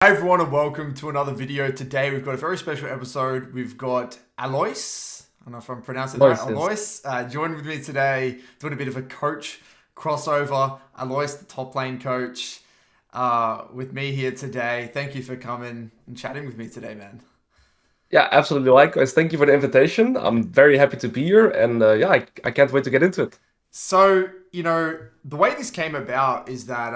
Hi everyone and welcome to another video. Today we've got a very special episode. We've got Alois, I don't know if I'm pronouncing it right, Voices. Alois, joined with me today, doing a bit of a coach crossover. Alois, the top lane coach, with me here today. Thank you for coming and chatting with me today, man. Yeah, absolutely. Likewise. Thank you for the invitation. I'm very happy to be here, and I can't wait to get into it. So, the way this came about is that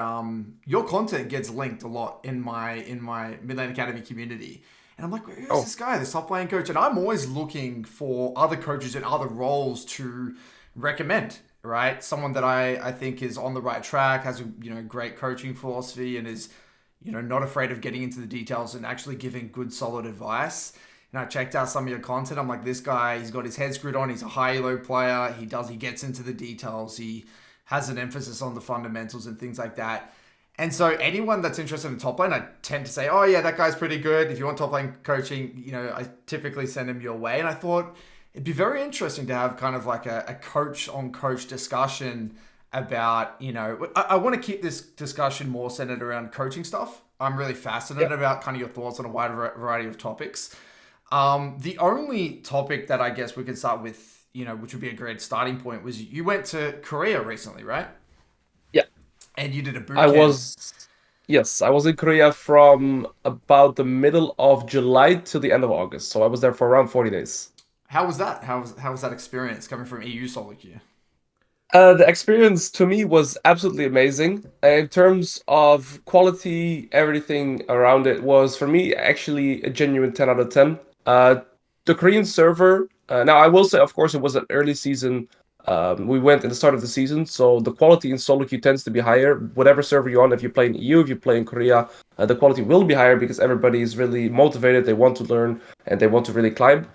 your content gets linked a lot in my Mid Lane Academy community. And I'm like, who's Oh, this guy, this top lane coach? And I'm always looking for other coaches in other roles to recommend, right? Someone that I think is on the right track, has a great coaching philosophy, and is not afraid of getting into the details and actually giving good, solid advice. And I checked out some of your content. I'm like, this guy, he's got his head screwed on. He's a high elo player. He gets into the details. He has an emphasis on the fundamentals and things like that. And so anyone that's interested in top lane, I tend to say, oh yeah, that guy's pretty good. If you want top lane coaching, I typically send him your way. And I thought it'd be very interesting to have kind of like a coach on coach discussion about, I want to keep this discussion more centered around coaching stuff. I'm really yeah. fascinated about kind of your thoughts on a wide variety of topics. The only topic that I guess we could start with, which would be a great starting point, was you went to Korea recently, right? Yeah. And you did a boot I camp. was, yes, I was in Korea from about the middle of July to the end of August. So I was there for around 40 days. How was that? How was that experience coming from EU solo queue? The experience to me was absolutely amazing. In terms of quality, everything around it was for me actually a genuine 10 out of 10. The Korean server, now I will say, of course, it was an early season. We went at the start of the season, so the quality in solo queue tends to be higher. Whatever server you're on, if you play in EU, if you play in Korea, the quality will be higher because everybody is really motivated, they want to learn, and they want to really climb.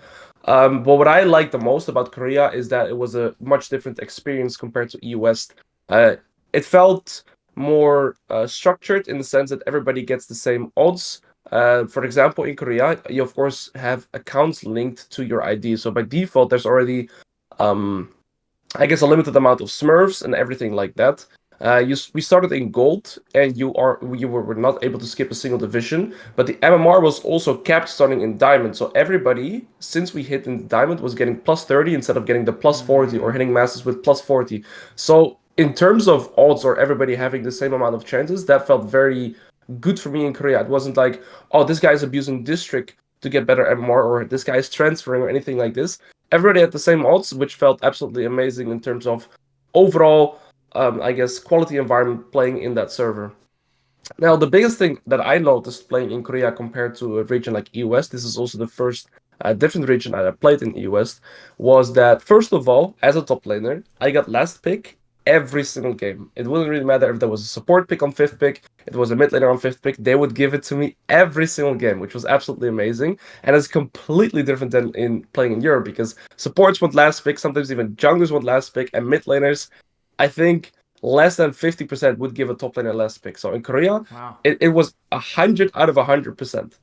But what I like the most about Korea is that it was a much different experience compared to EU West. Uh, it felt more structured in the sense that everybody gets the same odds. For example, in Korea, you of course have accounts linked to your ID. So by default, there's already um, I guess a limited amount of Smurfs and everything like that. We started in gold, and you were not able to skip a single division. But the MMR was also capped starting in diamond, so everybody since we hit in diamond was getting plus 30 instead of getting the plus 40 or Mm, hitting masters with plus 40. So in terms of odds or everybody having the same amount of chances, that felt very good for me in Korea. It wasn't like, oh, this guy's abusing district to get better MMR, or this guy's transferring or anything like this. Everybody had the same odds, which felt absolutely amazing in terms of overall, I guess, quality environment playing in that server. Now, the biggest thing that I noticed playing in Korea compared to a region like EOS, this is also the first different region that I played in EOS, was that first of all, as a top laner, I got last pick every single game. It wouldn't really matter if there was a support pick on fifth pick, it was a mid laner on fifth pick, they would give it to me every single game, which was absolutely amazing. And it's completely different than in playing in Europe because supports want last pick, sometimes even junglers want last pick, and mid laners, I think less than 50% would give a top laner last pick. So in Korea, wow, it was 100 out of 100%.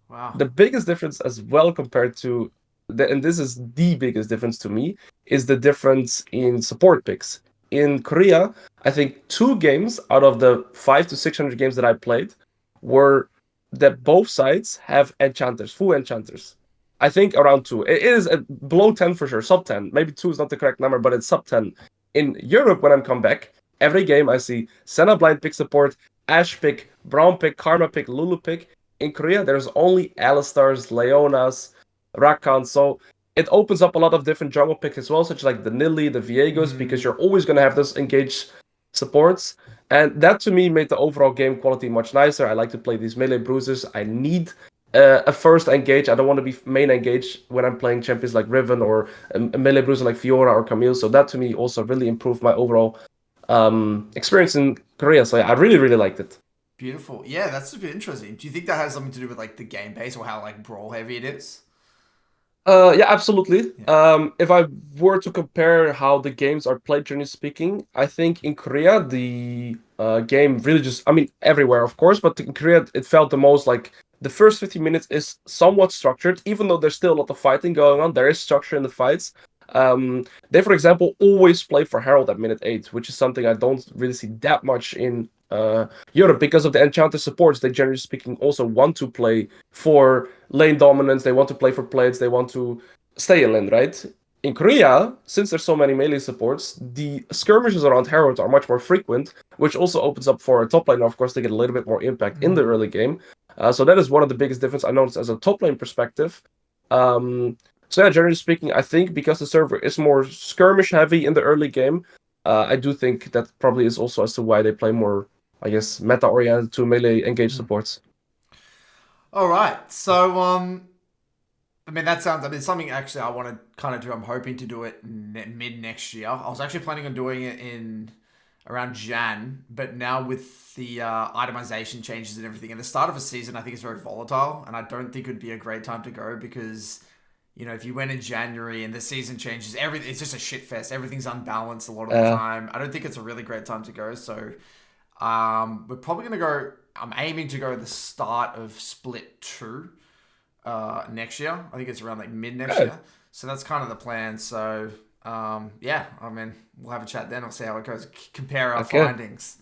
wow. The biggest difference as well compared to and this is the biggest difference to me, is the difference in support picks. In Korea, I think two games out of the 500 to 600 games that I played were that both sides have enchanters, full enchanters. I think around two. It is below 10 for sure, sub 10. Maybe two is not the correct number, but it's sub 10. In Europe, when I'm come back, every game I see Senna blind pick support, Ash pick, Brown pick, Karma pick, Lulu pick. In Korea, there's only Alistars, Leonas, Rakan. So it opens up a lot of different jungle picks as well, such like the Nilly, the Viegos, because Mm, you're always going to have those engaged supports. And that to me made the overall game quality much nicer. I like to play these melee bruisers. I need a first engage. I don't want to be main engage when I'm playing champions like Riven or a melee bruiser like Fiora or Camille. So that to me also really improved my overall experience in Korea. So yeah, I really, really liked it. beautiful. Yeah, that's super interesting. Do you think that has something to do with like the game base or how like brawl heavy it is? Yeah, absolutely. Yeah. If I were to compare how the games are played, generally speaking, I think in Korea the game really just, I mean, everywhere, of course, but in Korea it felt the most like the first 15 minutes is somewhat structured, even though there's still a lot of fighting going on. There is structure in the fights. They, for example, always play for Herald at minute 8, which is something I don't really see that much in Europe because of the enchanter supports. They generally speaking also want to play for lane dominance. They want to play for plates. They want to stay in lane, right? In Korea, since there's so many melee supports, the skirmishes around Herald are much more frequent, which also opens up for a top laner, of course, to get a little bit more impact in the Mm. early game. So that is one of the biggest difference I noticed as a top lane perspective. Um, so yeah, generally speaking, I think because the server is more skirmish heavy in the early game, I do think that probably is also as to why they play more, I guess, meta oriented to melee engaged Mm. supports. All right. So, I mean, that sounds. I mean, something actually I want to kind of do. I'm hoping to do it mid next year. I was actually planning on doing it in around Jan, but now with the itemization changes and everything, at the start of a season, I think it's very volatile, and I don't think it would be a great time to go because, you know, if you went in January and the season changes, everything it's just a shit fest. Everything's unbalanced a lot of the Uh, time. I don't think it's a really great time to go. So, we're probably gonna go. I'm aiming to go the start of Split 2 next year. I think it's around like mid next yeah, year. So that's kind of the plan. So yeah, I mean, we'll have a chat then. I'll see how it goes. Compare our okay. findings.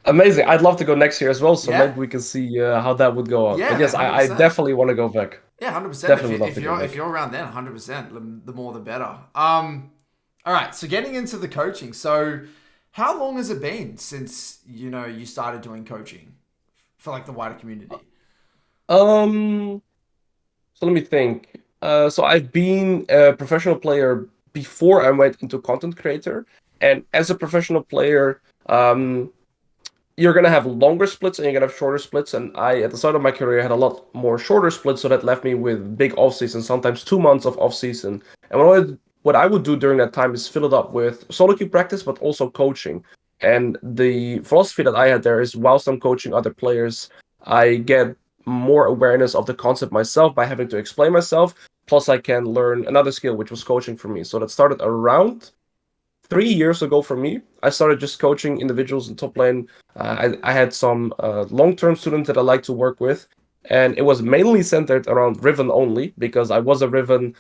Amazing. I'd love to go next year as well, so Yeah, maybe we can see how that would go on. yeah, But man, yes, hundred I percent. definitely want to go back. Yeah, 100%. Definitely would love to go If back. you're around then, 100%. The more the better. All right. So getting into the coaching. So how long has it been since you started doing coaching for like the wider community? Um, so let me think. So I've been a professional player before I went into content creator, and as a professional player, you're gonna have longer splits and you're gonna have shorter splits. And I, at the start of my career, had a lot more shorter splits, so that left me with big off season, sometimes 2 months of off season. And what I would do during that time is fill it up with solo queue practice, but also coaching. And the philosophy that I had there is, whilst I'm coaching other players, I get more awareness of the concept myself by having to explain myself. Plus, I can learn another skill, which was coaching for me. So that started around 3 years ago for me. I started just coaching individuals in top lane. I had some long-term students that I like to work with, and it was mainly centered around Riven only because I was a Riven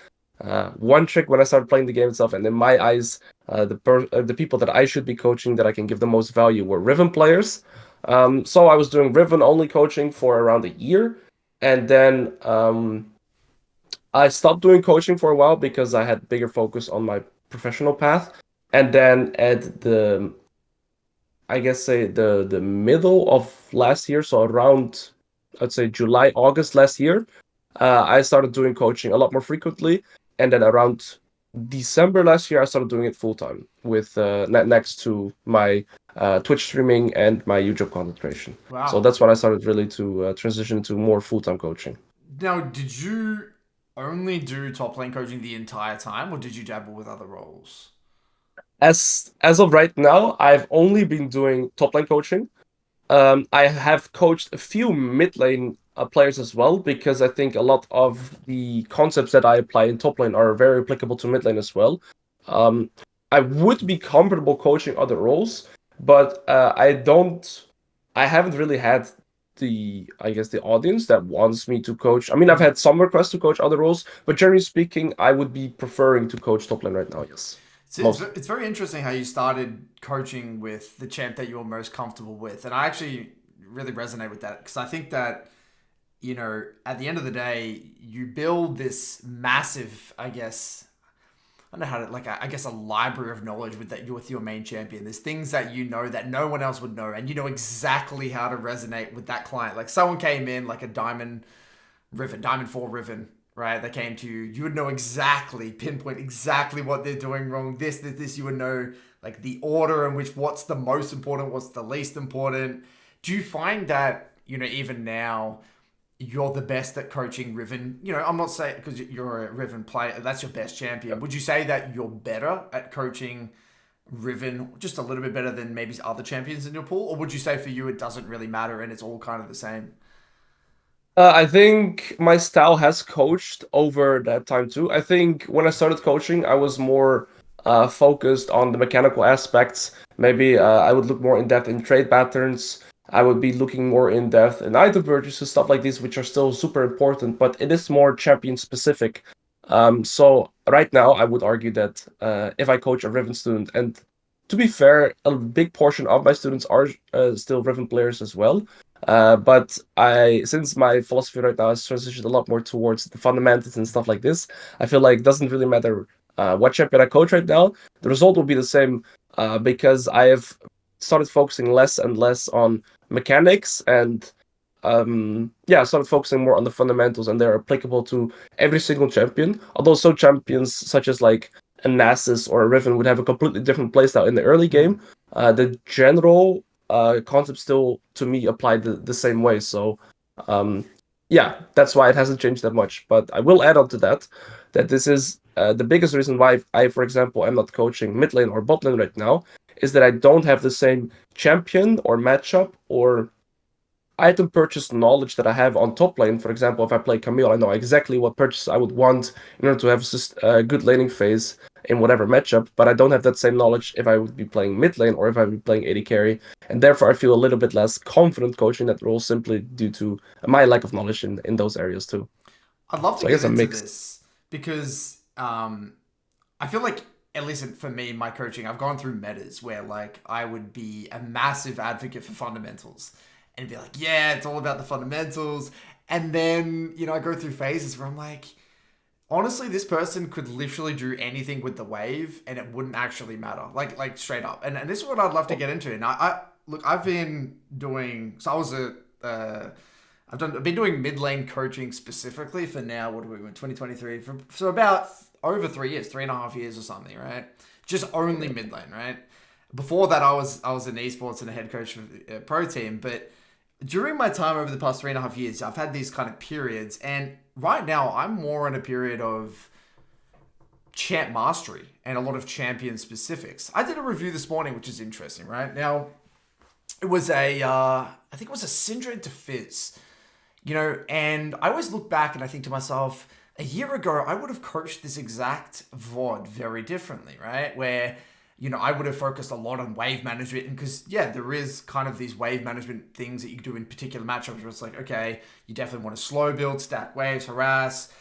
one trick when I started playing the game itself. And in my eyes, the people that I should be coaching that I can give the most value were Riven players. So I was doing Riven only coaching for around a year, and then I stopped doing coaching for a while because I had bigger focus on my professional path. And then at the, I guess say the middle of last year, so around I'd say July, August last year, I started doing coaching a lot more frequently. And then around December last year, I started doing it full time with next to my Twitch streaming and my YouTube content creation. So Wow. that's when I started really to transition to more full time coaching. Now, did you only do top lane coaching the entire time, or did you dabble with other roles? As of right now, I've only been doing top lane coaching. I have coached a few mid lane players as well because I think a lot of the concepts that I apply in top lane are very applicable to mid lane as well. Um, I would be comfortable coaching other roles, but I haven't really had I guess, the audience that wants me to coach. I mean, I've Mm. had some requests to coach other roles, but generally speaking, I would be preferring to coach top lane right now, yes. Mostly. It's very interesting how you started coaching with the champ that you're most comfortable with. And I actually really resonate with that because I think that, at the end of the day, you build this massive, I guess, I don't know how to, like, I guess a library of knowledge with your main champion. There's things that you know that no one else would know, and you know exactly how to resonate with that client. Like someone came in like a Diamond 4 Riven, right? They came to you, you would know exactly, pinpoint exactly what they're doing wrong. This, you would know like the order in which what's the most important, what's the least important. Do you find that, even now, you're the best at coaching Riven? I'm not saying because you're a Riven player, that's your best champion. Would you say that you're better at coaching Riven, just a little bit better than maybe other champions in your pool? Or would you say for you it doesn't really matter and it's all kind of the same? I think my style has coached over that time too. I think when I started coaching, I was more focused on the mechanical aspects. Maybe I would look more in depth in trade patterns. I would be looking more in depth in item purchases, stuff like this, which are still super important, but it is more champion specific. So right now, I would argue that if I coach a Riven student and to be fair, a big portion of my students are still Riven players as well. But since my philosophy right now has transitioned a lot more towards the fundamentals and stuff like this, I feel like it doesn't really matter what champion I coach right now. The result will be the same because I have started focusing less and less on mechanics and yeah, started focusing more on the fundamentals, and they're applicable to every single champion. Although some champions, such as like a Nasus or a Riven, would have a completely different playstyle in the early Mm. game, the general concept still, to me, applied the same way. So, um, yeah, that's why it hasn't changed that much. But I will add on to that that this is the biggest reason why I, for example, am not coaching mid lane or bot lane right now, is that I don't have the same champion or matchup or item purchase knowledge that I have on top lane. For example, if I play Camille, I know exactly what purchase I would want in order to have a good laning phase in whatever matchup, but I don't have that same knowledge if I would be playing mid lane or if I would be playing AD carry, and therefore I feel a little bit less confident coaching that role simply due to my lack of knowledge in those areas too. I'd love to So I get guess a into mix. this because I feel like, at least for me, my coaching, I've gone through metas where like I would be a massive advocate for fundamentals and be like, yeah, it's all about the fundamentals. And then, I go through phases where I'm like, honestly, this person could literally do anything with the wave and it wouldn't actually matter. Like straight up. And this is what I'd love to get into. And I look, I've been doing, so I was I've been doing mid lane coaching specifically for now. What are we in 2023? For about over 3 years, 3.5 years or something, right? Just only mid lane, right? Before that, I was in esports and a head coach for a pro team. But during my time over the past 3.5 years, I've had these kind of periods, and right now I'm more in a period of champ mastery and a lot of champion specifics. I did a review this morning, which is interesting, right? Now it was I think it was a Syndra to Fizz. And I always look back and I think to myself, a year ago, I would have coached this exact VOD very differently, right? Where, I would have focused a lot on wave management. And because, yeah, there is kind of these wave management things that you do in particular matchups where it's like, okay, you definitely want to slow build, stack waves, harass,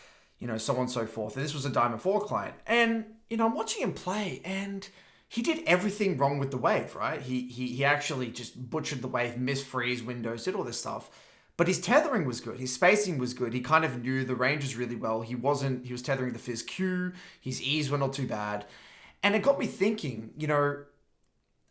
so on and so forth. And this was a Diamond 4 client. And, I'm watching him play and he did everything wrong with the wave, right? He actually just butchered the wave, missed freeze windows, did all this stuff. But his tethering was good. His spacing was good. He kind of knew the ranges really well. He was tethering the Fizz Q. His E's were not too bad. And it got me thinking,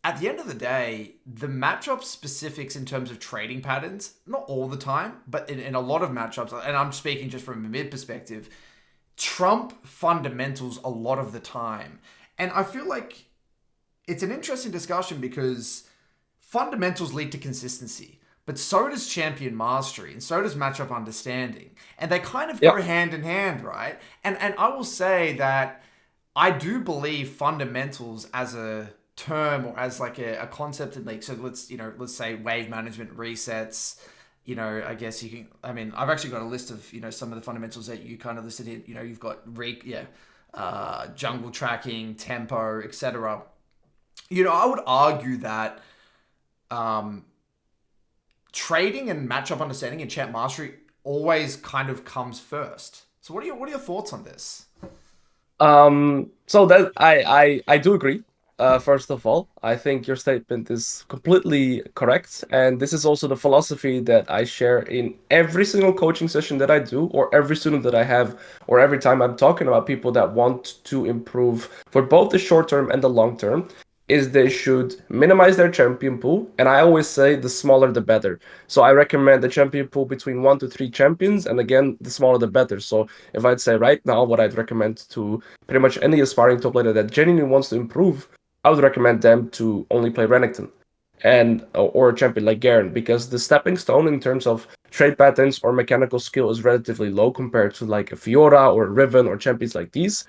at the end of the day, the matchup specifics in terms of trading patterns, not all the time, but in a lot of matchups, and I'm speaking just from a mid perspective, trump fundamentals a lot of the time. And I feel like it's an interesting discussion because fundamentals lead to consistency, but so does champion mastery and so does matchup understanding. And they kind of Yeah, go hand in hand, right? And I will say that I do believe fundamentals as a term or as like a concept in league. So let's say wave management resets. I guess you can. I mean, I've actually got a list of some of the fundamentals that you kind of listed here. You've got jungle tracking, tempo, etc. I would argue that um, trading and matchup understanding and champ mastery always kind of comes first. So what are your thoughts on this? So that I do agree. First of all, I think your statement is completely correct, and this is also the philosophy that I share in every single coaching session that I do, or every student that I have, or every time I'm talking about people that want to improve for both the short term and the long term, is they should minimize their champion pool, and I always say the smaller the better. So I recommend the champion pool between 1 to 3 champions, and again, the smaller the better. So if I'd say right now what I'd recommend to pretty much any aspiring top laner that genuinely wants to improve, I would recommend them to only play Renekton and or a champion like Garen, because the stepping stone in terms of trade patterns or mechanical skill is relatively low compared to like a Fiora or a Riven or champions like these.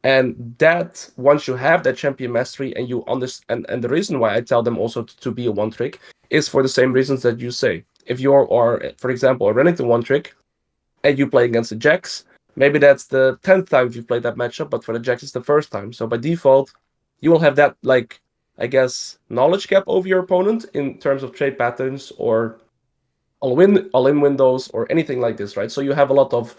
And that once you have that champion mastery and you understand, and the reason why I tell them also to be a one trick is for the same reasons that you say. If you are, for example, a Renekton one trick, and you play against the Jax, maybe that's the 10th time you've played that matchup, but for the Jax it's the first time. So by default, you will have that, like, I guess, knowledge gap over your opponent in terms of trade patterns or all in windows or anything like this, right? So you have a lot of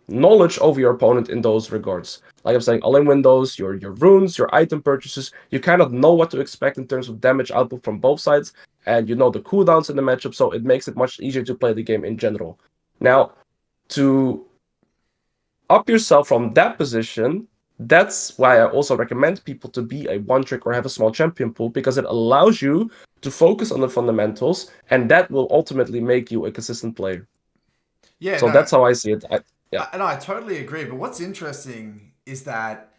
knowledge over your opponent in those regards. Like I'm saying, all-in windows, your runes, your item purchases, you kind of know what to expect in terms of damage output from both sides, and you know the cooldowns in the matchup, so it makes it much easier to play the game in general. Now, to up yourself from that position, that's why I also recommend people to be a one trick or have a small champion pool, because it allows you to focus on the fundamentals, and that will ultimately make you a consistent player. Yeah, So no, that's how I see it. Yeah. and I totally agree. But what's interesting is that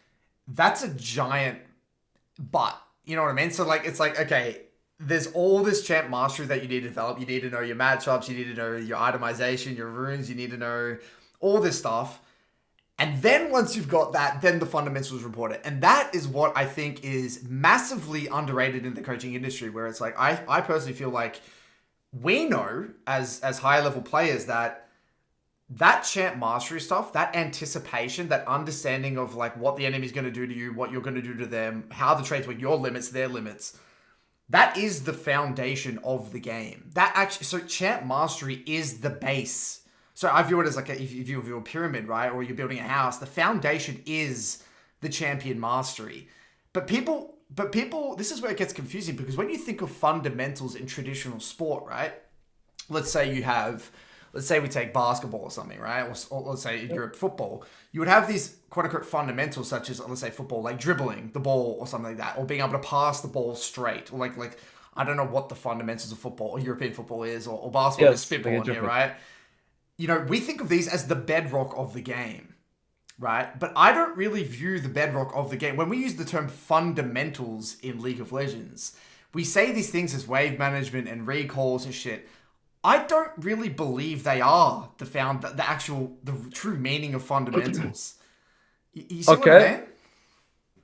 that's a giant but. You know what I mean? So like, it's like, okay, there's all this champ mastery that you need to develop. You need to know your matchups. You need to know your itemization, your runes. You need to know all this stuff. And then once you've got that, then the fundamentals report it. And that is what I think is massively underrated in the coaching industry, where it's like, I personally feel like we know as higher level players that that champ mastery stuff, that anticipation, that understanding of like what the enemy's going to do to you, what you're going to do to them, how the trades work, your limits, their limits, that is the foundation of the game. That actually, so champ mastery is the base. So I view it as like if you view a pyramid, right, or you're building a house, the foundation is the champion mastery. But people, this is where it gets confusing, because when you think of fundamentals in traditional sport, right? Let's say you have, let's say we take basketball or something, right? Or let's say in Europe football, you would have these quote unquote fundamentals, such as, let's say football, like dribbling the ball or something like that, or being able to pass the ball straight, or like I don't know what the fundamentals of football or European football is, or basketball is, Yes, they get spitballing here, different. right? You know, we think of these as the bedrock of the game, right? But I don't really view the bedrock of the game. When we use the term fundamentals in League of Legends, we say these things as wave management and recalls and shit. I don't really believe they are the actual, the true meaning of fundamentals. You see what I Okay,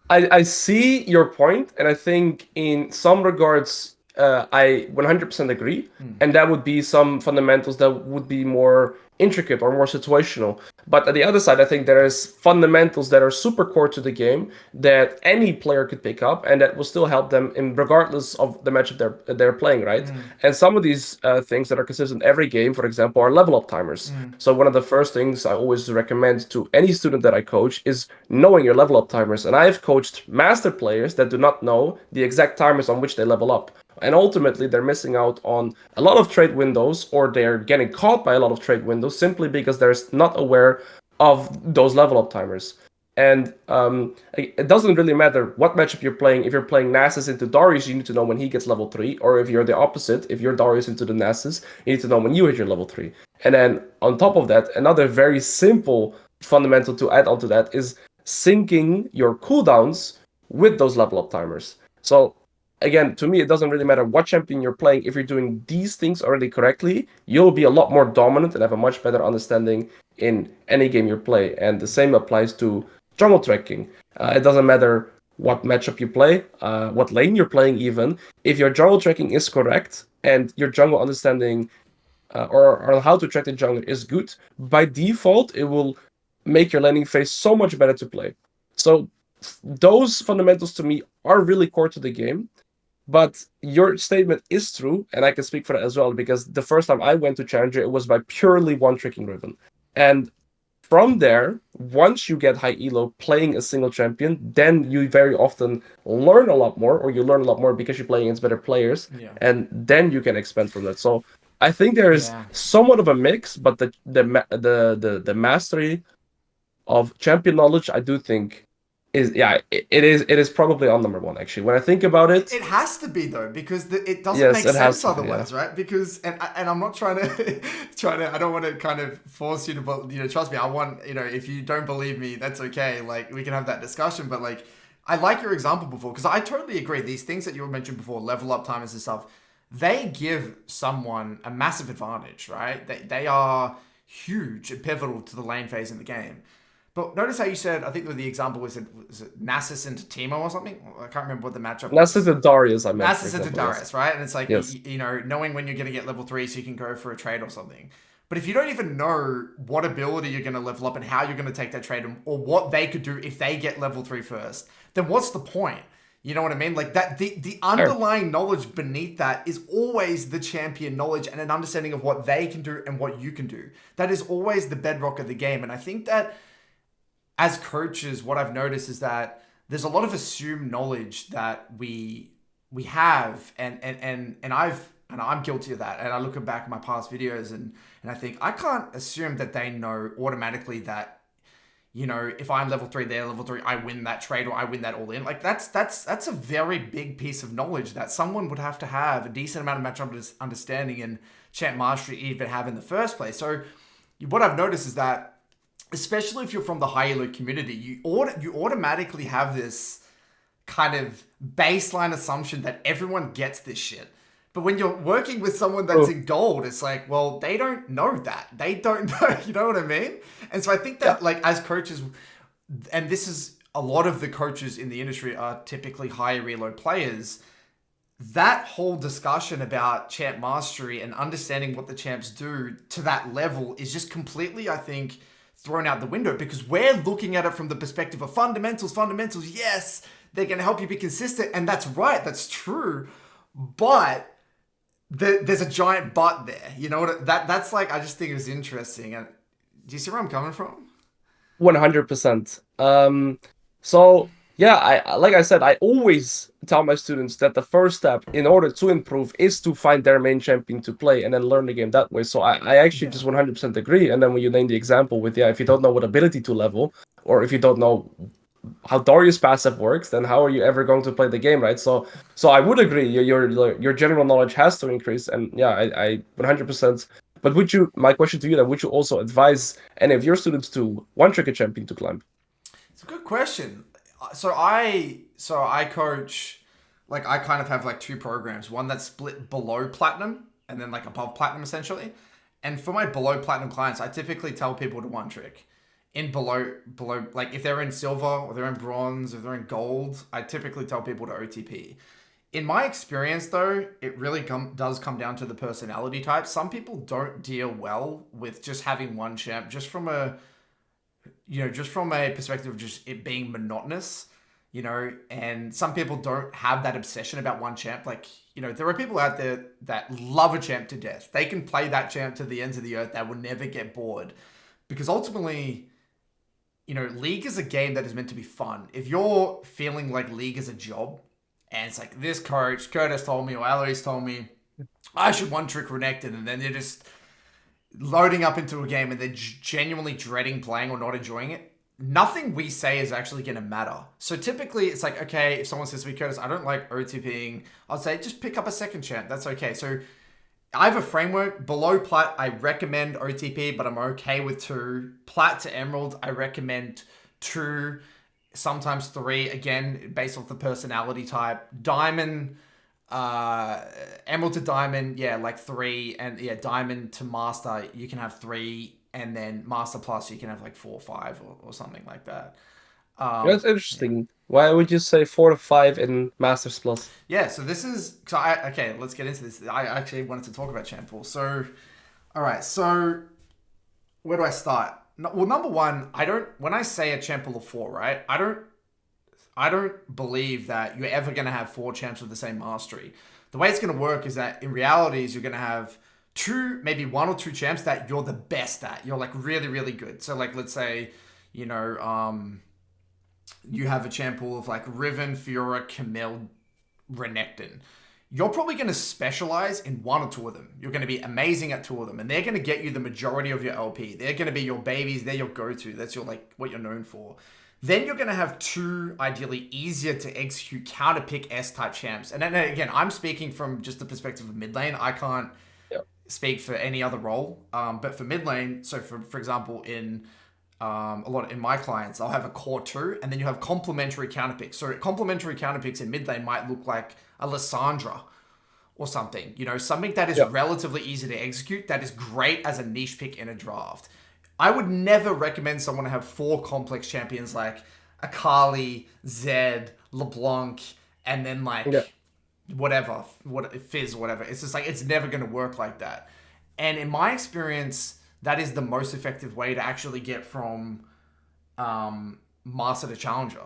mean? I see your point, and I think in some regards, I 100% agree. And that would be some fundamentals that would be more intricate or more situational. But at the other side, I think there is fundamentals that are super core to the game that any player could pick up, and that will still help them in regardless of the matchup they're playing, right? And some of these things that are consistent every game, for example, are level up timers. So one of the first things I always recommend to any student that I coach is knowing your level up timers. And I've coached master players that do not know the exact timers on which they level up. And ultimately, they're missing out on a lot of trade windows, or they're getting caught by a lot of trade windows simply because they're not aware of those level up timers. And it doesn't really matter what matchup you're playing. If you're playing Nasus into Darius, you need to know when he gets level 3. Or if you're the opposite, if you're Darius into the Nasus, you need to know when you hit your level 3. And then on top of that, another very simple fundamental to add onto that is syncing your cooldowns with those level up timers. So again, to me, it doesn't really matter what champion you're playing. If you're doing these things already correctly, you'll be a lot more dominant and have a much better understanding in any game you play. And the same applies to jungle tracking. It doesn't matter what matchup you play, what lane you're playing, even. If your jungle tracking is correct and your jungle understanding or how to track the jungle is good, by default, it will make your landing phase so much better to play. So those fundamentals to me are really core to the game. But your statement is true, and I can speak for that as well, because the first time I went to Challenger, it was by purely one tricking Riven. And from there, once you get high elo playing a single champion, then you very often learn a lot more, or you learn a lot more because you're playing against better players, Yeah. and then you can expand from that. So I think there is Yeah. somewhat of a mix, but the mastery of champion knowledge, I do think is it is probably on number one actually. When I think about it, It has to be though, because it doesn't yes, make it has sense to be. Yeah. otherwise, right? Because and I'm not trying to I don't want to kind of force you to, trust me. I want, if you don't believe me, that's okay. Like, we can have that discussion, but like, I like your example before, because I totally agree. These things that you mentioned before, level up timers and stuff, they give someone a massive advantage, right? They are huge and pivotal to the lane phase in the game. But notice how you said, I think the example was it Nasus into Timo or something? I can't remember what the matchup That's was. the Darius I meant, for Nasus into example. Yes. Darius, right? And it's like, Yes. knowing when you're going to get level 3 so you can go for a trade or something. But if you don't even know what ability you're going to level up and how you're going to take that trade, or what they could do if they get level 3 first, then what's the point? You know what I mean? Like that, the Sure. underlying knowledge beneath that is always the champion knowledge and an understanding of what they can do and what you can do. That is always the bedrock of the game. And I think that as coaches, what I've noticed is that there's a lot of assumed knowledge that we have, and I'm guilty of that. And I look back at my past videos and I think I can't assume that they know automatically that, you know, if I'm level three, they're level three, I win that trade or I win that all in. Like that's a very big piece of knowledge that someone would have to have a decent amount of matchup understanding and champ mastery even have in the first place. So what I've noticed is that, especially if you're from the high elo community, you automatically have this kind of baseline assumption that everyone gets this shit. But when you're working with someone that's Oh, in gold, it's like, well, they don't know that. They don't know, you know what I mean? And so I think yeah. that, like, as coaches, and this is a lot of the coaches in the industry are typically higher elo players, that whole discussion about champ mastery and understanding what the champs do to that level is just completely, I think, thrown out the window because we're looking at it from the perspective of fundamentals. Fundamentals, yes, they're going to help you be consistent, and that's right, that's true. But there's a giant but there. You know what? That's like, I just think it's interesting. And do you see where I'm coming from? 100%. So yeah, like I said, I always tell my students that the first step in order to improve is to find their main champion to play and then learn the game that way. So I actually Yeah. just 100% agree. And then when you name the example with, yeah, if you don't know what ability to level, or if you don't know how Darius passive works, then how are you ever going to play the game, right? So I would agree, your general knowledge has to increase, and yeah, I 100%. But would you? My question to you then: would you also advise any of your students to one trick a champion to climb? It's a good question. So I coach, like, I kind of have like two programs. One that's split below platinum and then like above platinum essentially. And for my below platinum clients, I typically tell people to one trick. In below like if they're in silver or they're in bronze or they're in gold, I typically tell people to OTP. In my experience though, it really does come down to the personality type. Some people don't deal well with just having one champ just from a, you know, just from a perspective of just it being monotonous, you know, and some people don't have that obsession about one champ. Like, you know, there are people out there that love a champ to death. They can play that champ to the ends of the earth. They will never get bored because ultimately, you know, League is a game that is meant to be fun. If you're feeling like League is a job and it's like this coach, Curtis told me or Alois told me I should one trick Renekton, and then they're just loading up into a game and they're genuinely dreading playing or not enjoying it, nothing we say is actually going to matter. So typically it's like, okay, if someone says to me, Curtis, I don't like OTPing, I'll say, just pick up a second champ. That's okay. So I have a framework. Below plat, I recommend OTP, but I'm okay with two. Plat to emerald, I recommend two, sometimes three, again, based off the personality type. Diamond, uh emerald to diamond, yeah, like three, and yeah, diamond to master you can have three, and then master plus you can have like four or five or something like that. That's Yeah, interesting. Why would you say 4 to 5 in Masters Plus? yeah, so this is so I okay, let's get into this. I actually wanted to talk about champ pool. So all right, so where do I start? No, well, number one, I don't, when I say a champ pool of four, right, I don't believe that you're ever going to have four champs with the same mastery. The way it's going to work is that in reality is you're going to have two, maybe one or two champs that you're the best at. You're like really, really good. So like, let's say, you know, you have a champ pool of like Riven, Fiora, Camille, Renekton. You're probably going to specialize in one or two of them. You're going to be amazing at two of them, and they're going to get you the majority of your LP. They're going to be your babies. They're your go-to. That's your, like, what you're known for. Then you're going to have two, ideally easier to execute counter pick S type champs. And then again, I'm speaking from just the perspective of mid lane. I can't Yeah. speak for any other role. But for mid lane, so for example, in a lot in my clients, I'll have a core two, and then you have complementary counter picks. So complementary counter picks in mid lane might look like a Lissandra or something. You know, something that is Yeah. relatively easy to execute, that is great as a niche pick in a draft. I would never recommend someone to have four complex champions like Akali, Zed, LeBlanc, and then Yeah. like whatever, what Fizz, whatever. It's just like it's never going to work like that. And in my experience, that is the most effective way to actually get from master to challenger.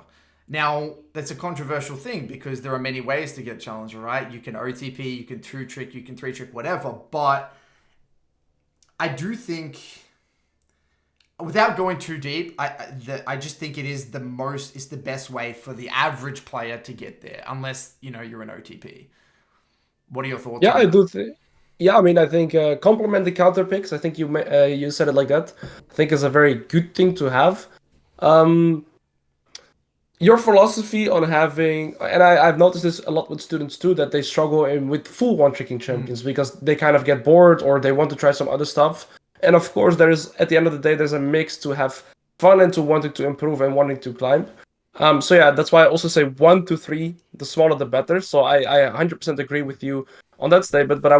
Now, that's a controversial thing because there are many ways to get challenger, right? You can OTP, you can two trick, you can three trick, whatever. But I do think, without going too deep, I just think it's the best way for the average player to get there, unless you're an OTP. What are your thoughts Yeah, on I that? do think. Yeah, I mean, I think complement the counter picks. I think you said it like that. I think is a very good thing to have. Um, your philosophy on having, and I've noticed this a lot with students too, that they struggle with full one-tricking Mm, champions because they kind of get bored or they want to try some other stuff. And of course, there's at the end of the day, there's a mix to have fun and to wanting to improve and wanting to climb. So yeah, that's why I also say 1 to 3, the smaller the better. So I 100% agree with you on that statement. But I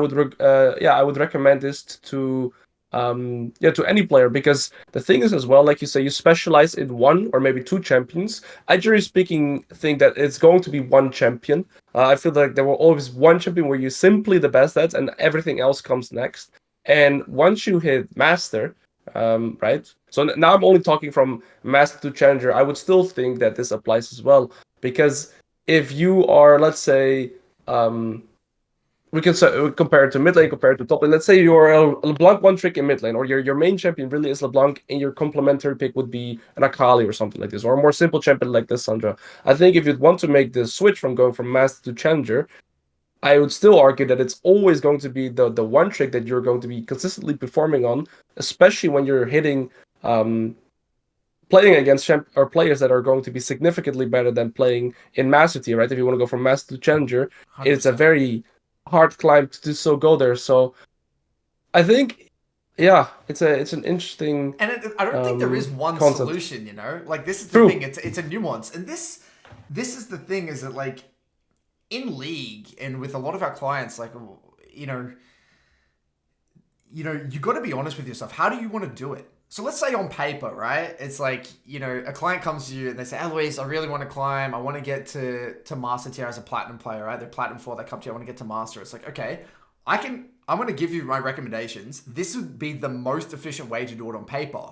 would recommend this to any player because the thing is as well, like you say, you specialize in one or maybe two champions. I generally speaking think that it's going to be one champion. I feel like there will always one champion where you're simply the best at, and everything else comes next. And once you hit master, right? So now I'm only talking from master to challenger. I would still think that this applies as well because if you are, let's say, um, we can compare it to mid lane, compare it to top lane. Let's say you're a LeBlanc one trick in mid lane, or your main champion really is LeBlanc, and your complementary pick would be an Akali or something like this, or a more simple champion like this, Sandra. I think if you'd want to make the switch from going from master to challenger, I would still argue that it's always going to be the one trick that you're going to be consistently performing on, especially when you're hitting playing against or players that are going to be significantly better than playing in Master Tier, right? If you want to go from Master to Challenger, it's a 100%. very hard climb to so go there. So I think, yeah, it's an interesting And I don't think there is one concept. solution. Like, this is the thing. True. It's a nuance, and this is the thing. Is that, like, in league and with a lot of our clients, like, you know, you got to be honest with yourself. How do you want to do it? So let's say on paper, right? It's like, a client comes to you and they say, Eloise, I really want to climb. I want to get to master tier as a platinum player, right? They're platinum 4, they come to you, I want to get to master. It's like, okay, I'm going to give you my recommendations. This would be the most efficient way to do it on paper.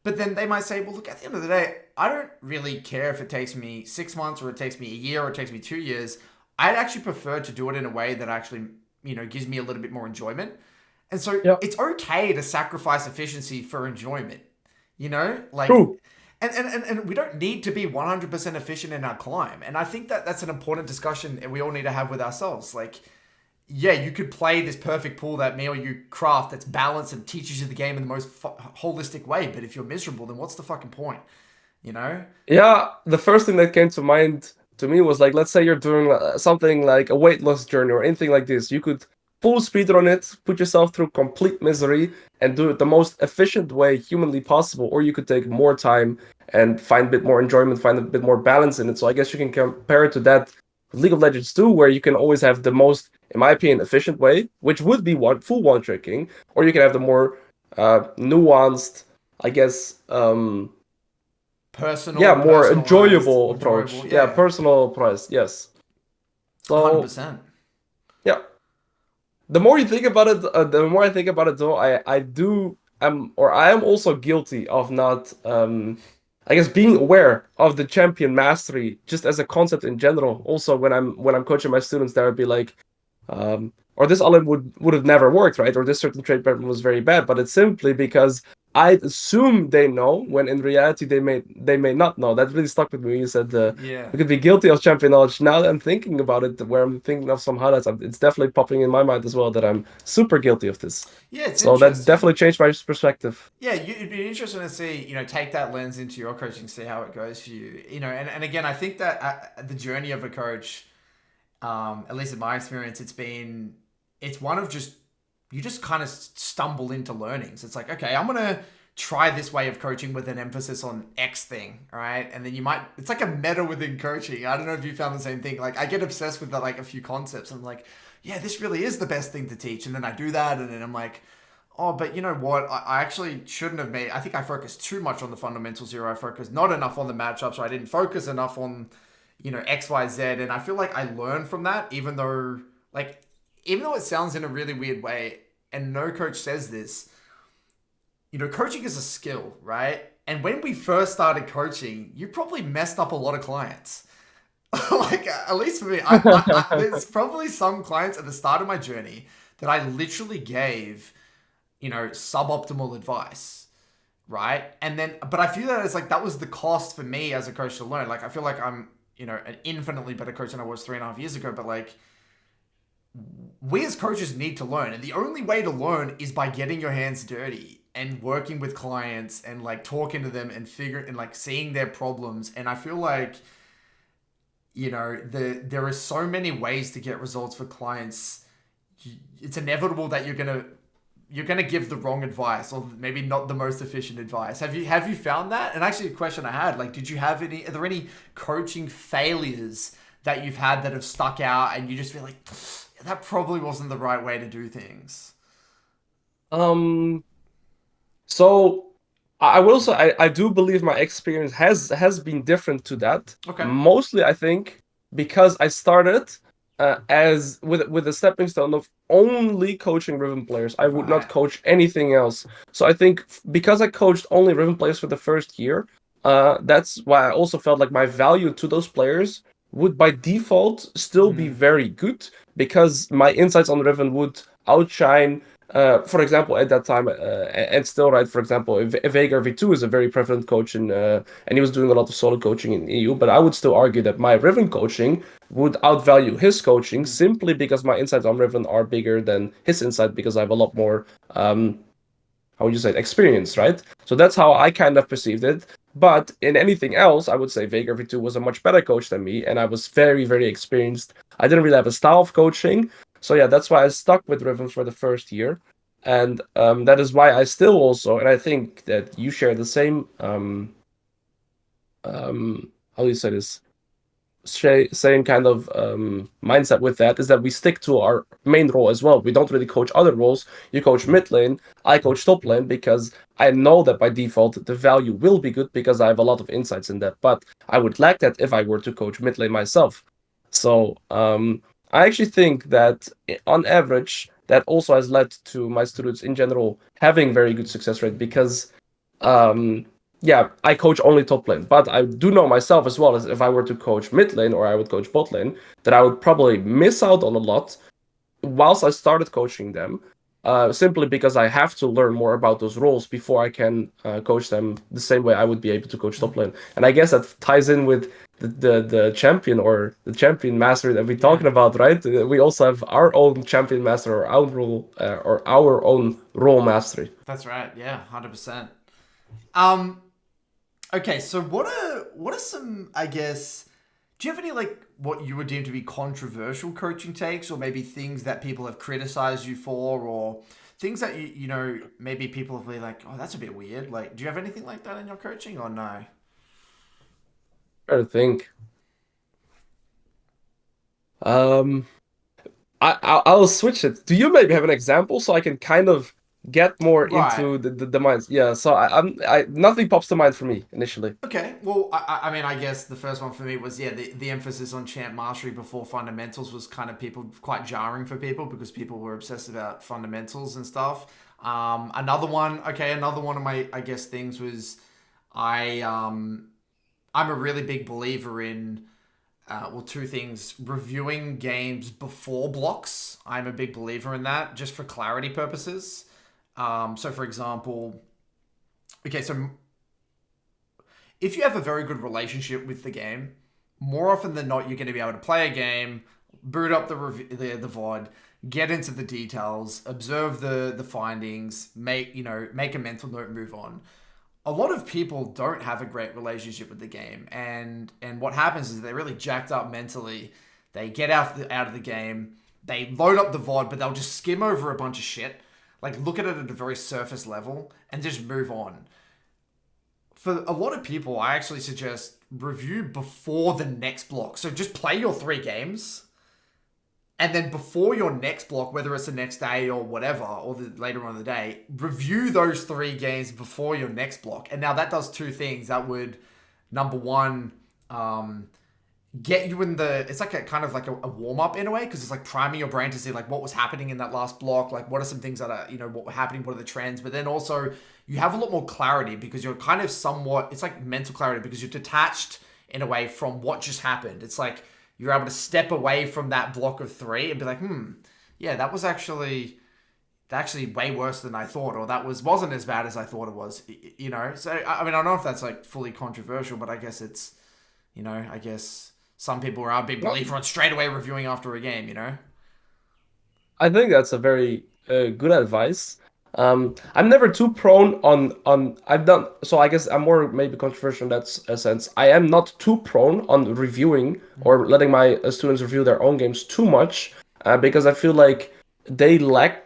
But then they might say, well, look, at the end of the day, I don't really care if it takes me 6 months or it takes me a year or it takes me 2 years. I'd actually prefer to do it in a way that actually, gives me a little bit more enjoyment. And so Yeah. it's okay to sacrifice efficiency for enjoyment, like, True. and we don't need to be 100% efficient in our climb. And I think that that's an important discussion and we all need to have with ourselves. Like, yeah, you could play this perfect pool that me or you craft that's balanced and teaches you the game in the most holistic way. But if you're miserable, then what's the fucking point? You know? Yeah, the first thing that came to mind to me was like, let's say you're doing something like a weight loss journey or anything like this. You could full speed on it, put yourself through complete misery, and do it the most efficient way humanly possible. Or you could take more time and find a bit more enjoyment, find a bit more balance in it. So I guess you can compare it to that with League of Legends too, where you can always have the most, in my opinion, efficient way, which would be full one tricking, or you can have the more nuanced, I guess. Yeah, more Personalized, enjoyable enjoyable. approach. Yeah, Yeah, personal price. Yes. So 100%. yeah, the more you think about it, the more I think about it, though, I am also guilty of not, I guess, being aware of the champion mastery just as a concept in general. Also, when I'm coaching my students, there would be like, or this Allen would have never worked, right? Or this certain trade pattern was very bad, but it's simply because I assume they know when in reality they may not know. That really stuck with me. You said Yeah. we could be guilty of champion knowledge. Now that I'm thinking about it, where I'm thinking of some highlights, it's definitely popping in my mind as well that I'm super guilty of this. Yeah, it's So that interesting. definitely changed my perspective. Yeah, it'd be interesting to see, take that lens into your coaching, see how it goes for you. And again, I think that the journey of a coach, at least in my experience, it's one of just, you just kind of stumble into learnings. It's like, okay, I'm going to try this way of coaching with an emphasis on X thing, right? And then it's like a meta within coaching. I don't know if you found the same thing. Like, I get obsessed with like a few concepts. I'm like, yeah, this really is the best thing to teach. And then I do that. And then I'm like, oh, but you know what? I actually shouldn't have made. I think I focused too much on the fundamentals here. I focused not enough on the matchups, or I didn't focus enough on, X, Y, Z. And I feel like I learned from that, even though it sounds in a really weird way, and no coach says this. Coaching is a skill, right? And when we first started coaching, you probably messed up a lot of clients. Like, at least for me, there's probably some clients at the start of my journey that I literally gave, suboptimal advice, right? And then, but I feel that it's like that was the cost for me as a coach to learn. Like, I feel like I'm, an infinitely better coach than I was 3.5 years ago. But like, we as coaches need to learn, and the only way to learn is by getting your hands dirty and working with clients and like talking to them and like seeing their problems. And I feel like there are so many ways to get results for clients. It's inevitable that you're gonna give the wrong advice or maybe not the most efficient advice. Have you found that? And actually, a question I had, like, did you have any? Are there any coaching failures that you've had that have stuck out, and you just feel like that probably wasn't the right way to do things? Um, so I will say I do believe my experience has been different to that. Okay. Mostly, I think because I started as with a stepping stone of only coaching Riven players. I would not Right. coach anything else. So I think because I coached only Riven players for the first year, that's why I also felt like my value to those players would by default still be Mm. very good because my insights on Riven would outshine for example, at that time, and still, right, for example, Veigar V2 is a very prevalent coach, and he was doing a lot of solo coaching in EU. But I would still argue that my Riven coaching would outvalue his coaching Mm. simply because my insights on Riven are bigger than his insight because I have a lot more, how would you say, it, experience, right? So that's how I kind of perceived it. But in anything else, I would say Veigar V2 was a much better coach than me, and I was very, very experienced. I didn't really have a style of coaching. So yeah, that's why I stuck with Riven for the first year. And that is why I still also, and I think that you share the same, how do you say this? Same kind of mindset with that is that we stick to our main role as well. We don't really coach other roles. You coach mid lane, I coach top lane because I know that by default the value will be good because I have a lot of insights in that. But I would lack that if I were to coach mid lane myself. So I actually think that on average that also has led to my students in general having very good success rate because um, yeah, I coach only top lane, but I do know myself as well as if I were to coach mid lane or I would coach bot lane, that I would probably miss out on a lot whilst I started coaching them, simply because I have to learn more about those roles before I can coach them the same way I would be able to coach top lane. And I guess that ties in with the champion or the champion master that we're Yeah. talking about, right? We also have our own champion master or our role or our own role mastery. That's right. Yeah. 100%. Um. Okay. So what are some, I guess? Do you have any like what you would deem to be controversial coaching takes, or maybe things that people have criticized you for, or things that maybe people have been like, oh, that's a bit weird. Like, do you have anything like that in your coaching, or no? I think. Um, I'll switch it. Do you maybe have an example so I can kind of get more Right. into the minds? Yeah. So I nothing pops to mind for me initially. Okay. Well, I mean, I guess the first one for me was, yeah, the emphasis on champ mastery before fundamentals was kind of people quite jarring for people because people were obsessed about fundamentals and stuff. Another one of my, I guess, things was I I'm a really big believer in two things: reviewing games before blocks. I'm a big believer in that, just for clarity purposes. So, for example, okay, so if you have a very good relationship with the game, more often than not, you're going to be able to play a game, boot up the VOD, get into the details, observe the findings, make a mental note, move on. A lot of people don't have a great relationship with the game, and what happens is they're really jacked up mentally. They get out of the game, they load up the VOD, but they'll just skim over a bunch of shit, like look at it at a very surface level, and just move on. For a lot of people, I actually suggest review before the next block. So just play your 3 games, and then before your next block, whether it's the next day or whatever, or later on in the day, review those 3 games before your next block. And now that does two things. That would, number one, get you in the, it's like a kind of like a warm up in a way, because it's like priming your brain to see like what was happening in that last block, like what are some things that are what were happening, what are the trends, but then also you have a lot more clarity because you're kind of somewhat, it's like mental clarity because you're detached in a way from what just happened. It's like you're able to step away from that block of three and be like, yeah, that was actually way worse than I thought, or that wasn't as bad as I thought it was. You know, so I mean, I don't know if that's like fully controversial, but I guess it's, I guess some people are a big No, believer on straight away reviewing after a game. You know. I think that's a very good advice. I'm never too prone on I've done so. I guess I'm more maybe controversial in that sense. I am not too prone on reviewing or letting my students review their own games too much because I feel like they lack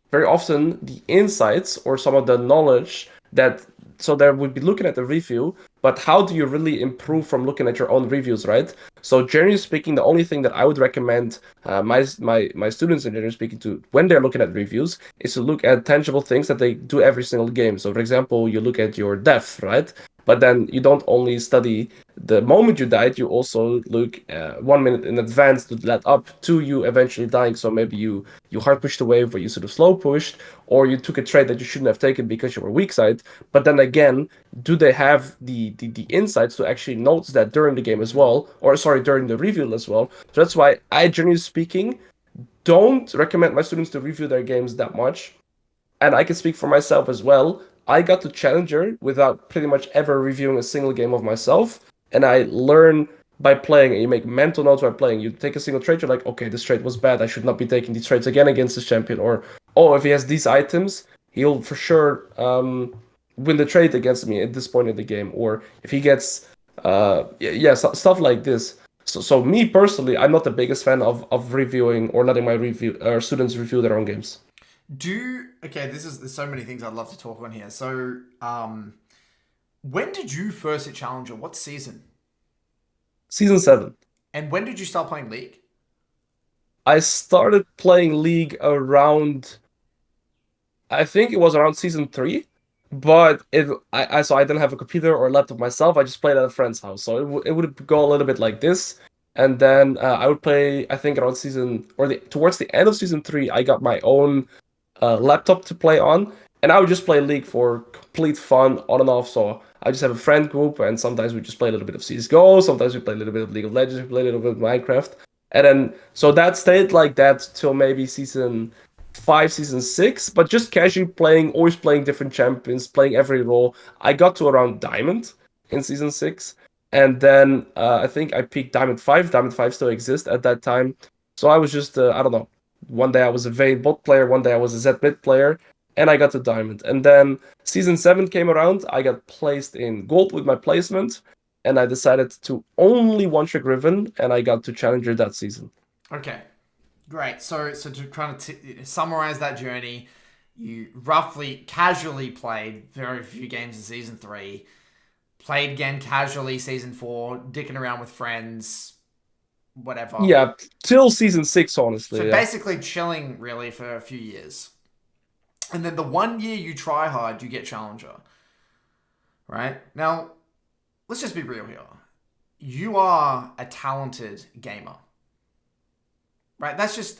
very often the insights or some of the knowledge that so they would be looking at the review, but how do you really improve from looking at your own reviews, right? So generally speaking, the only thing that I would recommend my students and generally speaking to when they're looking at reviews is to look at tangible things that they do every single game. So for example, you look at your death, right? But then you don't only study the moment you died, you also look 1 minute in advance to let up to you eventually dying. So maybe you hard pushed a wave where you sort of slow pushed, or you took a trade that you shouldn't have taken because you were weak side. But then again, do they have the insights to actually notice that during the game as well, or sorry, during the review as well? So that's why I, generally speaking, don't recommend my students to review their games that much. And I can speak for myself as well. I got to Challenger without pretty much ever reviewing a single game of myself, and I learn by playing. And you make mental notes by playing. You take a single trade, you're like, okay, this trade was bad. I should not be taking these trades again against this champion. Or, oh, if he has these items, he'll for sure win the trade against me at this point in the game. Or if he gets, stuff like this. So me personally, I'm not the biggest fan of reviewing or letting my review or students review their own games. Okay, there's so many things I'd love to talk on here. So, when did you first hit Challenger? What season? Season 7. And when did you start playing League? I started playing League around, I think it was around season 3, but so I didn't have a computer or a laptop myself. I just played at a friend's house, so it would go a little bit like this, and then I would play. I think around season or towards the end of season 3, I got my own laptop to play on, and I would just play League for complete fun on and off. So I just have a friend group, and sometimes we just play a little bit of CS:GO, sometimes we play a little bit of League of Legends, we play a little bit of Minecraft, and then so that stayed like that till maybe season 5, season 6, but just casually playing, always playing different champions, playing every role. I got to around Diamond in season 6, and then I think I peaked Diamond 5. Diamond 5 still exists at that time. So I was just, I don't know, one day I was a Vayne bot player, one day I was a Z mid player, and I got to Diamond. And then season 7 came around, I got placed in Gold with my placement, and I decided to only one trick Riven, and I got to Challenger that season. Okay, great. So to kind of summarize that journey, you roughly casually played very few games in season three, played again casually season four, dicking around with friends, whatever. Yeah, till season 6, So honestly, yeah. basically chilling really for a few years. And then the 1 year you try hard, you get challenger. Right? Now, let's just be real here. You are a talented gamer. Right? That's just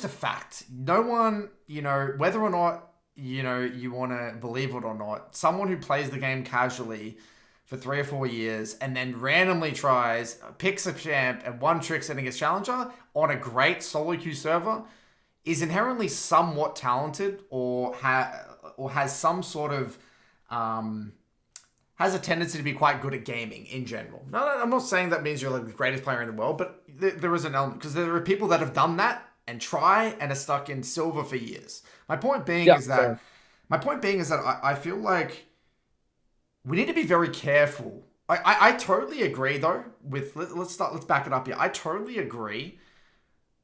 a fact. No one, whether or not, you want to believe it or not, someone who plays the game casually for 3 or 4 years and then randomly picks a champ and one trick setting against challenger on a great solo queue server is inherently somewhat talented or has some sort of um, has a tendency to be quite good at gaming in general. No, I'm not saying that means you're like the greatest player in the world, but there is an element because there are people that have done that and try and are stuck in silver for years. My point being Yeah, is that fair. I feel like we need to be very careful. I totally agree though with let's back it up here. I totally agree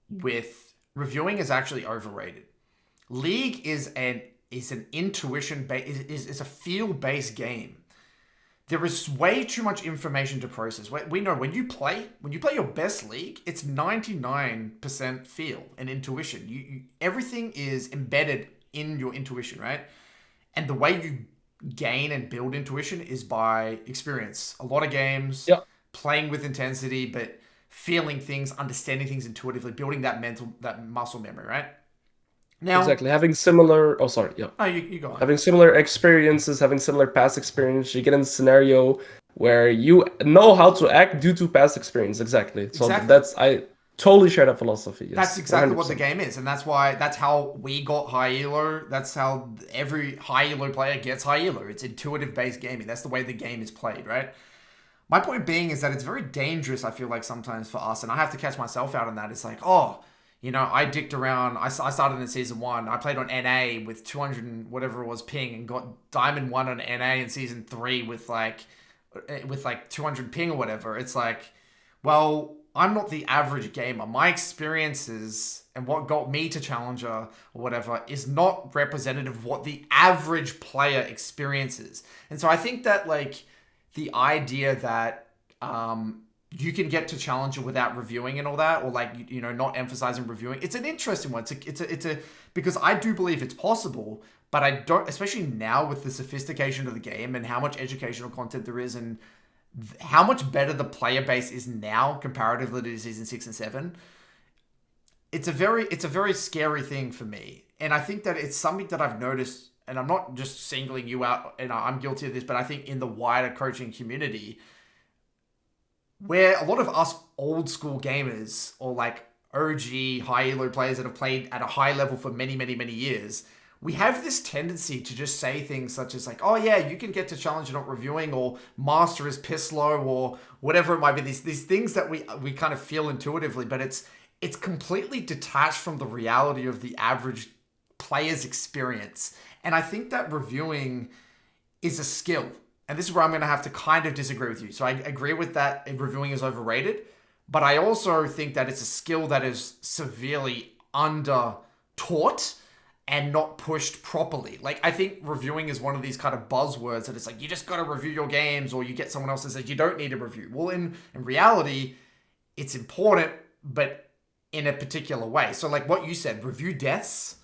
with reviewing is actually overrated. League is an intuition is a feel based game. There is way too much information to process. We know when you play your best league, it's 99% feel and intuition. Everything is embedded in your intuition, right? And the way you gain and build intuition is by experience. A lot of games, Yeah. playing with intensity, but feeling things, understanding things intuitively, building that muscle memory, right? Now, Exactly. Having similar, oh sorry, yeah. oh, you go on. Having similar experiences, having similar past experience, you get in a scenario where you know how to act due to past experience. Exactly. So Exactly. that's I totally share that philosophy. That's Yes, exactly what the 100%. game is, and that's how we got high elo. That's how every high elo player gets high elo. It's intuitive based gaming. That's the way the game is played, right? My point being is that it's very dangerous, I feel like, sometimes for us, and I have to catch myself out on that. It's like, oh, I dicked around. I started in season one. I played on NA with 200 and whatever it was ping and got Diamond 1 on NA in season 3 with like 200 ping or whatever. It's like, well, I'm not the average gamer. My experiences and what got me to Challenger or whatever is not representative of what the average player experiences. And so I think that, like, the idea that you can get to Challenger without reviewing and all that, or like not emphasizing reviewing. It's an interesting one. It's a because I do believe it's possible, but I don't, especially now with the sophistication of the game and how much educational content there is, and how much better the player base is now comparatively to season 6 and 7. It's a very scary thing for me, and I think that it's something that I've noticed. And I'm not just singling you out, and I'm guilty of this, but I think in the wider coaching community, where a lot of us old school gamers or like OG high elo players that have played at a high level for many, many, many years, we have this tendency to just say things such as like, oh yeah, you can get to challenge not reviewing, or master is piss low, or whatever it might be. These things that we kind of feel intuitively, but it's completely detached from the reality of the average player's experience. And I think that reviewing is a skill. And this is where I'm going to have to kind of disagree with you. So I agree with that reviewing is overrated, but I also think that it's a skill that is severely under taught and not pushed properly. Like, I think reviewing is one of these kind of buzzwords that it's like, you just got to review your games, or you get someone else that says you don't need to review. Well, in reality, it's important, but in a particular way. So like what you said, review deaths,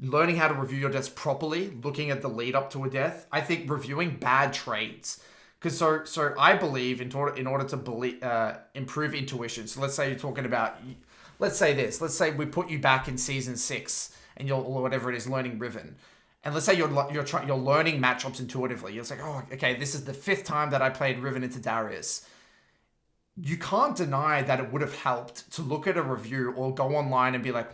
learning how to review your deaths properly, looking at the lead up to a death. I think reviewing bad trades. Because so I believe in order to improve intuition. So let's say you're talking about, let's say this. Let's say we put you back in season 6 and you're, or whatever it is, learning Riven. And let's say you're learning matchups intuitively. You're like, oh, okay, this is the 5th time that I played Riven into Darius. You can't deny that it would have helped to look at a review or go online and be like,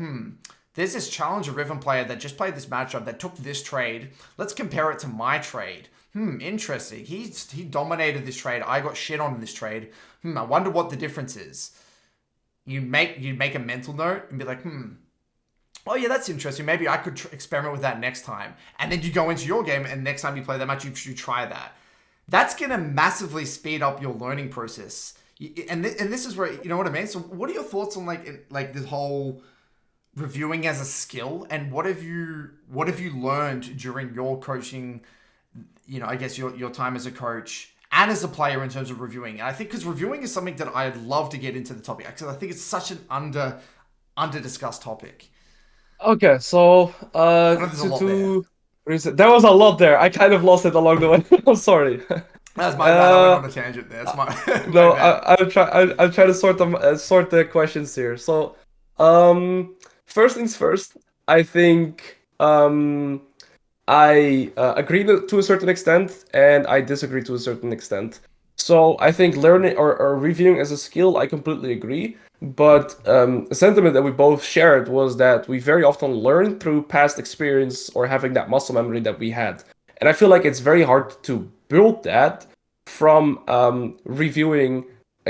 there's this Challenger Riven player that just played this matchup that took this trade. Let's compare it to my trade. Interesting. He dominated this trade. I got shit on in this trade. I wonder what the difference is. You make a mental note and be like, oh yeah, that's interesting. Maybe I could experiment with that next time. And then you go into your game, and next time you play that match, you try that. That's gonna massively speed up your learning process. And this is where, you know what I mean. So, what are your thoughts on like this whole reviewing as a skill, and what have you learned during your coaching, I guess your time as a coach and as a player in terms of reviewing? And I think because reviewing is something that I'd love to get into the topic, because I think it's such an under discussed topic. Okay, so I know there's a lot there. there was a lot there. I kind of lost it along the way. I'm sorry. That's my bad. I went Uh, on a tangent there. That's uh, my my no, bad. I'll try to sort the questions here. So, first things first. I think I agree to a certain extent, and I disagree to a certain extent. So I think learning or reviewing as a skill, I completely agree. But a sentiment that we both shared was that we very often learn through past experience or having that muscle memory that we had. And I feel like it's very hard to build that from reviewing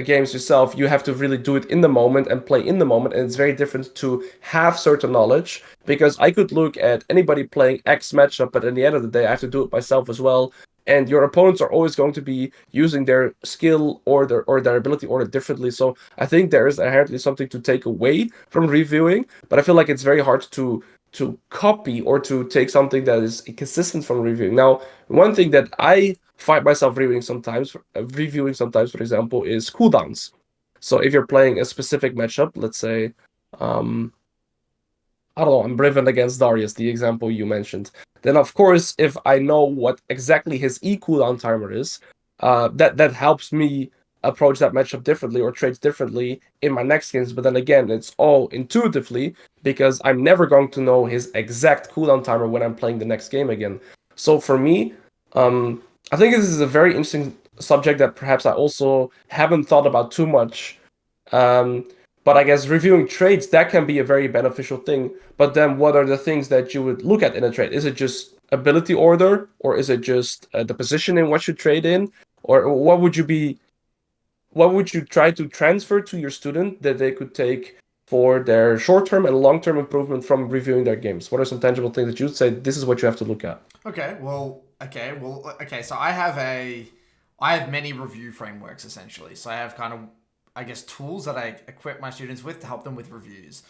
games yourself. You have to really do it in the moment and play in the moment. And it's very different to have certain knowledge, because I could look at anybody playing X matchup, but at the end of the day, I have to do it myself as well. And your opponents are always going to be using their skill or their ability order differently. So I think there is inherently something to take away from reviewing, but I feel like it's very hard to copy or to take something that is consistent from reviewing. Now, one thing that I find myself reviewing sometimes, for example, is cooldowns. So if you're playing a specific matchup, let's say, um, I don't know, I'm Riven against Darius, the example you mentioned. Then of course, if I know what exactly his E cooldown timer is, that helps me approach that matchup differently or trades differently in my next games. But then again, it's all intuitively because I'm never going to know his exact cooldown timer when I'm playing the next game again. So for me, I think this is a very interesting subject that perhaps I also haven't thought about too much. Um, but I guess reviewing trades, that can be a very beneficial thing. But then what are the things that you would look at in a trade? Is it just ability order, or is it just the position in what you trade in? Or what would you try to transfer to your student that they could take for their short-term and long-term improvement from reviewing their games? What are some tangible things that you'd say this is what you have to look at? Okay. So I have many review frameworks essentially. So I have kind of, I guess, tools that I equip my students with to help them with reviews.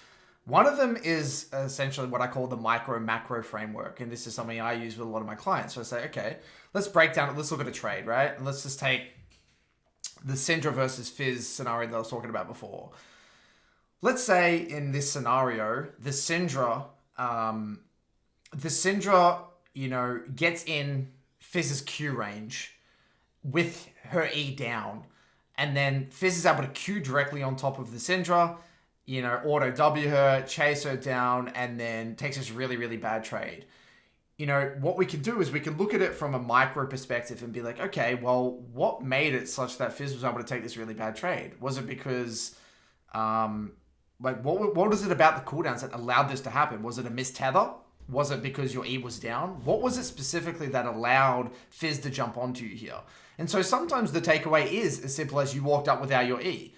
One of them is essentially what I call the micro macro framework, and this is something I use with a lot of my clients. So I say, okay, let's look at a trade, right? And let's just take the Syndra versus Fizz scenario that I was talking about before. Let's say in this scenario, the Syndra, gets in Fizz's Q range with her E down, and then Fizz is able to Q directly on top of the Syndra, auto W her, chase her down, and then takes this really, really bad trade. What we can do is we can look at it from a micro perspective and be like, okay, well, what made it such that Fizz was able to take this really bad trade? Was it because, what was it about the cooldowns that allowed this to happen? Was it a missed tether? Was it because your E was down? What was it specifically that allowed Fizz to jump onto you here? And so sometimes the takeaway is as simple as you walked up without your E.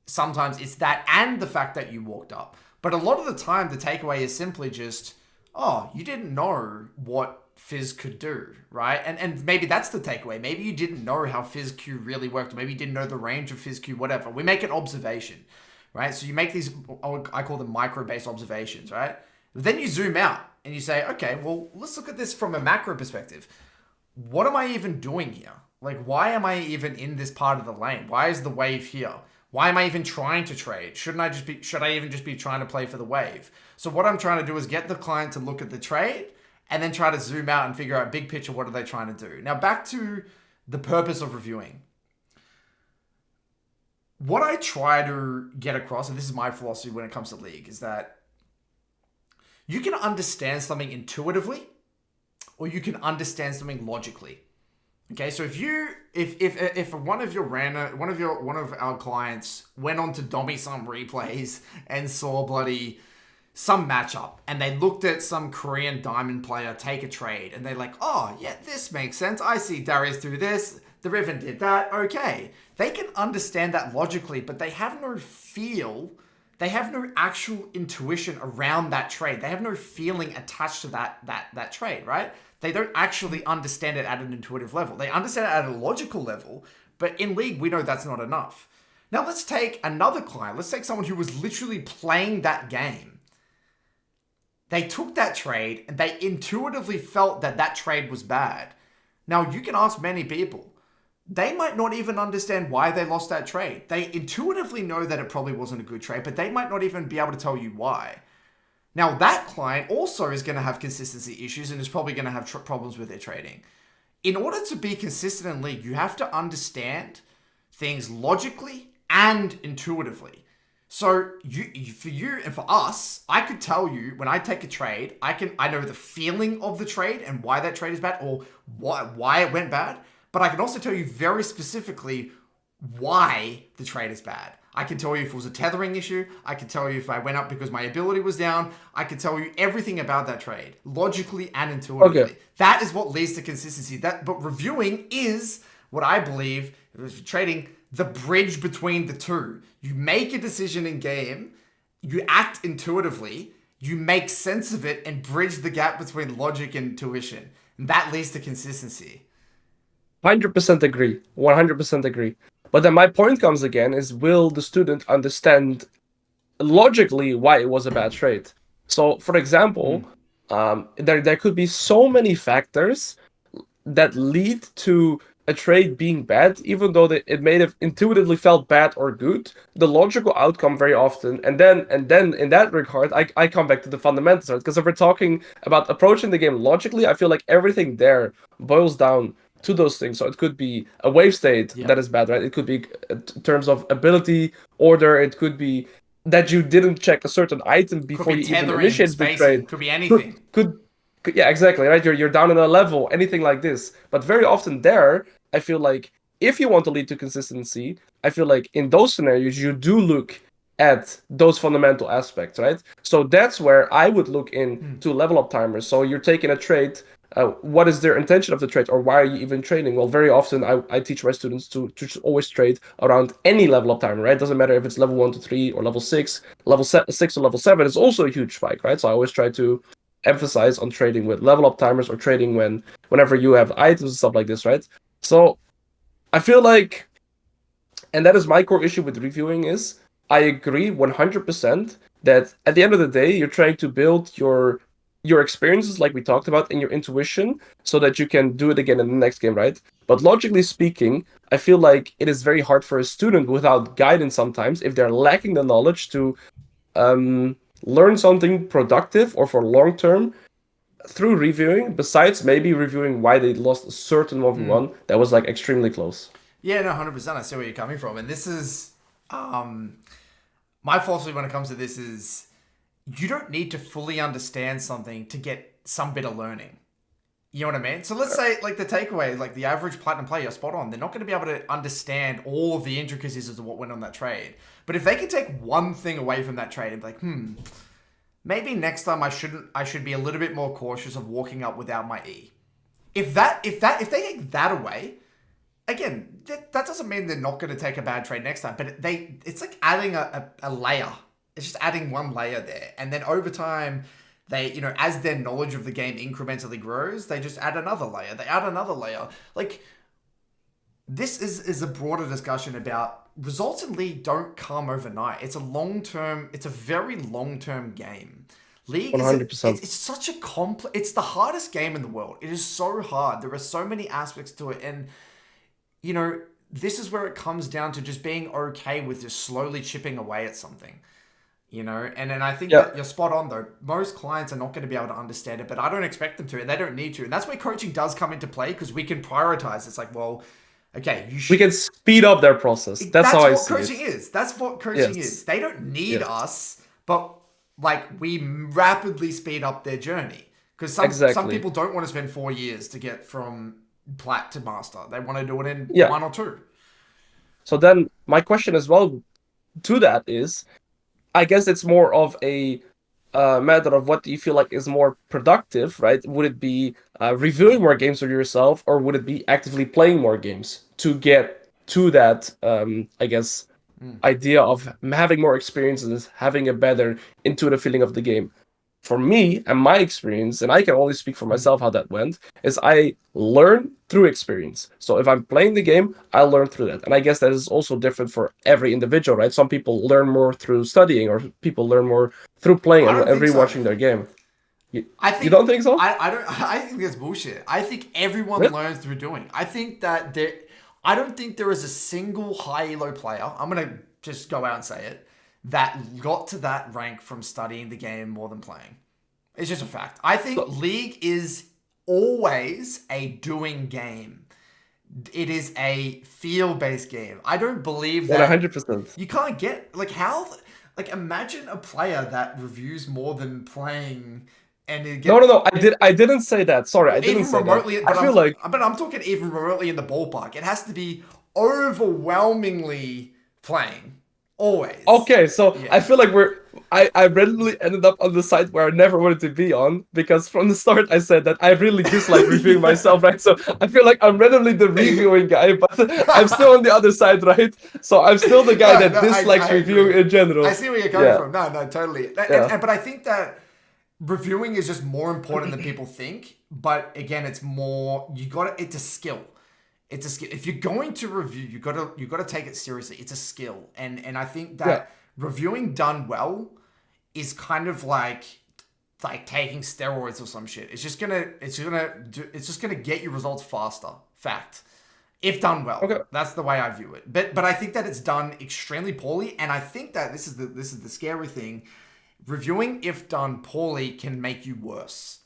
Sometimes it's that and the fact that you walked up. But a lot of the time, the takeaway is simply just, oh, you didn't know what Fizz could do, right? And maybe that's the takeaway. Maybe you didn't know how Fizz Q really worked. Or maybe you didn't know the range of Fizz Q, whatever. We make an observation, right? So you make these, I call them micro-based observations, right? Then you zoom out and you say, okay, well, let's look at this from a macro perspective. What am I even doing here? Like, why am I even in this part of the lane? Why is the wave here? Why am I even trying to trade? Should I even just be trying to play for the wave? So what I'm trying to do is get the client to look at the trade and then try to zoom out and figure out big picture, what are they trying to do? Now back to the purpose of reviewing. What I try to get across, and this is my philosophy when it comes to League, is that you can understand something intuitively or you can understand something logically. Okay, so if one of our clients went on to Dommy some replays and saw bloody some matchup and they looked at some Korean diamond player take a trade and they're like, oh yeah, this makes sense. I see Darius do this, the Riven did that. Okay, they can understand that logically, but they have no feel. They have no actual intuition around that trade. They have no feeling attached to that trade, right? They don't actually understand it at an intuitive level. They understand it at a logical level, but in League, we know that's not enough. Now let's take another client. Let's take someone who was literally playing that game. They took that trade and they intuitively felt that that trade was bad. Now you can ask many people. They might not even understand why they lost that trade. They intuitively know that it probably wasn't a good trade, but they might not even be able to tell you why. Now, that client also is going to have consistency issues and is probably going to have problems with their trading. In order to be consistent in League, you have to understand things logically and intuitively. So for you and for us, I could tell you when I take a trade, I know the feeling of the trade and why that trade is bad or why it went bad. But I can also tell you very specifically why the trade is bad. I can tell you if it was a tethering issue. I can tell you if I went up because my ability was down. I can tell you everything about that trade, logically and intuitively. Okay. That is what leads to consistency. But reviewing is what I believe, trading, the bridge between the two. You make a decision in game, you act intuitively, you make sense of it and bridge the gap between logic and intuition. And that leads to consistency. 100% agree. 100% agree. But then my point comes again is will the student understand logically why it was a bad trade? So, for example, there could be so many factors that lead to a trade being bad, even though it may have intuitively felt bad or good. The logical outcome very often, and then in that regard, I come back to the fundamentals, right? Because if we're talking about approaching the game logically, I feel like everything there boils down to those things. So it could be a wave state Yeah. that is bad, right? It could be in terms of ability, order. It could be that you didn't check a certain item Could before be you even tethering, initiated the spacing, trade. could be Could anything. could, yeah, exactly, right? You're down in a level, anything like this. But very often there, I feel like if you want to lead to consistency, I feel like in those scenarios you do look at those fundamental aspects, right? So that's where I would look Hmm. into level up timers. So you're taking a trade. What is their intention of the trade, or why are you even trading? Well, very often I teach my students to always trade around any level up timer, right? Doesn't matter if it's level 1 to 3 or level 6, level 6 or level 7 is also a huge spike, right? So I always try to emphasize on trading with level up timers or trading whenever you have items and stuff like this, right? So I feel like, and that is my core issue with reviewing is I agree 100% that at the end of the day you're trying to build your experiences like we talked about and your intuition so that you can do it again in the next game, right? But logically speaking, I feel like it is very hard for a student without guidance sometimes if they're lacking the knowledge to learn something productive or for long term through reviewing, besides maybe reviewing why they lost a certain 1v1 that was like extremely close. Yeah, no, 100%. I see where you're coming from. And this is um, my philosophy when it comes to this is you don't need to fully understand something to get some bit of learning. You know what I mean? So let's say, like, the takeaway, like, the average platinum player, spot on. They're not going to be able to understand all of the intricacies of what went on that trade. But if they can take one thing away from that trade and be like, maybe next time I should be a little bit more cautious of walking up without my E. If they take that away, again, that doesn't mean they're not going to take a bad trade next time. But it's like adding a layer. It's just adding one layer there, and then over time, they, as their knowledge of the game incrementally grows, they just add another layer. They add another layer. Like, this is a broader discussion about results in League don't come overnight. It's a very long-term game. League is it's 100%. such a complex. It's the hardest game in the world. It is so hard. There are so many aspects to it, and this is where it comes down to just being okay with just slowly chipping away at something. And then I think Yeah. that you're spot on though. Most clients are not going to be able to understand it, but I don't expect them to, and they don't need to. And that's where coaching does come into play because we can prioritize. It's like, well, okay, you We should. can speed up their process. That's how That's I what see coaching it. is. That's what coaching is. Yes. They don't need Yes. us, but like we rapidly speed up their journey because some Exactly. people don't want to spend 4 years to get from plat to master. They want to do it in Yeah. 1 or 2. So then my question as well to that is, I guess it's more of a matter of what do you feel like is more productive, right? Would it be reviewing more games for yourself, or would it be actively playing more games to get to that, I guess, idea of having more experiences, having a better intuitive feeling of the game? For me and my experience, and I can only speak for myself how that went, is I learn through experience. So if I'm playing the game, I learn through that. And I guess that is also different for every individual, right? Some people learn more through studying, or people learn more through playing I and don't think so. rewatching their game. You, I you think don't think so? I don't I think that's bullshit. I think everyone Really? learns through doing. I think that I don't think there is a single high elo player. I'm gonna just go out and say it that got to that rank from studying the game more than playing. It's just a fact. I think So, League is always a doing game. It is a feel-based game. I don't believe that 100%. you can't get like how like imagine a player that reviews more than playing and it No, no, gets no. I didn't say that. Sorry, I well, didn't even say that. remotely. I But feel like I'm talking even remotely in the ballpark. It has to be overwhelmingly playing always. okay, so I Yeah. feel like I randomly ended up on the side where I never wanted to be on because from the start I said that I really dislike reviewing myself, right? So I feel like I'm randomly the reviewing guy, but I'm still on the other side, right? So I'm still the guy No, that no, dislikes I reviewing agree. in I general. see where you're coming Yeah, from. No, no, totally. yeah, But I think that reviewing is just more important than people think. But again, it's more you got to. It's a skill. It's a skill. If you're going to review, you got to take it seriously. It's a skill, and I think yeah. that reviewing done well is kind of like taking steroids or some shit. It's just gonna get you results faster. Fact. If done well, Okay. that's the way I view it. But I think that it's done extremely poorly, and I think that this is the scary thing. Reviewing if done poorly can make you worse.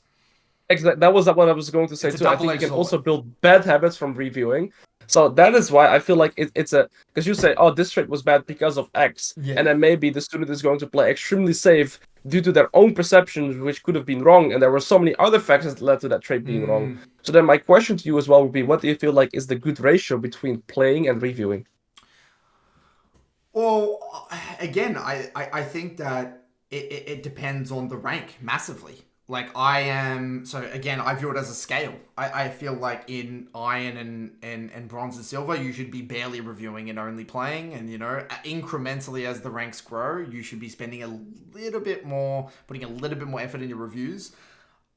Exactly. That was what I was going to say It's a too. I think you double-edged can sword. also build bad habits from reviewing. So that is why I feel like it's a because you say, oh, this trade was bad because of X, Yeah. and then maybe the student is going to play extremely safe due to their own perceptions, which could have been wrong, and there were so many other factors that led to that trade being wrong. Mm. So then my question to you as well would be, what do you feel like is the good ratio between playing and reviewing? Well, again, I think that it depends on the rank massively. Like I am, so again, I view it as a scale. I feel like in iron and bronze and silver, you should be barely reviewing and only playing. And, incrementally as the ranks grow, you should be spending a little bit more, putting a little bit more effort in your reviews.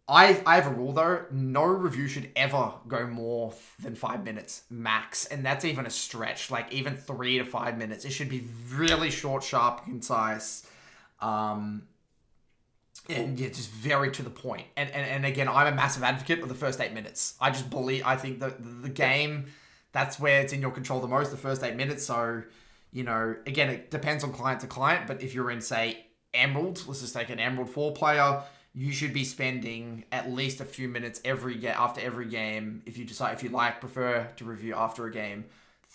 I have a rule though. No review should ever go more than 5 minutes max, and that's even a stretch. Like even 3 to 5 minutes, it should be really short, sharp, concise, um, and yeah, just very to the point. And again, I'm a massive advocate of the first 8 minutes. I just believe I think that the game, that's where it's in your control the most. The first 8 minutes. So again, it depends on client to client. But if you're in say Emerald, let's just take an Emerald 4 player, you should be spending at least a few minutes after every game. If you decide if you prefer to review after a game,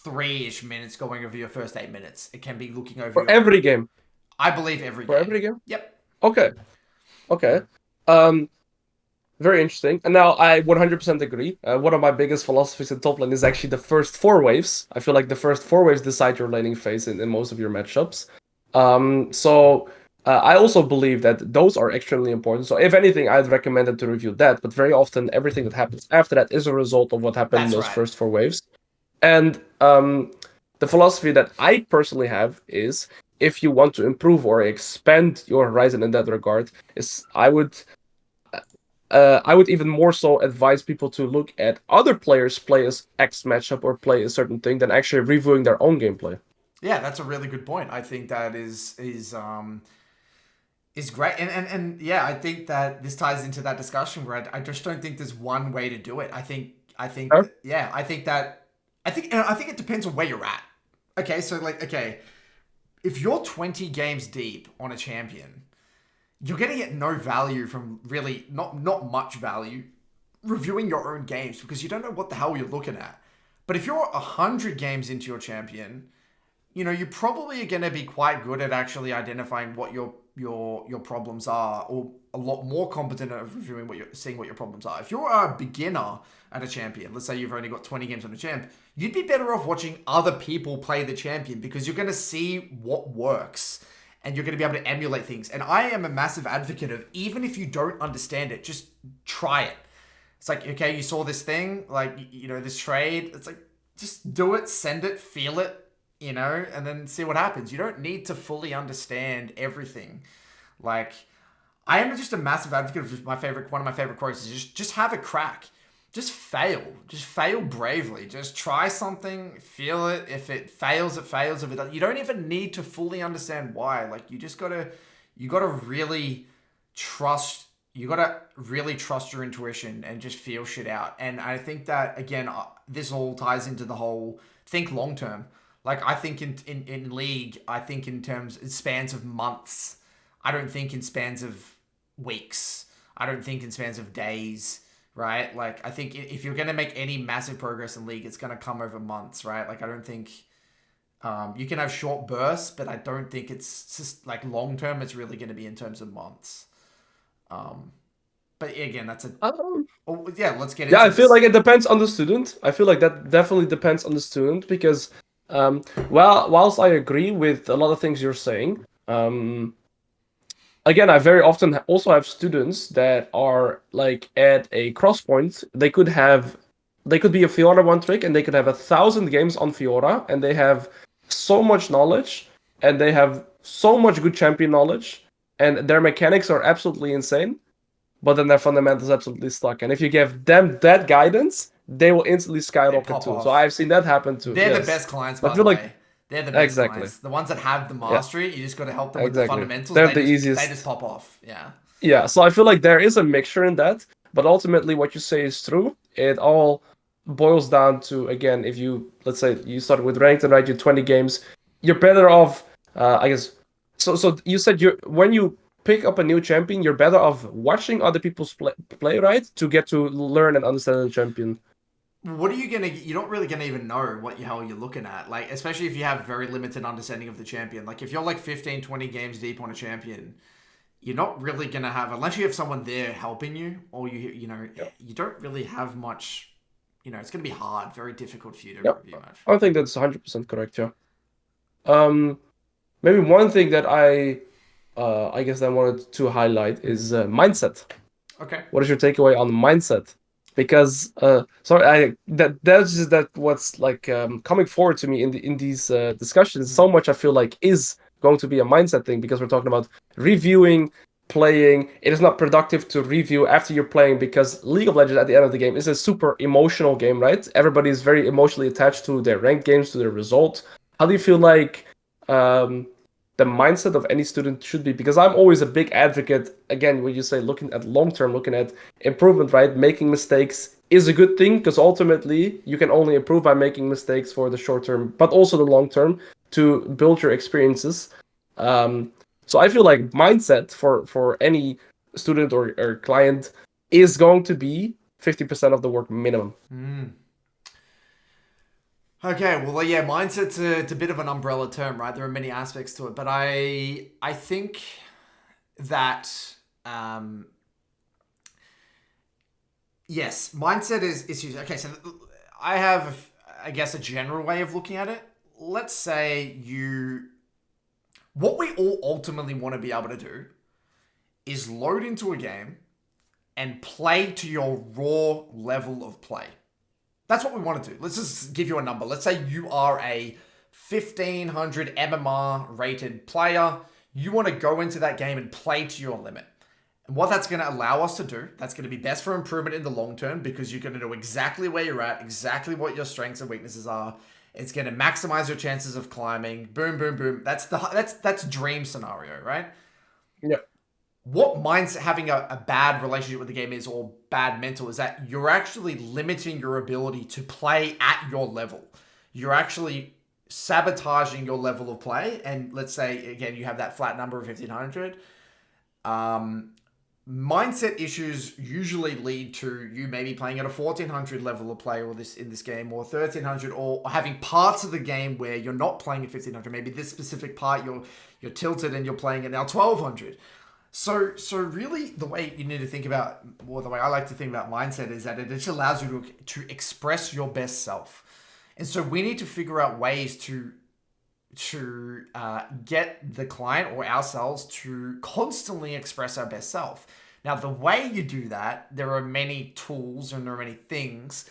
3-ish minutes going over your first 8 minutes. It can be looking over For your. every game. I believe every For game. every game? Yep. Okay. Okay. Um, Very interesting. And now I 100% agree. One of my biggest philosophies in top lane is actually the first four waves. I feel like the first four waves decide your laning phase in most of your matchups. I also believe that those are extremely important. So if anything, I'd recommend them to review that. But very often, everything that happens after that is a result of what happened in That's those right. first four waves. And the philosophy that I personally have is if you want to improve or expand your horizon in that regard, is I would even more so advise people to look at other players play as X matchup or play a certain thing than actually reviewing their own gameplay. Yeah, that's a really good point. I think that is great, and yeah, I think that this ties into that discussion where I just don't think there's one way to do it. I think Huh? that, yeah, I think it depends on where you're at. Okay, so like okay, if you're 20 games deep on a champion, you're gonna get no value from really not much value reviewing your own games because you don't know what the hell you're looking at. But if you're 100 games into your champion, you probably are going to be quite good at actually identifying what your problems are, or a lot more competent at reviewing seeing what your problems are. If you're a beginner at a champion, let's say you've only got 20 games on a champ, you'd be better off watching other people play the champion because you're going to see what works and you're going to be able to emulate things. And I am a massive advocate of, even if you don't understand it, just try it. It's like, okay, you saw this thing, like, this trade. It's like, just do it, send it, feel it, and then see what happens. You don't need to fully understand everything. Like, I am just a massive advocate of one of my favorite quotes is just have a crack. Just fail bravely. Just try something, feel it. If it fails, it fails. If it doesn't, you don't even need to fully understand why. Like, you gotta really trust your intuition and just feel shit out. And I think that again, this all ties into the whole think long term. Like I think in league, I think in spans of months. I don't think in spans of weeks. I don't think in spans of days. Right? Like I think if you're gonna make any massive progress in league, it's gonna come over months. Right? Like I don't think. You can have short bursts, but I don't think it's just like long term. It's really going to be in terms of months. Um, but again, that's a. Um, Oh, yeah, let's get yeah, into I feel this. like it depends on the student. I feel like that definitely depends on the student because, well, whilst I agree with a lot of things you're saying, again, I very often also have students that are like at a cross point. They could be a Fiora one trick, and they could have 1,000 games on Fiora, and they have so much knowledge, and they have so much good champion knowledge, and their mechanics are absolutely insane, but then their fundamentals absolutely stuck. And if you give them that guidance, they will instantly They skyrocket pop too. So off. I've seen that happen too. They're the Yes, best clients, I by the feel like way. They're the best exactly. clients. The ones that have the Yeah, mastery, you just got to help them with the exactly. fundamentals. They're They the just easiest. pop off. Yeah. Yeah, so I feel like there is a mixture in that, but ultimately what you say is true. It all boils down to, again, if you, let's say you started with ranked and you 20 games, you're better off, I guess. So you said when you pick up a new champion, you're better off watching other people's play, right? To get to learn and understand the champion. What are you gonna? You're not really gonna even know what the hell you're looking at. Like, especially if you have very limited understanding of the champion. Like, if you're like 15, 20 games deep on a champion, you're not really gonna have, unless you have someone there helping you, or Yep. you don't really have much. It's gonna be hard, very difficult for you to Yep. review much. I think that's 100% correct, yeah. Um, Maybe one thing that I guess I wanted to highlight is mindset. Okay. What is your takeaway on mindset? Because sorry, that's just that what's like coming forward to me in these discussions. Mm. So much I feel like is going to be a mindset thing because we're talking about reviewing, playing. It is not productive to review after you're playing because League of Legends at the end of the game is a super emotional game, right? Everybody is very emotionally attached to their ranked games, to their result. How do you feel like um, the mindset of any student should be? Because I'm always a big advocate, again, when you say looking at long term, looking at improvement, right? Making mistakes is a good thing because ultimately you can only improve by making mistakes for the short term, but also the long term to build your experiences. Um, so I feel like mindset for any student or client is going to be 50% of the work minimum. Mm. Okay, well, yeah, mindset's it's a bit of an umbrella term, right? There are many aspects to it, but I think that um, yes, mindset is huge. Okay, so I have, I guess, a general way of looking at it. Let's say what we all ultimately want to be able to do is load into a game and play to your raw level of play. That's what we want to do. Let's just give you a number. Let's say you are a 1500 MMR rated player. You want to go into that game and play to your limit. And what that's going to allow us to do, that's going to be best for improvement in the long term because you're going to know exactly where you're at, exactly what your strengths and weaknesses are. It's going to maximize your chances of climbing. Boom, boom, boom. That's dream scenario, right? Yeah. What mindset having a bad relationship with the game is, or bad mental, is that you're actually limiting your ability to play at your level. You're actually sabotaging your level of play. And let's say again you have that flat number of 1500. um Mindset issues usually lead to you maybe playing at a 1400 level of play, or this in this game, or 1300, or having parts of the game where you're not playing at 1500. Maybe this specific part you're tilted and you're playing at now 1200. So really, the way you need to think about, or the way I like to think about mindset, is that it just allows you to express your best self. And so we need to figure out ways to get the client or ourselves to constantly express our best self. Now, the way you do that, there are many tools and there are many things,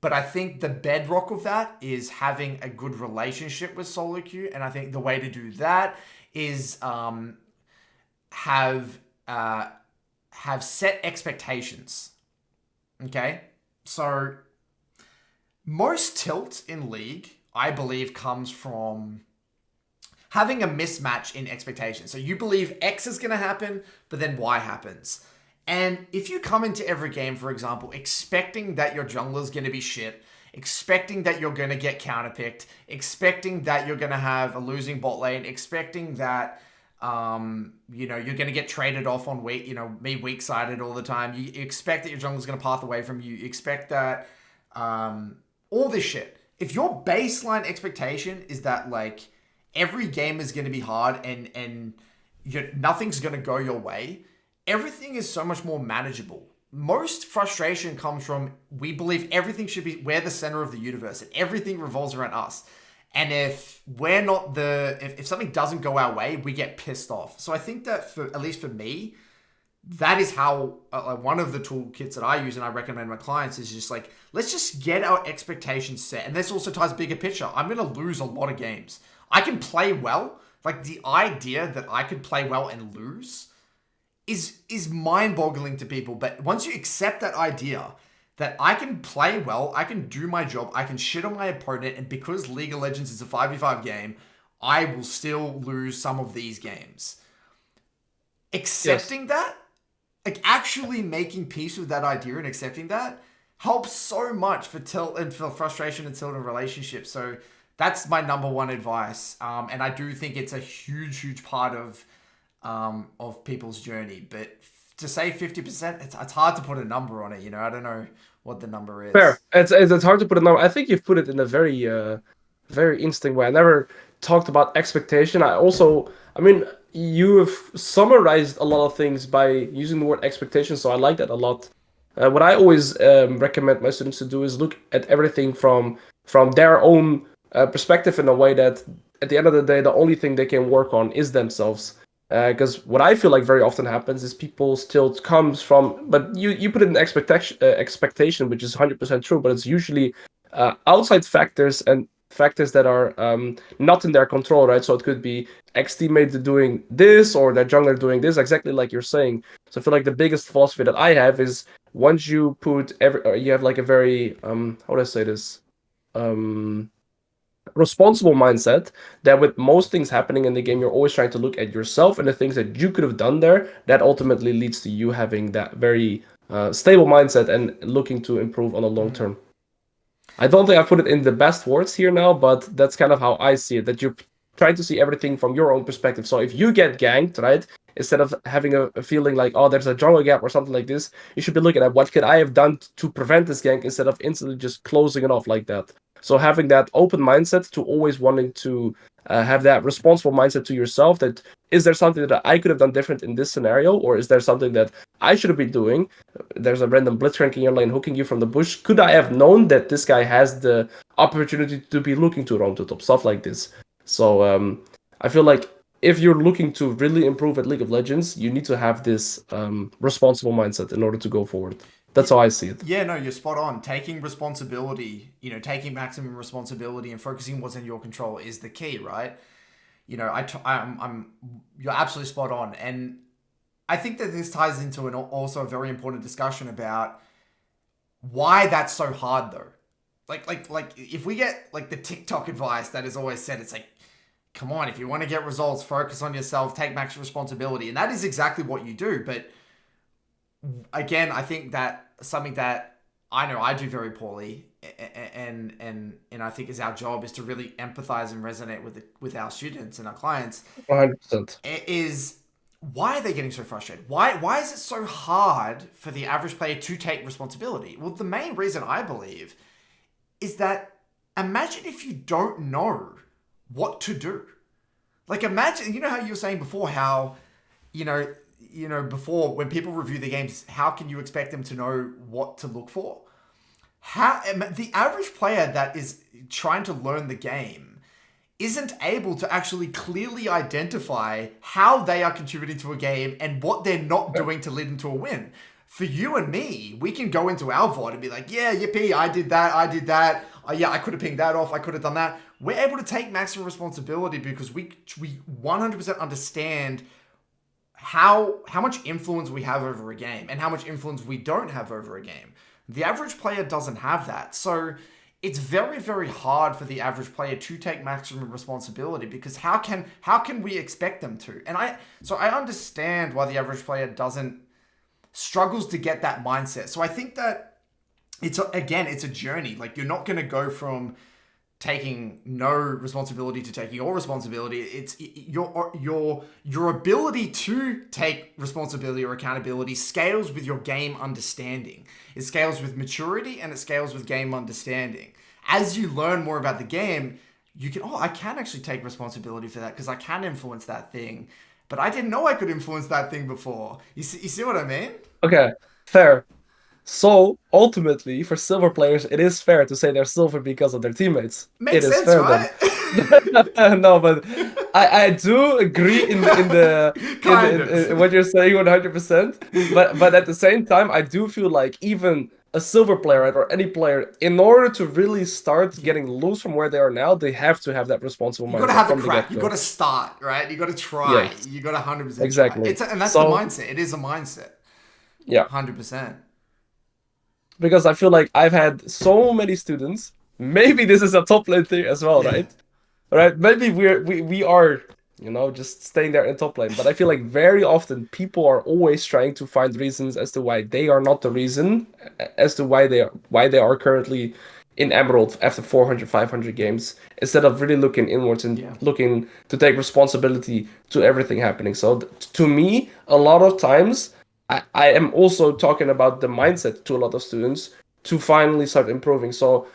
but I think the bedrock of that is having a good relationship with solo queue. And I think the way to do that is have uh, have set expectations. Okay, so most tilt in League, I believe, comes from having a mismatch in expectations. So you believe X is going to happen, but then Y happens. And if you come into every game, for example, expecting that your jungler is going to be shit, expecting that you're going to get counterpicked, expecting that you're going to have a losing bot lane, expecting that you're going to get traded off on weak, me weak sided all the time. You expect that your jungler's going to path away from you. You expect that all this shit. If your baseline expectation is that like every game is going to be hard and nothing's going to go your way, everything is so much more manageable. Most frustration comes from we believe everything should be, we're the center of the universe and everything revolves around us. And if we're not if something doesn't go our way, we get pissed off. So I think that at least for me, that is how one of the toolkits that I use and I recommend my clients is just like, let's just get our expectations set. And this also ties bigger picture. I'm going to lose a lot of games. I can play well. Like the idea that I could play well and lose is mind-boggling to people. But once you accept that idea that I can play well, I can do my job, I can shit on my opponent, and because League of Legends is a 5v5 game, I will still lose some of these games. Yes. Accepting that, like actually making peace with that idea and accepting that helps so much for tilt and for frustration and tilt in relationships. So that's my number one advice. And I do think it's a huge, huge part of of people's journey. But to say 50%, it's hard to put a number on it. You know, I don't know what the number is. Fair. It's hard to put a number. I think you've put it in a very very interesting way. I never talked about expectation. I mean, you have summarized a lot of things by using the word expectation, so I like that a lot. What I always recommend my students to do is look at everything from their own perspective in a way that at the end of the day, the only thing they can work on is themselves. Because what I feel like very often happens is people still comes from, but you put it in expectation, which is 100% true, but it's usually outside factors and factors that are not in their control, right? So it could be ex teammate doing this or their jungler doing this, exactly like you're saying. So I feel like the biggest philosophy that I have is once you put you have like a very how do I say this? Um, responsible mindset that with most things happening in the game you're always trying to look at yourself and the things that you could have done there that ultimately leads to you having that very stable mindset and looking to improve on a long Mm. term. I don't think I put it in the best words here now, but that's kind of how I see it. That you're trying to see everything from your own perspective. So if you get ganked, right, instead of having a feeling like, oh, there's a jungle gap or something like this, you should be looking at what could I have done to prevent this gank instead of instantly just closing it off like that. So having that open mindset to always wanting to have that responsible mindset to yourself. That is there something that I could have done different in this scenario, or is there something that I should have been doing? There's a random blitzcrank in your lane hooking you from the bush. Could I have known that this guy has the opportunity to be looking to roam to top? Stuff like this. So I feel like if you're looking to really improve at League of Legends, you need to have this responsible mindset in order to go forward. That's Yeah, how I see it. yeah, no, you're spot on. Taking responsibility, taking maximum responsibility and focusing what's in your control is the key, right? You're absolutely spot on. And I think that this ties into also a very important discussion about why that's so hard though. Like if we get like the TikTok advice that is always said, it's like, come on, if you want to get results, focus on yourself, take max responsibility. And that is exactly what you do. But again, I think that something that I know I do very poorly, and I think is our job is to really empathize and resonate with our students and our clients. 100%. Is why are they getting so frustrated? Why is it so hard for the average player to take responsibility? Well, the main reason I believe is that imagine if you don't know what to do. Like imagine, you know how you were saying before how you know, before when people review the games, how can you expect them to know what to look for? How the average player that is trying to learn the game isn't able to actually clearly identify how they are contributing to a game and what they're not doing to lead into a win. For you and me, we can go into our VOD and be like, yeah, yippee, I did that, I did that. Yeah, I could have pinged that off, I could have done that. We're able to take maximum responsibility because we 100% understand how much influence we have over a game and how much influence we don't have over a game. The average player doesn't have that. So it's very, very hard for the average player to take maximum responsibility because how can we expect them to? And I understand why the average player doesn't struggles to get that mindset. So I think that it's a journey. Like you're not going to go from taking no responsibility to taking all responsibility. It's your ability to take responsibility or accountability scales with your game understanding. It scales with maturity and it scales with game understanding. As you learn more about the game, you can I can actually take responsibility for that because I can influence that thing. But I didn't know I could influence that thing before. You see what I mean? Okay, fair. So ultimately, for silver players, it is fair to say they're silver because of their teammates. It Makes is sense, fair then. right? No, but I do agree Kind of. in what you're saying 100%. But at the same time, I do feel like even a silver player, right, or any player, in order to really start getting loose from where they are now, they have to have that responsible You got to mindset have the from the crack. You got get-go. to start, right? You got to try. Yes, You got to 100% try. exactly. And that's the So mindset. It is a mindset. yeah. 100%. Because I feel like I've had so many students. Maybe this is a top lane thing as well, Yeah. right? Right? Maybe we are, just staying there in top lane. But I feel like very often people are always trying to find reasons as to why they are not the reason, as to why they are currently in Emerald after 400, 500 games, instead of really looking inwards and Yeah. looking to take responsibility to everything happening. So to me, a lot of times, I am also talking about the mindset to a lot of students to finally start improving. So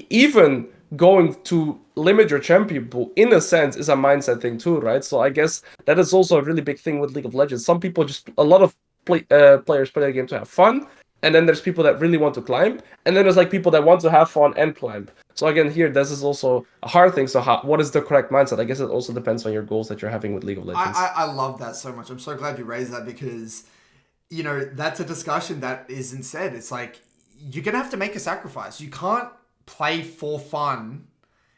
even going to limit your champion pool, in a sense, is a mindset thing too, right? So I guess that is also a really big thing with League of Legends. Some people just, a lot of players play the game to have fun, and then there's people that really want to climb, and then there's like people that want to have fun and climb. So again, here this is also a hard thing. So what is the correct mindset? I guess it also depends on your goals that you're having with League of Legends. I love that so much. I'm so glad you raised that because, that's a discussion that isn't said. It's like, you're going to have to make a sacrifice. You can't play for fun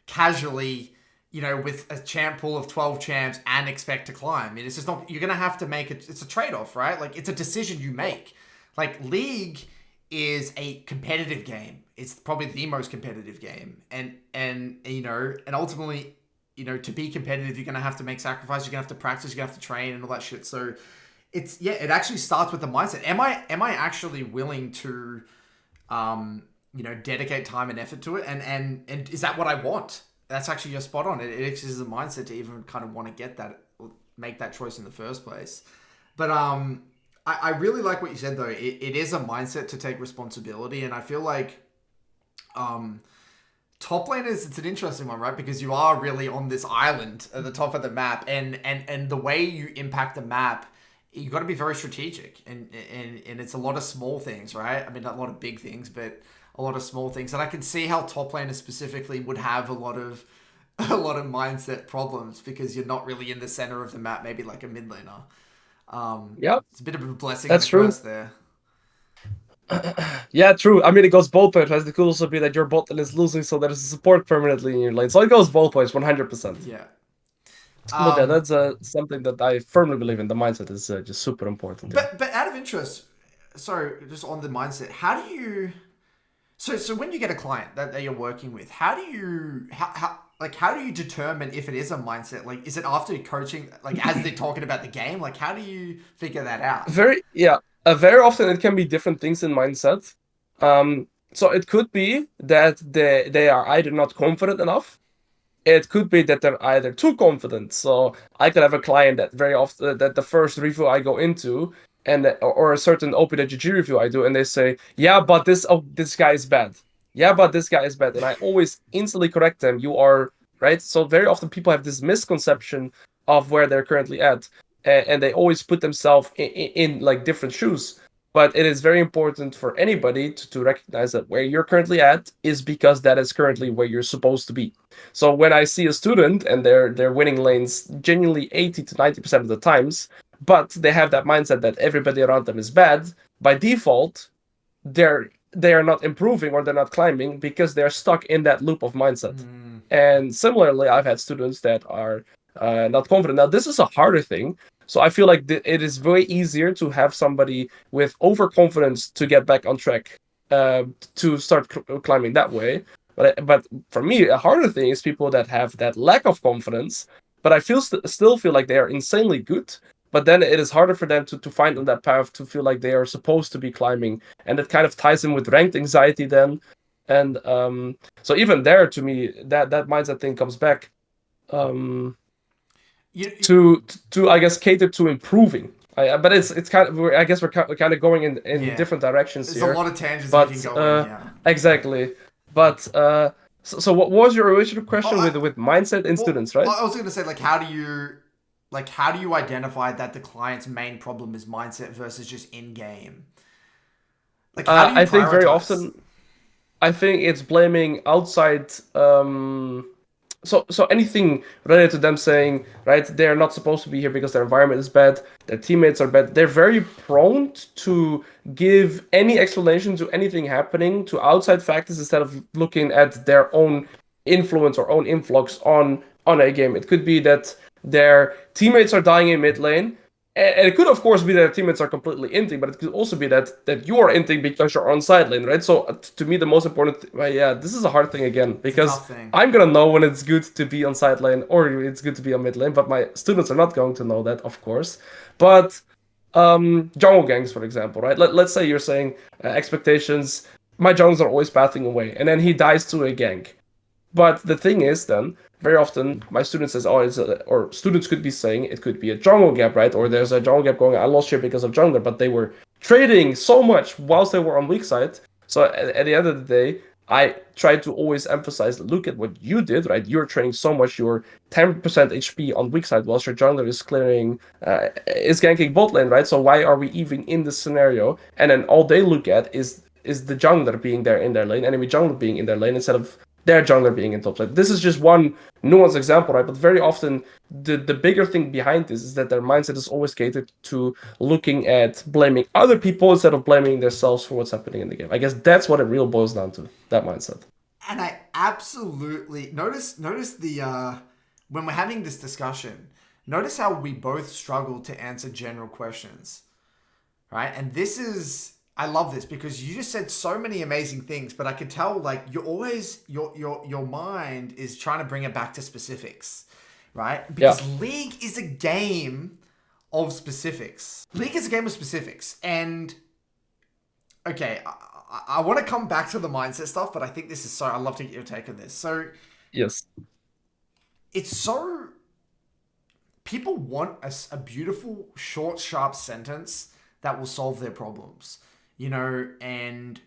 casually, with a champ pool of 12 champs and expect to climb. I mean, it's just not, you're going to have to make it. It's a trade off, right? Like, it's a decision you make. Like, League is a competitive game. It's probably the most competitive game. And ultimately, to be competitive, you're going to have to make sacrifices. You're going to have to practice. You're going to have to train and all that shit. So it actually starts with the mindset. Am I actually willing to, dedicate time and effort to it? And is that what I want? That's actually just spot on. It is a mindset to even kind of want to get that, make that choice in the first place. But I really like what you said though. It is a mindset to take responsibility, and I feel like top lane it's an interesting one, right? Because you are really on this island at the top of the map, and the way you impact the map, you got to be very strategic, and it's a lot of small things, right? I mean, not a lot of big things, but a lot of small things. And I can see how top laners specifically would have a lot of mindset problems because you're not really in the center of the map, maybe like a mid laner. Yep, It's a bit of a blessing and that's a true. curse there. Yeah, true. I mean, it goes both ways. Right? It could also be that your bot lane is losing, so there's support permanently in your lane. So it goes both ways, 100%. Yeah. But yeah, Um, that's something that I firmly believe in. The mindset is just super important here. but out of interest, sorry, just on the mindset, how do you? So when you get a client that you're working with, how do you how do you determine if it is a mindset? Like, is it after coaching, like as they're talking about the game? Like, how do you figure that out? Yeah, very often it can be different things in mindset. So it could be that they are either not confident enough. It could be that they're either too confident. So I could have a client that very often that the first review I go into and or a certain OPWG review I do, and they say, "Yeah, but this guy is bad. Yeah, but this guy is bad," and I always instantly correct them. You are right. So very often people have this misconception of where they're currently at, and they always put themselves in like different shoes. But it is very important for anybody to recognize that where you're currently at is because that is currently where you're supposed to be. So when I see a student and they're winning lanes genuinely 80 to 90% of the times, but they have that mindset that everybody around them is bad, by default, they are not improving or they're not climbing because they're stuck in that loop of mindset. Mm, And similarly, I've had students that are not confident. Now, this is a harder thing. So I feel like it is very easier to have somebody with overconfidence to get back on track, to start climbing that way. But for me, a harder thing is people that have that lack of confidence, but I still feel like they are insanely good. But then it is harder for them to find on that path to feel like they are supposed to be climbing, and it kind of ties in with ranked anxiety then. And so even there, to me, that mindset thing comes back um, you, to I guess cater to improving. But it's kind of I guess we're kind of going in yeah. different directions There's a here. lot of tangents we can But go in. Yeah. exactly. But so what was your original Oh, question with mindset in well, students, right? I was going to say, like, how do you identify that the client's main problem is mindset versus just in game? Like, how do you I think very prioritize? often I think it's blaming outside. So anything related to them saying right they're not supposed to be here because their environment is bad, their teammates are bad. They're very prone to give any explanation to anything happening to outside factors instead of looking at their own influence or own influx on a game. It could be that their teammates are dying in mid lane, and it could, of course, be that teammates are completely inting, but it could also be that you are inting because you're on side lane, right? So to me, the most important, well, yeah, this is a hard thing again It's a because tough thing. I'm gonna know when it's good to be on side lane or it's good to be on mid lane, but my students are not going to know that, of course. But jungle gangs, for example, right? Let's say you're saying expectations my junglers are always battling away, and then he dies to a gank. But the thing is, then very often my student says, "Oh, or students could be saying it could be a jungle gap, right? Or there's a jungle gap going. I lost here because of jungler, but they were trading so much whilst they were on weak side. So at the end of the day, I try to always emphasize, look at what you did, right? You're trading so much. You're 10% HP on weak side, whilst your jungler is clearing, is ganking bot lane, right? So why are we even in this scenario? And then all they look at is the jungler being there in their lane, enemy jungler being in their lane instead of their jungler being in top side. This is just one nuanced example, right? But very often, the bigger thing behind this is that their mindset is always catered to looking at blaming other people instead of blaming themselves for what's happening in the game. I guess that's what it real boils down to, that mindset. And I absolutely notice the when we're having this discussion, notice how we both struggle to answer general questions, right? And this is I love this because you just said so many amazing things, but I could tell like you're always your mind is trying to bring it back to specifics, right? Yeah. Because League is a game of specifics. League is a game of specifics, and okay, I want to come back to the mindset stuff, but I think this is so. I'd love to get your take on this. So Yes. it's so people want a beautiful, short, sharp sentence that will solve their problems, and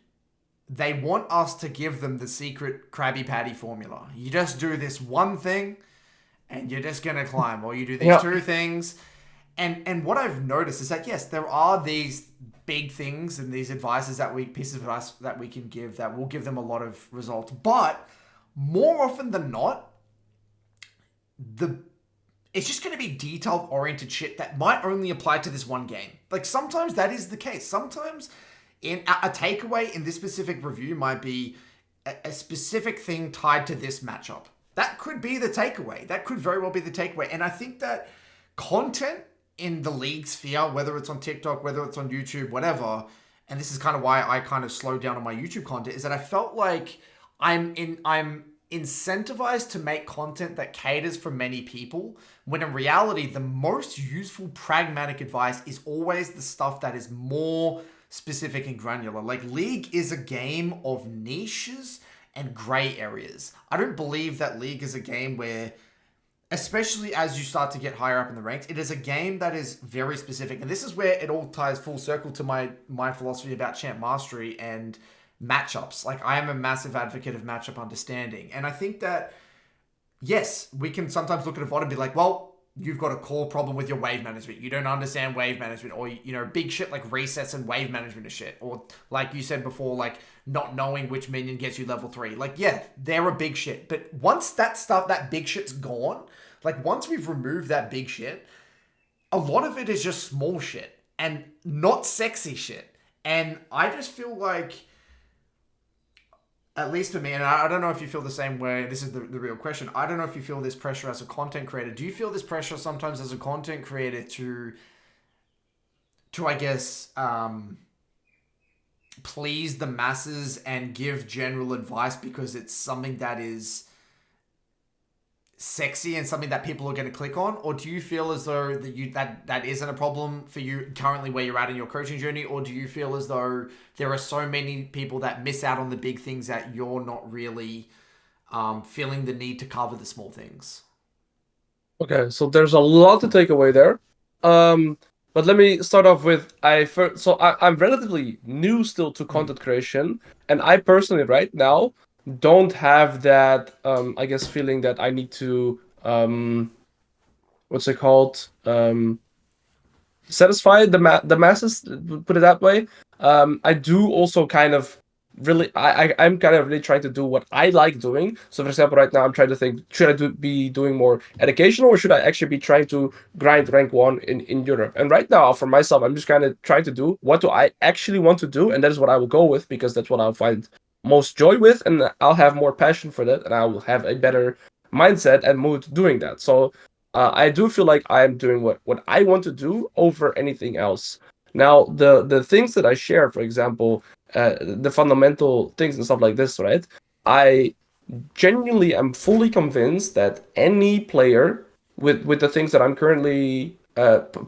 they want us to give them the secret Krabby Patty formula. You just do this one thing, and you're just gonna climb, or you do these Yeah. two things. And what I've noticed is that yes, there are these big things and these pieces of advice that we can give that will give them a lot of results. But more often than not, the it's just going to be detailed oriented shit that might only apply to this one game. Like sometimes that is the case. Sometimes in a takeaway in this specific review might be a specific thing tied to this matchup. That could be the takeaway. That could very well be the takeaway. And I think that content in the league sphere, whether it's on TikTok, whether it's on YouTube, whatever, and this is kind of why I kind of slowed down on my YouTube content, is that I felt like I'm incentivized to make content that caters for many people, when in reality, the most useful pragmatic advice is always the stuff that is more specific and granular. Like League is a game of niches and gray areas. I don't believe that League is a game where, especially as you start to get higher up in the ranks, it is a game that is very specific. And this is where it all ties full circle to my philosophy about champ mastery and matchups. Like I am a massive advocate of matchup understanding. And I think that yes, we can sometimes look at a VOD and be like, well, you've got a core problem with your wave management. You don't understand wave management, or big shit like resets and wave management is shit. Or like you said before, like not knowing which minion gets you level 3. Like, yeah, they're a big shit. But once that big shit's gone, like once we've removed that big shit, a lot of it is just small shit and not sexy shit. And I just feel like, at least for me, and I don't know if you feel the same way, this is the real question. I don't know if you feel this pressure as a content creator. Do you feel this pressure sometimes as a content creator to I guess, please the masses and give general advice because it's something that is sexy and something that people are going to click on? Or do you feel as though that isn't a problem for you currently where you're at in your coaching journey? Or do you feel as though there are so many people that miss out on the big things that you're not really feeling the need to cover the small things? Okay, so there's a lot to take away there. Um, but let me start off with I'm relatively new still to Mm. content creation, and I personally right now don't have that I guess feeling that I need to what's it called? Satisfy the masses, put it that way. I do also kind of really I'm kind of really trying to do what I like doing. So for example, right now I'm trying to think, should be doing more educational, or should I actually be trying to grind rank 1 in Europe? And right now for myself, I'm just kind of trying to do what do I actually want to do, and that is what I will go with because that's what I'll find most joy with, and I'll have more passion for that, and I will have a better mindset and mood doing that. So I do feel like I'm doing what I want to do over anything else. Now, the things that I share, for example, the fundamental things and stuff like this, right? I genuinely am fully convinced that any player with the things that I'm currently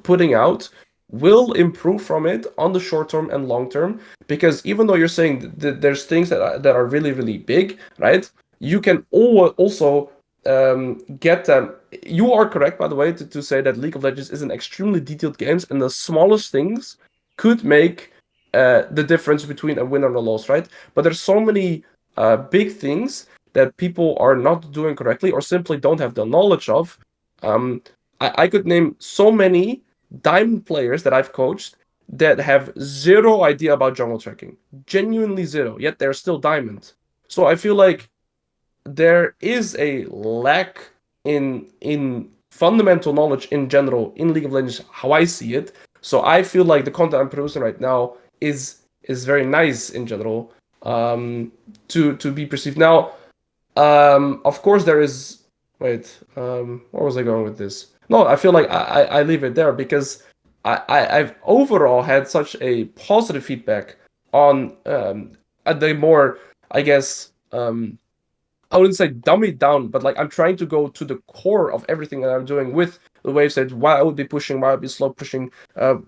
putting out will improve from it on the short term and long term. Because even though you're saying that there's things that are really, really big, right? You can also get them. You are correct, by the way, to say that League of Legends is an extremely detailed game, and the smallest things could make the difference between a win and a loss, right? But there's so many big things that people are not doing correctly or simply don't have the knowledge of. Um, I could name so many diamond players that I've coached that have zero idea about jungle tracking, genuinely zero, yet they're still diamond. So I feel like there is a lack in fundamental knowledge in general in League of Legends, how I see it. So I feel like the content I'm producing right now is very nice in general, to be perceived. Now, of course there is. Wait, where was I going with this? No, I feel like I leave it there because I've overall had such a positive feedback on the more, I guess, I wouldn't say dumb it down, but like I'm trying to go to the core of everything that I'm doing with the waves that why I would be pushing, why I would be slow pushing,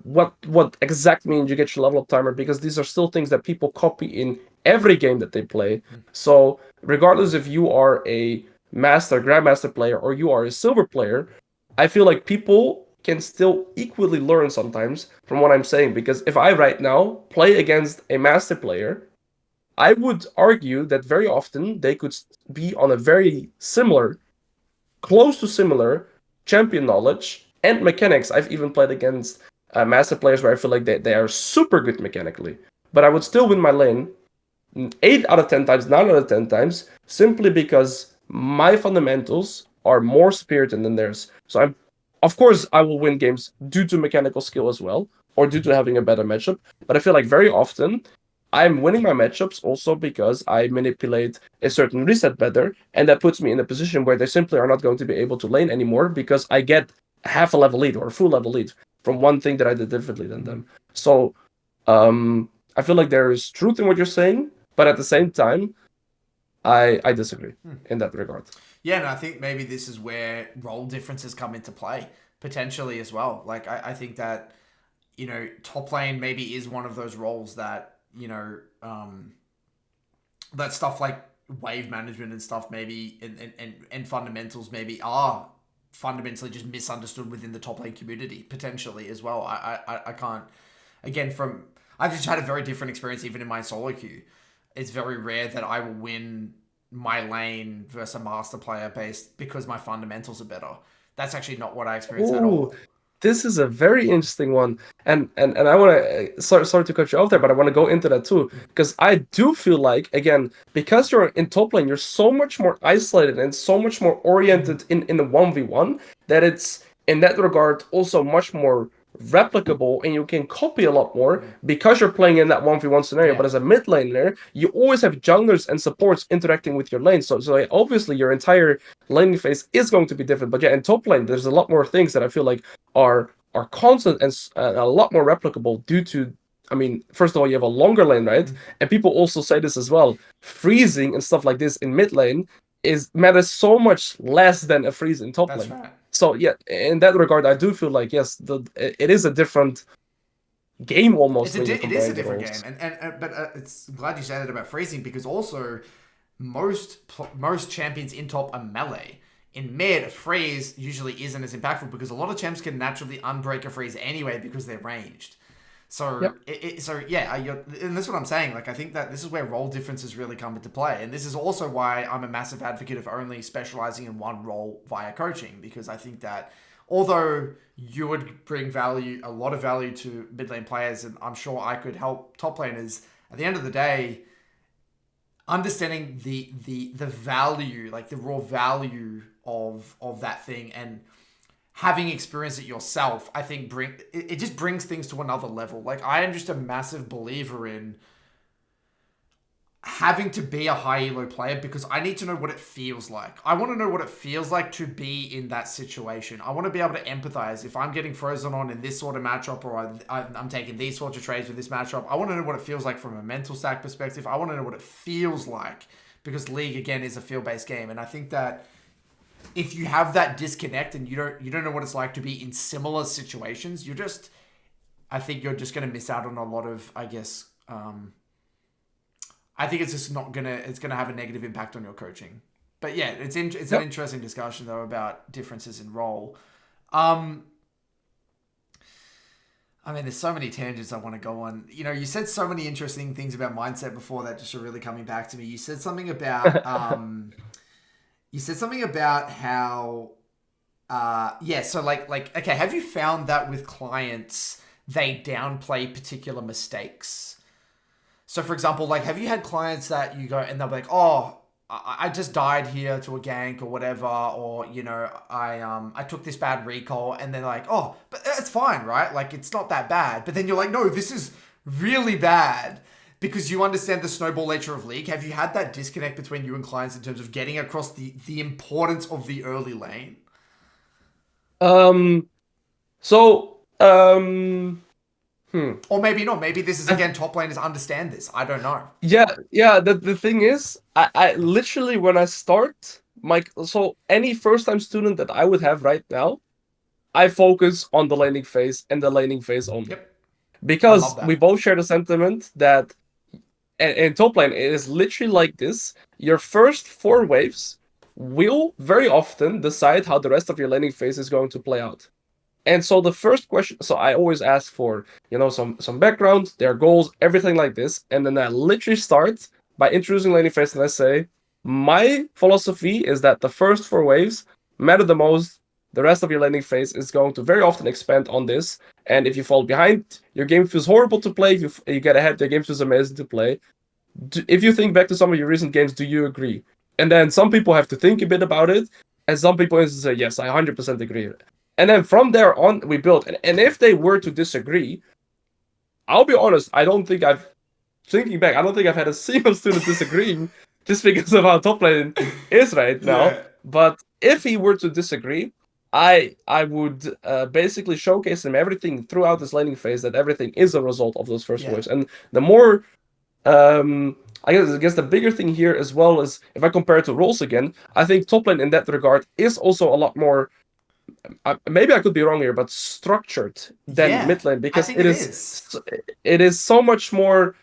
what exact means you get your level up timer, because these are still things that people copy in every game that they play. So regardless if you are a master, grandmaster player, or you are a silver player, I feel like people can still equally learn sometimes from what I'm saying. Because if I right now play against a master player, I would argue that very often they could be on a very similar, close to similar champion knowledge and mechanics. I've even played against master players where I feel like they are super good mechanically, but I would still win my lane 8 out of 10 times, 9 out of 10 times, simply because my fundamentals are more spirited than theirs. So of course, I will win games due to mechanical skill as well, or due to having a better matchup. But I feel like very often I'm winning my matchups also because I manipulate a certain reset better, and that puts me in a position where they simply are not going to be able to lane anymore because I get half a level lead or a full level lead from one thing that I did differently than them. So I feel like there is truth in what you're saying, but at the same time, I disagree in that regard. Yeah, and I think maybe this is where role differences come into play potentially as well. Like I think that top lane maybe is one of those roles that that stuff like wave management and stuff maybe and fundamentals maybe are fundamentally just misunderstood within the top lane community potentially as well. I can't again from I've just had a very different experience even in my solo queue. It's very rare that I will win my lane versus a master player based because my fundamentals are better. That's actually not what I experience at Ooh, all. this is a very interesting one, and I want to sorry to cut you off there, but I want to go into that too because I do feel like again because you're in top lane, you're so much more isolated and so much more oriented in the 1v1 that it's in that regard also much more replicable and you can copy a lot more because you're playing in that 1v1 scenario. Yeah. But as a mid laner, you always have junglers and supports interacting with your lane, so obviously your entire laning phase is going to be different. But yeah, in top lane, there's a lot more things that I feel like are constant and a lot more replicable due to. I mean, first of all, you have a longer lane, right? And people also say this as well. Freezing and stuff like this in mid lane is matters so much less than a freeze in top That's lane. right. So yeah, in that regard, I do feel like yes, it is a different game almost when you're It is a comparing the different game, roles. and but it's I'm glad you said it about freezing because also most champions in top are melee. In mid, a freeze usually isn't as impactful because a lot of champs can naturally unbreak a freeze anyway because they're ranged. So Yep. so yeah, and that's what I'm saying. Like I think that this is where role differences really come into play, and this is also why I'm a massive advocate of only specializing in one role via coaching because I think that although you would bring value, a lot of value to mid lane players, and I'm sure I could help top laners. At the end of the day, understanding the value, like the raw value of that thing, and having experienced it yourself, I think it just brings things to another level. Like I am just a massive believer in having to be a high elo player because I need to know what it feels like. I want to know what it feels like to be in that situation. I want to be able to empathize if I'm getting frozen on in this sort of matchup or I'm taking these sorts of trades with this matchup. I want to know what it feels like from a mental stack perspective. I want to know what it feels like because League again is a field-based game, and I think that if you have that disconnect and you don't know what it's like to be in similar situations, you're just I think you're just going to miss out on a lot of, I think it's just not gonna. It's gonna have a negative impact on your coaching. But yeah, it's an Yep. interesting discussion though about differences in role. Um, I mean, there's so many tangents I want to go on. You know, you said so many interesting things about mindset before that just are really coming back to me. You said something about how yeah, so like okay, have you found that with clients they downplay particular mistakes? So, for example, like, have you had clients that you go and they'll be like, "Oh, I just died here to a gank or whatever," or I took this bad recall, and they're like, "Oh, but it's fine, right? Like, it's not that bad." But then you're like, "No, this is really bad." Because you understand the snowball nature of League. Have you had that disconnect between you and clients in terms of getting across the importance of the early lane? Um. So. Hmm. Or maybe not. Maybe this is I, again top laners understand this. I don't know. yeah. The thing is, I literally when I start my so any first time student that I would have right now, I focus on the laning phase and the laning phase only Yep, I love because we that. both share the sentiment that in top lane it is literally like this. Your first four waves will very often decide how the rest of your laning phase is going to play out. And so the first question, so I always ask for, some background, their goals, everything like this, and then I literally start by introducing laning phase, and I say, my philosophy is that the first four waves matter the most. The rest of your laning phase is going to very often expand on this, and if you fall behind, your game feels horrible to play. If you get ahead, your game feels amazing to play. If you think back to some of your recent games, do you agree? And then some people have to think a bit about it, and some people say, yes, I 100% agree. And then from there on, we build. And if they were to disagree, I'll be honest, thinking back, I don't think I've had a single student disagreeing just because of how top lane is right now. Yeah, But if he were to disagree, I would basically showcase him everything throughout this laning phase that everything is a result of those first yeah, waves. And the more I guess the bigger thing here as well is if I compare it to roles again, I think top lane in that regard is also a lot more. Maybe I could be wrong here, but structured than yeah. mid lane I because think it is. it is so much more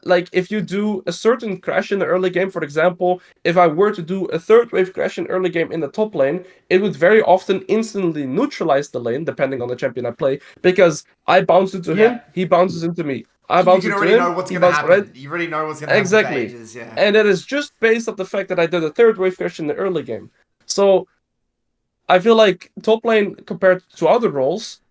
like if you do a certain crash in the early game, for example, if I were to do a third wave crash in early game in the top lane, it would very often instantly neutralize the lane, depending on the champion I play, because I bounce into Yeah, him, he bounces into me. I you bounce can into already know him, what's he gonna bounces right. happen. You already know what's gonna happen for Exactly. ages. Yeah, And that is just based off the fact that I did a third wave crash in the early game. So I feel like top lane compared to other roles,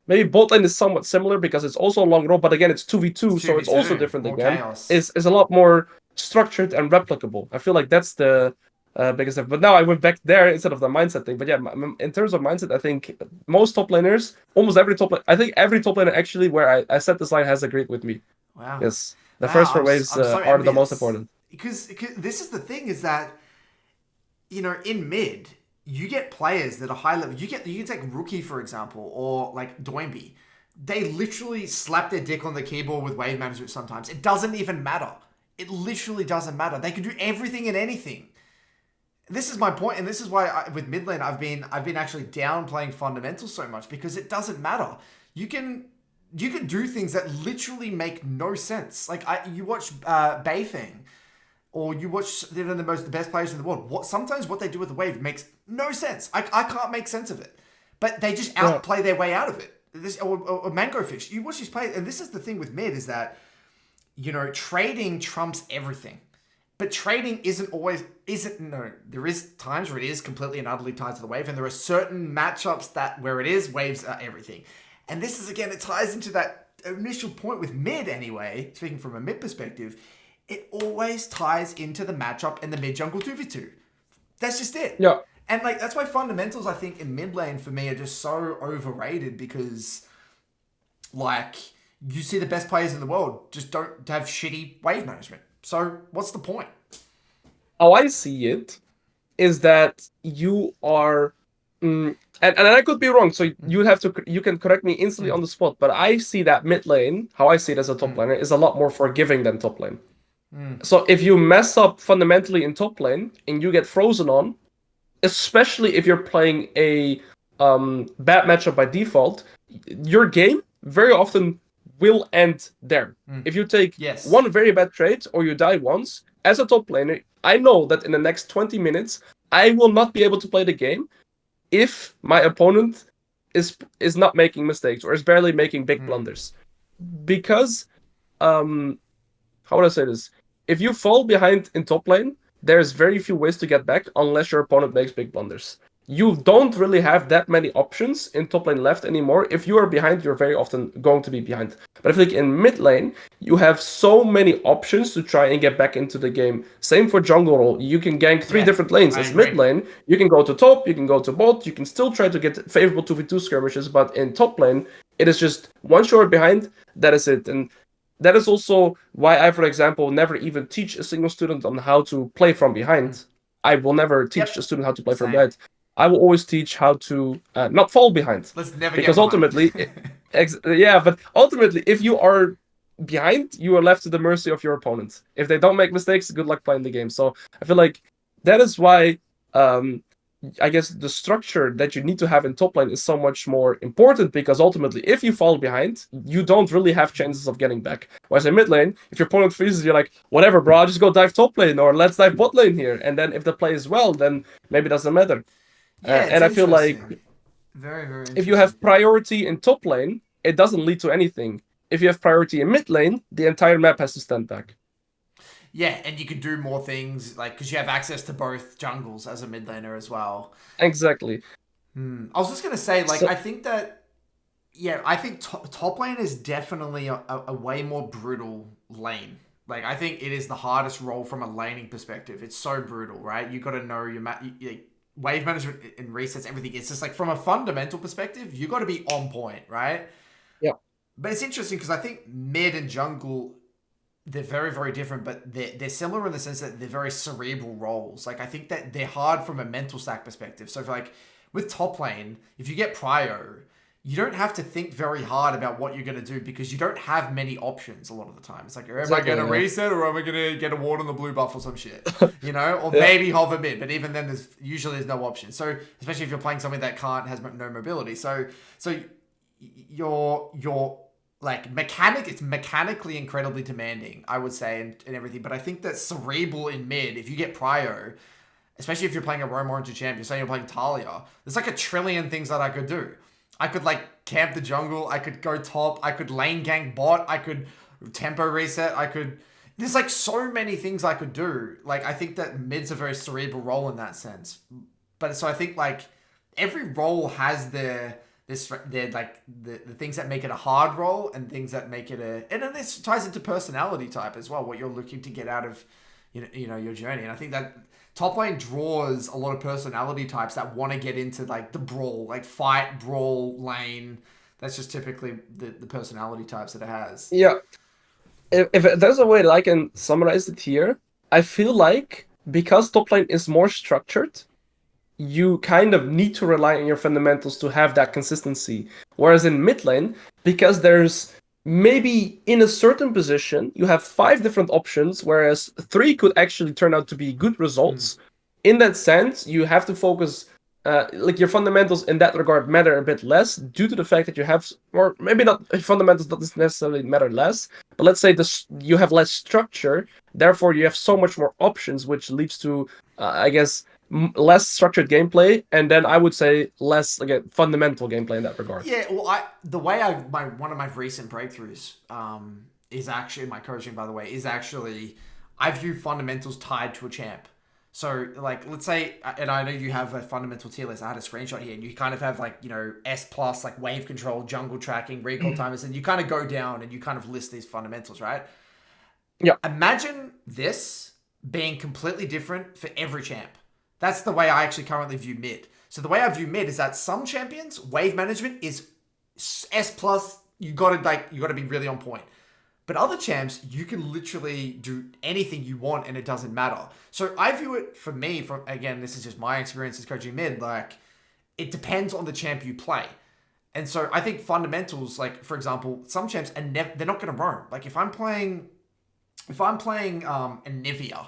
maybe bot lane is somewhat similar because it's also a long role, but again, it's 2v2, it's two so v it's also two, different more again. chaos. Is a lot more structured and replicable. I feel like that's the biggest thing. But now I went back there instead of the mindset thing. But yeah, in terms of mindset, I think most top laners, almost every top lane, I think every top laner actually where I set this line has agreed with me. Wow, Yes, the first wow. four waves I'm so are the most envious important. because this is the thing is that in mid you get players that are high level. You can take Rookie for example or like Doimby. They literally slap their dick on the keyboard with wave management sometimes. It doesn't even matter. It literally doesn't matter. They can do everything and anything. This is my point, and this is why with mid lane I've been actually downplaying fundamentals so much because it doesn't matter. You can you can do things that literally make no sense. Like you watch Bayfang, or you watch the best players in the world. Sometimes what they do with the wave makes no sense. I can't make sense of it, but they just Yeah, outplay their way out of it. Or Mango Fish. You watch these players, and this is the thing with mid is that trading trumps everything. But trading isn't no. There is times where it is completely and utterly tied to the wave, and there are certain matchups that where it is waves are everything. And this is again, it ties into that initial point with mid anyway. Speaking from a mid perspective, it always ties into the matchup in the mid jungle 2v2. That's just it. yeah. And like that's why fundamentals I think in mid lane for me are just so overrated because like you see the best players in the world just don't have shitty wave management. So what's the point? How I see it is that you are and I could be wrong, so you can correct me instantly on Mm, the spot, but I see that mid lane, how I see it as a top mm, laner, is a lot more forgiving than top lane. mm. So if you mess up fundamentally in top lane and you get frozen on, especially if you're playing a bad matchup by default, your game very often will end there. Mm. If you take Yes. one very bad trade or you die once, as a top laner, I know that in the next 20 minutes, I will not be able to play the game if my opponent is not making mistakes or is barely making big Mm. blunders. Because um how would I say this? If you fall behind in top lane, there's very few ways to get back unless your opponent makes big blunders. You don't really have that many options in top lane left anymore. If you are behind, you're very often going to be behind. But I feel like in mid lane, you have so many options to try and get back into the game. Same for jungle role. You can gank three Yeah, different lanes. I As mid agree. lane, you can go to top, you can go to bot, you can still try to get favorable 2v2 skirmishes, but in top lane, it is just once you're behind, that is it. And that is also why I, for example, never even teach a single student on how to play from Mm. behind. I will never teach a Yep. student how to play from Same. behind. I will always teach how to not fall behind, Let's never get because behind. ultimately, yeah, but ultimately, if you are behind, you are left to the mercy of your opponent. If they don't make mistakes, good luck playing the game. So I feel like that is why um, I guess the structure that you need to have in top lane is so much more important, because ultimately, if you fall behind, you don't really have chances of getting back. Whereas in mid lane, if your opponent freezes, you're like, whatever, bro, I'll just go dive top lane, or let's dive bot lane here. And then if the play is well, then maybe it doesn't matter. Yeah, it's And I feel like interesting. Very, very if you interesting. have priority in top lane, it doesn't lead to anything. If you have priority in mid lane, the entire map has to stand back. Yeah, and you can do more things like because you have access to both jungles as a mid laner as well. Exactly. I was just gonna say, like, So I think that yeah, I think top lane is definitely a way more brutal lane. Like, I think it is the hardest role from a laning perspective. It's so brutal, right? You got to know your wave management and resets, everything. It's just like from a fundamental perspective, you got to be on point, right? yeah, But it's interesting because I think mid and jungle they're very very different, but they're similar in the sense that they're very cerebral roles. Like I think that they're hard from a mental stack perspective. So for like with top lane, if you get prio, you don't have to think very hard about what you're going to do because you don't have many options a lot of the time. It's like, am I going exactly. to Yeah. reset or am I going to get a ward on the blue buff or some shit? You know, or Yeah. maybe hover mid. But even then, there's no option. So especially if you're playing something that can't has no mobility. So your like it's mechanically incredibly demanding, I would say, and everything. But I think that cerebral in mid, if you get prio, especially if you're playing a Rome Orange champion, say you're playing Talia, there's like a trillion things that I could do. I could like camp the jungle, I could go top, I could lane gank bot, I could tempo reset, I could there's like so many things I could do. Like I think that mid's a very cerebral role in that sense. But so I think like every role has their like the things that make it a hard role and things that make it a and then this ties into personality type as well, what you're looking to get out of you know your journey. And I think that top lane draws a lot of personality types that want to get into like the brawl, like fight, brawl, lane. That's just typically the personality types that it has. Yeah. If there's a way that I can summarize it here, I feel like because top lane is more structured, you kind of need to rely on your fundamentals to have that consistency. Whereas in mid lane, because there's maybe in a certain position, you have five different options, whereas three could actually turn out to be good Mm. results. In that sense, you have to focus. Like your fundamentals in that regard matter a bit less due to the fact that you have, or maybe not fundamentals doesn't necessarily matter less, but let's say this you have less structure, therefore you have so much more options, which leads to, I guess, less structured gameplay, and then I would say less again fundamental gameplay in that regard. Yeah, well, the way I my one of my recent breakthroughs is actually my coaching. By the way, is actually I view fundamentals tied to a champ. So like let's say, and I know you have a fundamental tier list. I had a screenshot here, and you kind of have like S plus like wave control, jungle tracking, recall timers, and you kind of go down and you kind of list these fundamentals, right? Yeah, Imagine this being completely different for every champ. That's the way I actually currently view mid. So the way I view mid is that some champions wave management is S plus. You gotta be really on point. But other champs, you can literally do anything you want and it doesn't matter. So I view it for me, from again, this is just my experience as coaching mid, like it depends on the champ you play. And so I think fundamentals, like for example, some champs are they're not gonna roam. Like if I'm playing Anivia,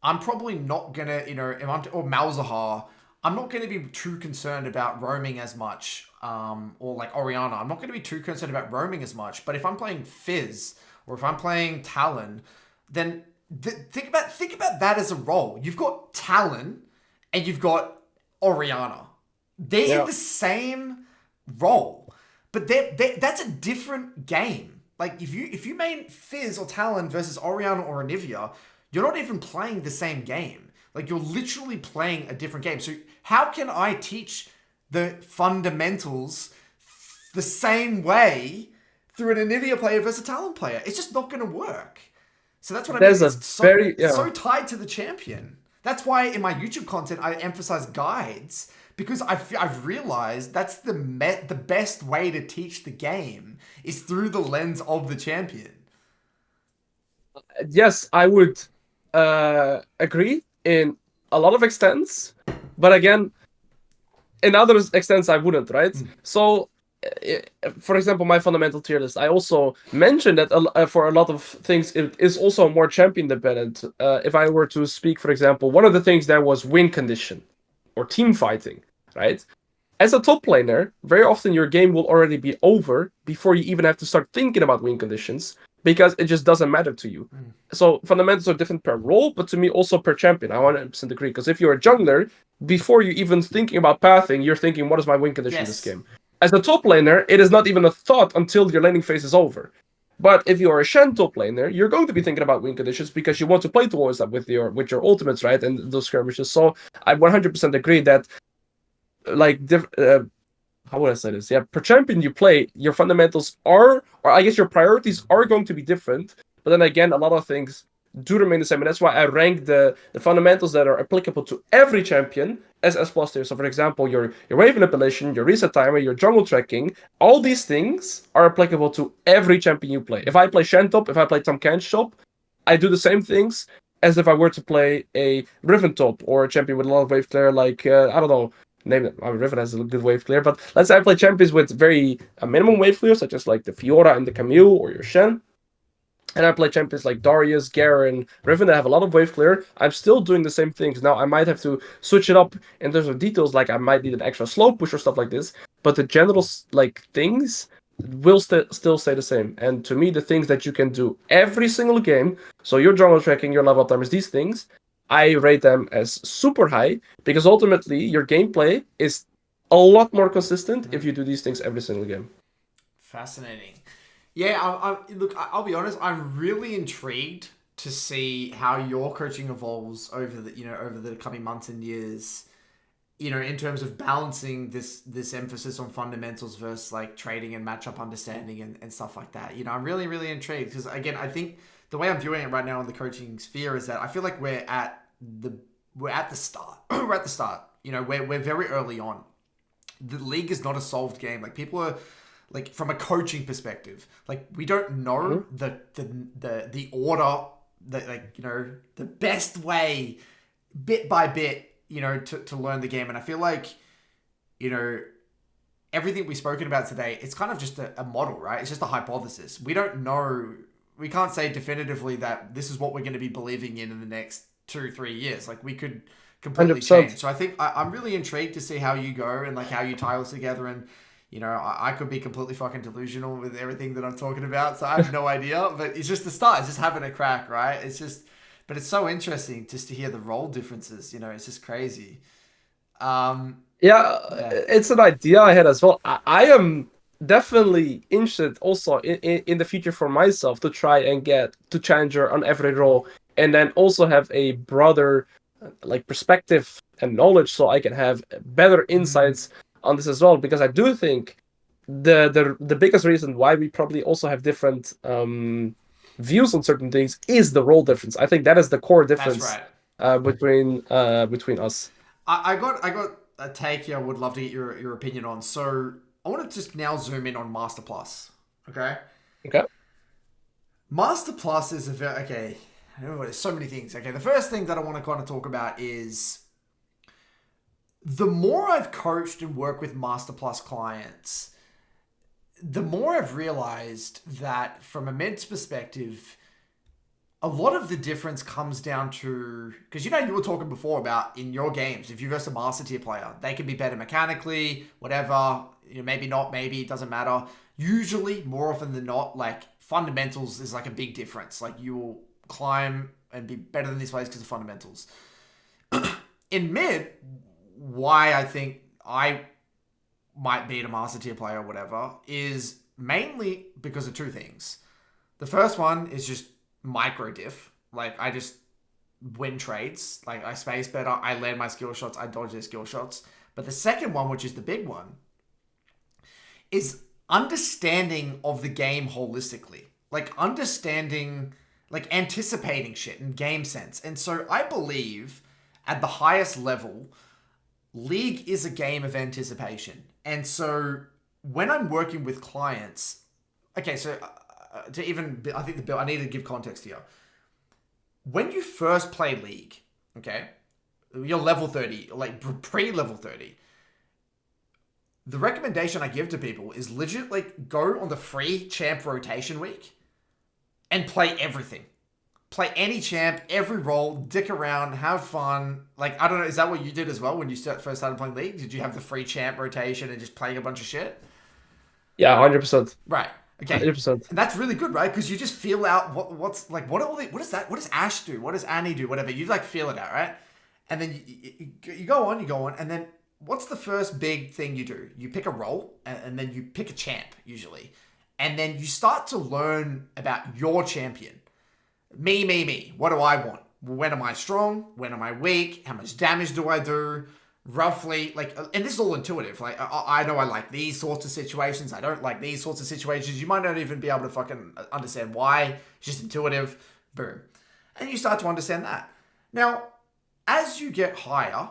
I'm probably not gonna, if I'm or Malzahar, I'm not going to be too concerned about roaming as much, or like Oriana. I'm not going to be too concerned about roaming as much. But if I'm playing Fizz or if I'm playing Talon, then think about that as a role. You've got Talon and you've got Oriana. They're in Yeah. the same role, but that's a different game. Like if you main Fizz or Talon versus Oriana or Anivia, you're not even playing the same game. Like you're literally playing a different game. So how can I teach the fundamentals the same way through an Anivia player versus a Talon player? It's just not going to work. So that's what I mean. There's a It's so very yeah. so tied to the champion. That's why in my YouTube content I emphasize guides because I've realized that's the best way to teach the game is through the lens of the champion. Yes, I would agree in a lot of extents, but again, in other extents I wouldn't, right? So, for example, my fundamental tier list, I also mentioned that for a lot of things, it is also more champion dependent. If I were to speak, for example, one of the things there was win condition or team fighting, right? As a top laner, very often your game will already be over before you even have to start thinking about win conditions because it just doesn't matter to you. So fundamentals are different per role, but to me also per champion. I 100% agree because if you're a jungler, before you even thinking about pathing, you're thinking, what is my win condition this Yes. game? As a top laner, it is not even a thought until your laning phase is over. But if you're a Shen top laner, you're going to be thinking about win conditions because you want to play towards that with your ultimates, right? And those skirmishes. So I 100% agree that like how would I say this? Yeah, per champion you play, your fundamentals are, or I guess your priorities are going to be different. But then again, a lot of things do remain the same, and that's why I rank the fundamentals that are applicable to every champion as plus tier. So, for example, your wave manipulation, your reset timer, your jungle tracking, all these things are applicable to every champion you play. If I play Shen top, if I play Tom Kench top, I do the same things as if I were to play a Riven top or a champion with a lot of wave clear, like I don't know, name it. I mean, Riven has a good wave clear, but let's say I play champions with very minimum wave clear, such as like the Fiora and the Camille or your Shen. And I play champions like Darius, Garen, Riven that have a lot of wave clear. I'm still doing the same things. Now I might have to switch it up in terms of details, like I might need an extra slow push or stuff like this. But the general like things will still stay the same. And to me, the things that you can do every single game, so your jungle tracking, your level up timers, these things, I rate them as super high because ultimately your gameplay is a lot more consistent if you do these things every single game. Fascinating. Yeah, look, I'll be honest. I'm really intrigued to see how your coaching evolves over the coming months and years. In terms of balancing this emphasis on fundamentals versus like trading and matchup understanding and stuff like that. I'm really really intrigued because again, I think the way I'm viewing it right now in the coaching sphere is that I feel like we're at the start. We're at the start. We're very early on. The league is not a solved game. Like people are like from a coaching perspective, like we don't know Mhm. the order that the best way bit by bit to learn the game. And I feel like you know everything we've spoken about today, it's kind of just a model, right? It's just a hypothesis. We don't know, we can't say definitively that this is what we're going to be believing in the next 2 3 years. Like we could completely 100%. change. So I think I'm really intrigued to see how you go and like how you tie this together. And I could be completely fucking delusional with everything that I'm talking about, so I have no idea. But it's just the start. It's just having a crack, right? But it's so interesting just to hear the role differences. It's just crazy. Um, Yeah, yeah. it's an idea I had as well. I am definitely interested also in the future for myself to try and get to challenger on every role and then also have a broader like perspective and knowledge so I can have better Mm, insights on this as well because I do think the biggest reason why we probably also have different views on certain things is the role difference. I think that is the core that's difference right. between us. I got a take here. I would love to get your opinion on. So I want to just now zoom in on Master Plus. Okay. Okay. Master Plus is a very okay. Oh, there's so many things. Okay, the first thing that I want to kind of talk about is the more I've coached and worked with Master Plus clients, the more I've realized that from a med's perspective, a lot of the difference comes down to, because you were talking before about in your games, if you versus a master tier player, they can be better mechanically, whatever. Maybe not, maybe it doesn't matter. Usually, more often than not, like fundamentals is like a big difference. Like you will climb and be better than these players because of fundamentals. In mid, why I think I might beat a master tier player or whatever is mainly because of two things. The first one is just micro diff. Like I just win trades. Like I space better. I land my skill shots. I dodge their skill shots. But the second one, which is the big one, is understanding of the game holistically. Like understanding, like anticipating shit in game sense. And so I believe at the highest level, League is a game of anticipation. And so when I'm working with clients, okay, so to even, I think I need to give context here. When you first play League, okay, you're level 30, like pre-level 30, the recommendation I give to people is legit, like, go on the free champ rotation week and play everything. Play any champ, every role, dick around, have fun. Like, I don't know, is that what you did as well when you first started playing League? Did you have the free champ rotation and just play a bunch of shit? Yeah, 100%. Right. Okay. 100%. And that's really good, right? Because you just feel out what's like what is that? What does Ash do? What does Annie do? Whatever. You like feel it out, right? And then you go on, and then what's the first big thing you do? You pick a role, and then you pick a champ usually, and then you start to learn about your champion. Me. What do I want? When am I strong? When am I weak? How much damage do I do? Roughly, like, and this is all intuitive. Like, I know I like these sorts of situations. I don't like these sorts of situations. You might not even be able to fucking understand why. It's just intuitive. Boom. And you start to understand that. Now, as you get higher,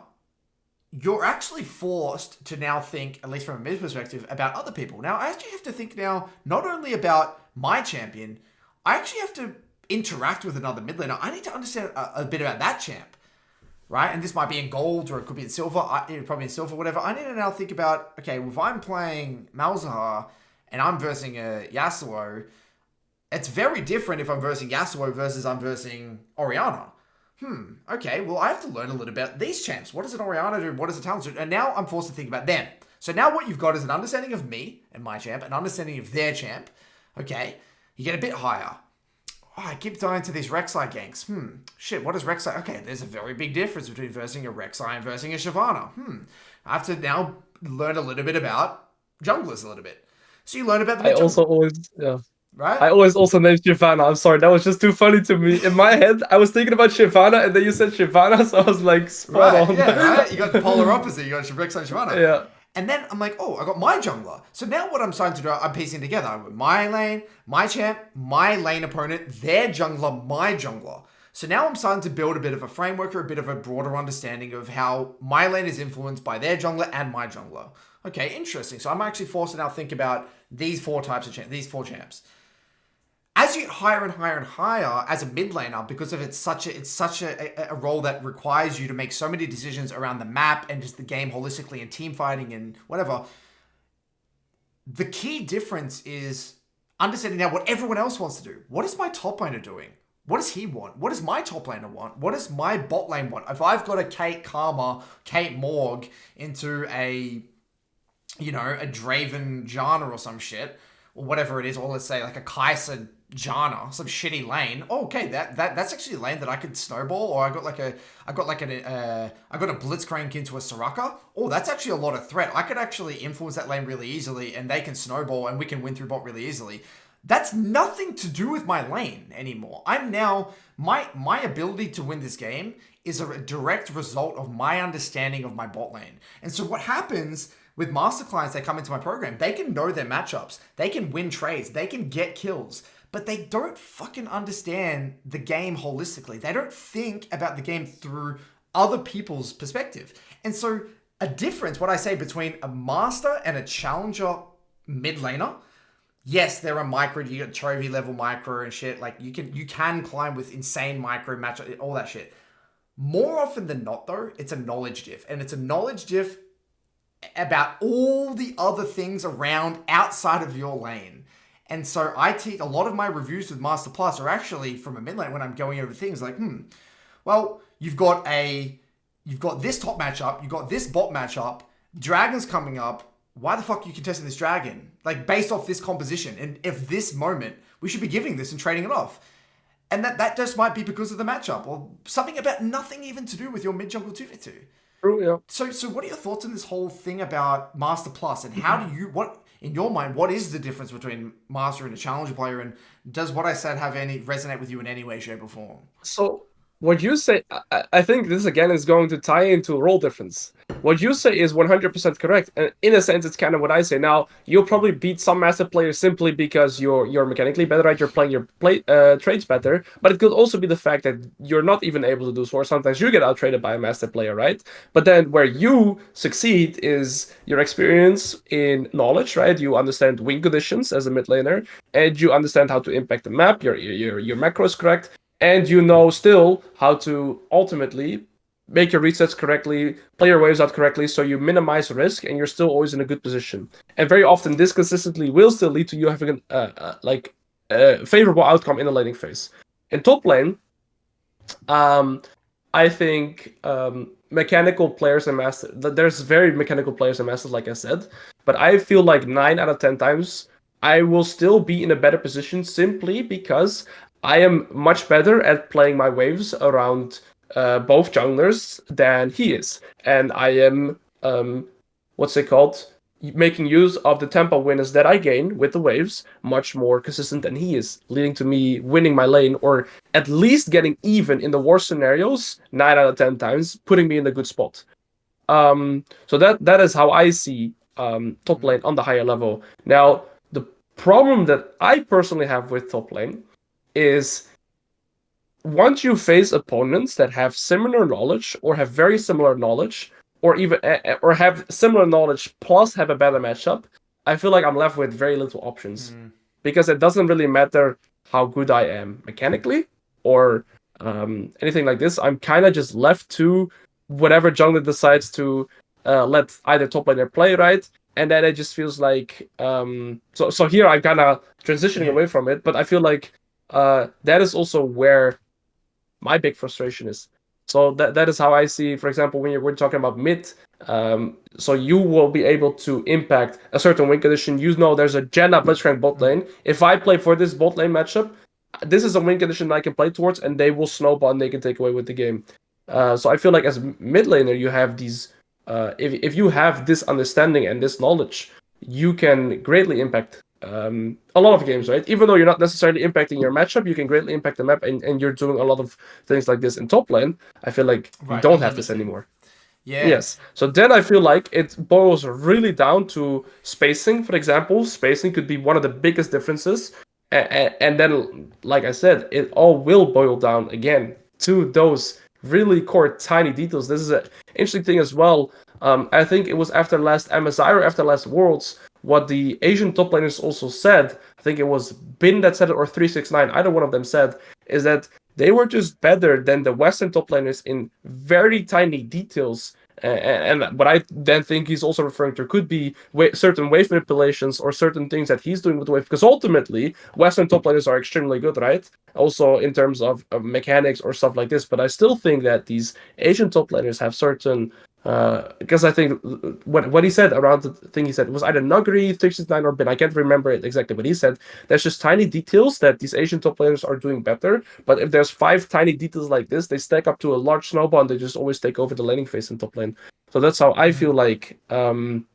you're actually forced to now think, at least from a mid perspective, about other people. Now, I actually have to think now, not only about my champion, I actually have to interact with another mid laner. I need to understand a bit about that champ, right? And this might be in gold or it could be in silver, probably in silver, whatever. I need to now think about, okay, well, if I'm playing Malzahar and I'm versing a Yasuo, it's very different if I'm versing Yasuo versus I'm versing Orianna. Okay, well, I have to learn a little bit about these champs. What does an Orianna do? What does a Talon do? And now I'm forced to think about them. So now what you've got is an understanding of me and my champ, an understanding of their champ. Okay, you get a bit higher. Oh, I keep dying to these Rek'Sai ganks. Shit, what is Rek'Sai? Okay, there's a very big difference between versing a Rek'Sai and versing a Shyvana. I have to now learn a little bit about junglers a little bit. So you learn about them I in also jungle, always, yeah. right? I always also named Shyvana. I'm sorry, that was just too funny to me. In my head, I was thinking about Shyvana, and then you said Shyvana, so I was like, spot Right, on. yeah, right? You got the polar opposite. You got Rek'Sai and Shyvana. Yeah. And then I'm like, oh, I got my jungler. So now what I'm starting to do, I'm piecing together. My lane, my champ, my lane opponent, their jungler, my jungler. So now I'm starting to build a bit of a framework or a bit of a broader understanding of how my lane is influenced by their jungler and my jungler. Okay, interesting. So I'm actually forced to now think about these four types of champs, these four champs. As you get higher and higher and higher as a mid laner, because of it's such a role that requires you to make so many decisions around the map and just the game holistically and team fighting and whatever. The key difference is understanding now what everyone else wants to do. What is my top laner doing? What does he want? What does my top laner want? What does my bot lane want? If I've got a Kate Karma, Kate Morg into a Draven Janna or some shit, or whatever it is, or let's say like a Kai'Sa Janna, some shitty lane. Oh, okay, that's actually a lane that I could snowball, or I got a Blitzcrank into a Soraka. Oh, that's actually a lot of threat. I could actually influence that lane really easily, and they can snowball, and we can win through bot really easily. That's nothing to do with my lane anymore. I'm now my ability to win this game is a direct result of my understanding of my bot lane. And so what happens with master clients that come into my program, they can know their matchups, they can win trades, they can get kills, but they don't fucking understand the game holistically. They don't think about the game through other people's perspective. And so a difference, what I say, between a master and a challenger mid laner, yes, there are micro, you got trophy level micro and shit. Like you can climb with insane micro match, all that shit. More often than not though, it's a knowledge diff. And it's a knowledge diff about all the other things around outside of your lane. And so I teach a lot of my reviews with Master Plus are actually from a mid lane when I'm going over things like, well, you've got this top matchup, you've got this bot matchup, dragon's coming up. Why the fuck are you contesting this dragon? Like based off this composition, and if this moment, we should be giving this and trading it off. And that just might be because of the matchup, or something about nothing even to do with your mid jungle 2v2. True, yeah. So what are your thoughts on this whole thing about Master Plus, and how do you, what in your mind, what is the difference between Master and a Challenger player, and does what I said have any resonate with you in any way, shape, or form? So what you say, I think this again is going to tie into a role difference. What you say is 100% correct, and in a sense, it's kind of what I say. Now, you'll probably beat some master players simply because you're mechanically better, right? You're playing your trades better, but it could also be the fact that you're not even able to do so, or sometimes you get out traded by a master player, right? But then where you succeed is your experience in knowledge, right? You understand win conditions as a mid laner, and you understand how to impact the map. Your macro is correct, and you know still how to ultimately make your resets correctly, play your waves out correctly, so you minimize risk and you're still always in a good position. And very often, this consistently will still lead to you having a favorable outcome in the laning phase. In top lane, I think mechanical players and masters. There's very mechanical players and masters, like I said, but I feel like 9 out of 10 times I will still be in a better position simply because I am much better at playing my waves around both junglers than he is, and I am what's it called? Making use of the tempo winners that I gain with the waves much more consistent than he is, leading to me winning my lane or at least getting even in the worst scenarios 9 out of 10 times, putting me in a good spot. So that is how I see top lane on the higher level. Now, the problem that I personally have with top lane is once you face opponents that have similar knowledge or have very similar knowledge or even or have similar knowledge plus have a better matchup, I feel like I'm left with very little options because it doesn't really matter how good I am mechanically or anything like this. I'm kind of just left to whatever jungler decides to let either top laner play, right? And then it just feels like so here I'm kind of transitioning away from it, but I feel like that is also where my big frustration is. So that is how I see, for example, when we're talking about mid, so you will be able to impact a certain win condition. You know there's a Janna Blitzcrank bot lane. If I play for this bot lane matchup, this is a win condition I can play towards, and they will snowball and they can take away with the game. So I feel like as mid laner, you have these. If you have this understanding and this knowledge, you can greatly impact a lot of games, right? Even though you're not necessarily impacting your matchup, you can greatly impact the map, and you're doing a lot of things like this in top lane. I feel like you don't have this anymore. Yeah. Yes. So then I feel like it boils really down to spacing, for example. Spacing could be one of the biggest differences. And then, like I said, it all will boil down again to those really core tiny details. This is an interesting thing as well. I think it was after last MSI or after last Worlds, what the Asian top laners also said, I think it was Bin that said it or 369, either one of them said, is that they were just better than the Western top laners in very tiny details. And what I then think he's also referring to could be certain wave manipulations or certain things that he's doing with the wave. Because ultimately, Western top laners are extremely good, right? Also in terms of mechanics or stuff like this. But I still think that these Asian top laners have certain because I think what he said around the thing he said was either Nuggery, 369 or Bin. I can't remember it exactly, but he said there's just tiny details that these Asian top players are doing better. But if there's 5 tiny details like this, they stack up to a large snowball and they just always take over the laning phase in top lane. So that's how I feel like I'm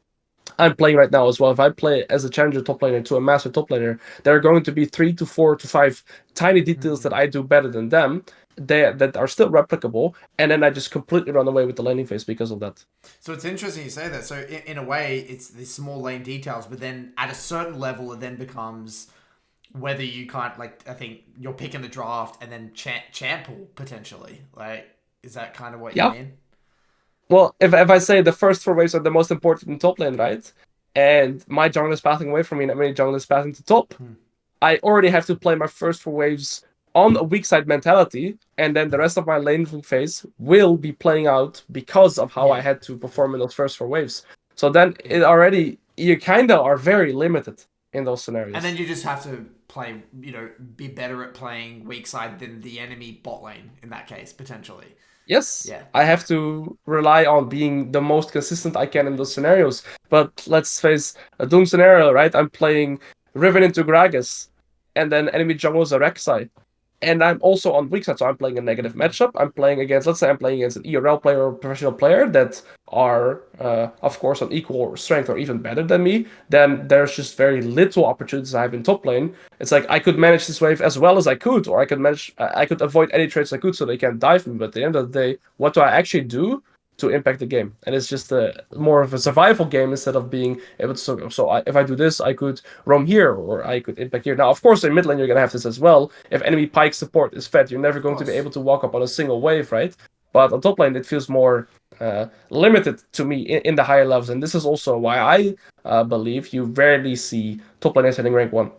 playing right now as well. If I play as a challenger top laner to a master top laner, there are going to be 3 to 4 to 5 tiny details that I do better than them. That are still replicable, and then I just completely run away with the laning phase because of that. So it's interesting you say that. So in a way, it's these small lane details, but then at a certain level, it then becomes whether you can't, like, I think you're picking the draft and then champ pool potentially. Like, is that kind of what you mean? Well, if I say the first 4 waves are the most important in top lane, right? And my jungle is passing away from me, and my jungle is passing to top. I already have to play my first 4 waves on a weak side mentality, and then the rest of my lane phase will be playing out because of how I had to perform in those first 4 waves. So then it already, you kind of are very limited in those And then scenarios. you just have to play, be better at playing weak side than the enemy bot lane in that case, potentially. Yes, Yeah. I have to rely on being the most consistent I can in those scenarios. But let's face a Doom scenario, right? I'm playing Riven into Gragas, and then enemy jungle is a Rek'Sai. And I'm also on weak side, so I'm playing a negative matchup. I'm playing against, let's say, I'm playing against an ERL player or a professional player that are, of course, on equal strength or even better than me. Then there's just very little opportunities I have in top lane. It's like I could manage this wave as well as I could, or I could manage, I could avoid any trades I could, so they can't dive me. But at the end of the day, what do I actually do to impact the game? And it's just a more of a survival game instead of being able to. If I do this, I could roam here or I could impact here. Now, of course, in mid lane, you're going to have this as well. If enemy pike support is fed, you're never Of going to be course. able to walk up on a single wave, right? But on top lane, it feels more limited to me in the higher levels. And this is also why I believe you rarely see top laners hitting rank 1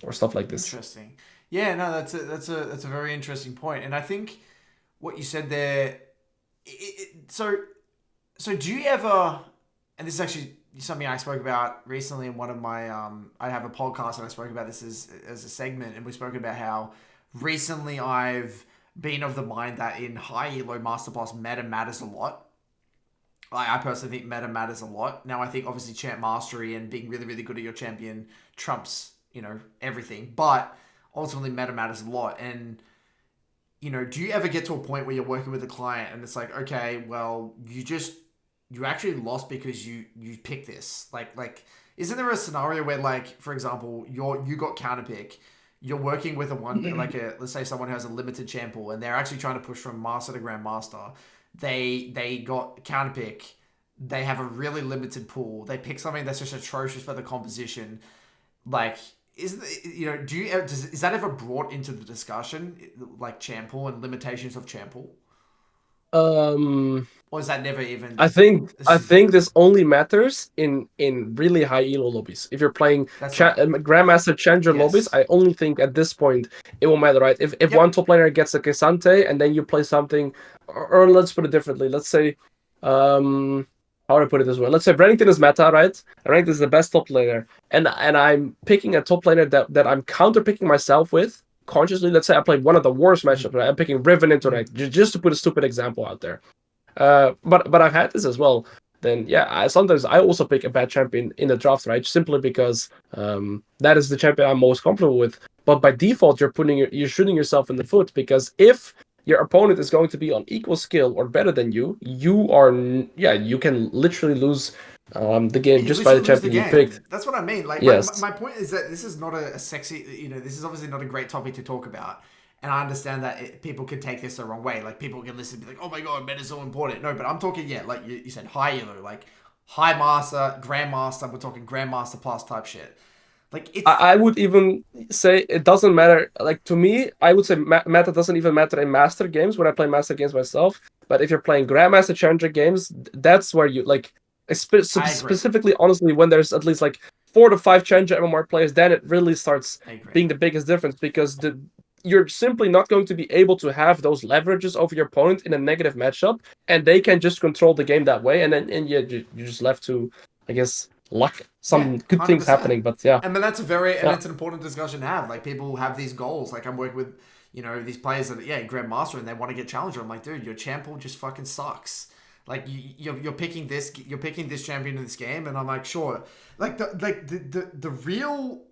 or stuff like this. Interesting. Yeah, no, that's a very interesting point. And I think what you said there, so do you ever, and this is actually something I spoke about recently in one of my I have a podcast and I spoke about this as a segment, and we spoke about how recently I've been of the mind that in high elo master plus meta matters a lot. I personally think meta matters a lot. Now I think obviously champ mastery and being really really good at your champion trumps everything, but ultimately meta matters a lot. And do you ever get to a point where you're working with a client and it's like, okay, well, you actually lost because you picked this. Like, isn't there a scenario where, like, for example, you got counterpick, you're working with a one like a let's say someone who has a limited champ pool and they're actually trying to push from master to grandmaster. They got counterpick. They have a really limited pool. They pick something that's just atrocious for the composition. Like, do is that ever brought into the discussion, like champ pool and limitations of champ pool, Um, or is that never even? I think It's I just think different. this only matters in really high elo lobbies. If you're playing That's right. Grandmaster Challenger lobbies, Yes. I only think at this point it will matter, right? If one Yep. top laner gets a Kesante and then you play something, or let's put it differently. Let's say, um, how do I put it this way? Let's say Bennington is meta, right? Bennington is the best top laner, and I'm picking a top laner that I'm counter picking myself with consciously. Let's say I played one of the worst matchups, right? I'm picking Riven into Mm. right, just to put a stupid example out there. But I've had this as well. Then yeah, sometimes I also pick a bad champion in the draft, right? Simply because that is the champion I'm most comfortable with. But by default, you're shooting yourself in the foot because if your opponent is going to be on equal skill or better than you, yeah, you can literally lose the game You just by the literally lose the champion you picked. game. That's what I mean. Like Yes, my point is that this is not a sexy. This is obviously not a great topic to talk about. And I understand that people could take this the wrong way. Like people can listen and be like, "Oh my god, meta is so important." No, but I'm talking like you said, high elo, like high master, grandmaster. We're talking grandmaster plus type shit. Like it's I would even say it doesn't matter. Like to me, I would say meta doesn't even matter in master games when I play master games myself. But if you're playing grandmaster challenger games, that's where you like I agree. specifically, honestly, when there's at least like 4 to 5 challenger MMR players, then it really starts I agree. being the biggest difference because you're simply not going to be able to have those leverages over your opponent in a negative matchup, and they can just control the game that way, and then you're just left to, I guess, luck, Yeah, some good things 100%. happening. But yeah. And then that's a very and Yeah, it's an important discussion to have. Like people have these goals. Like I'm working with these players that grandmaster and they want to get challenger. I'm like, dude, your champ pool just fucking sucks. Like you're picking this champion in this game, and I'm like, sure. Like the real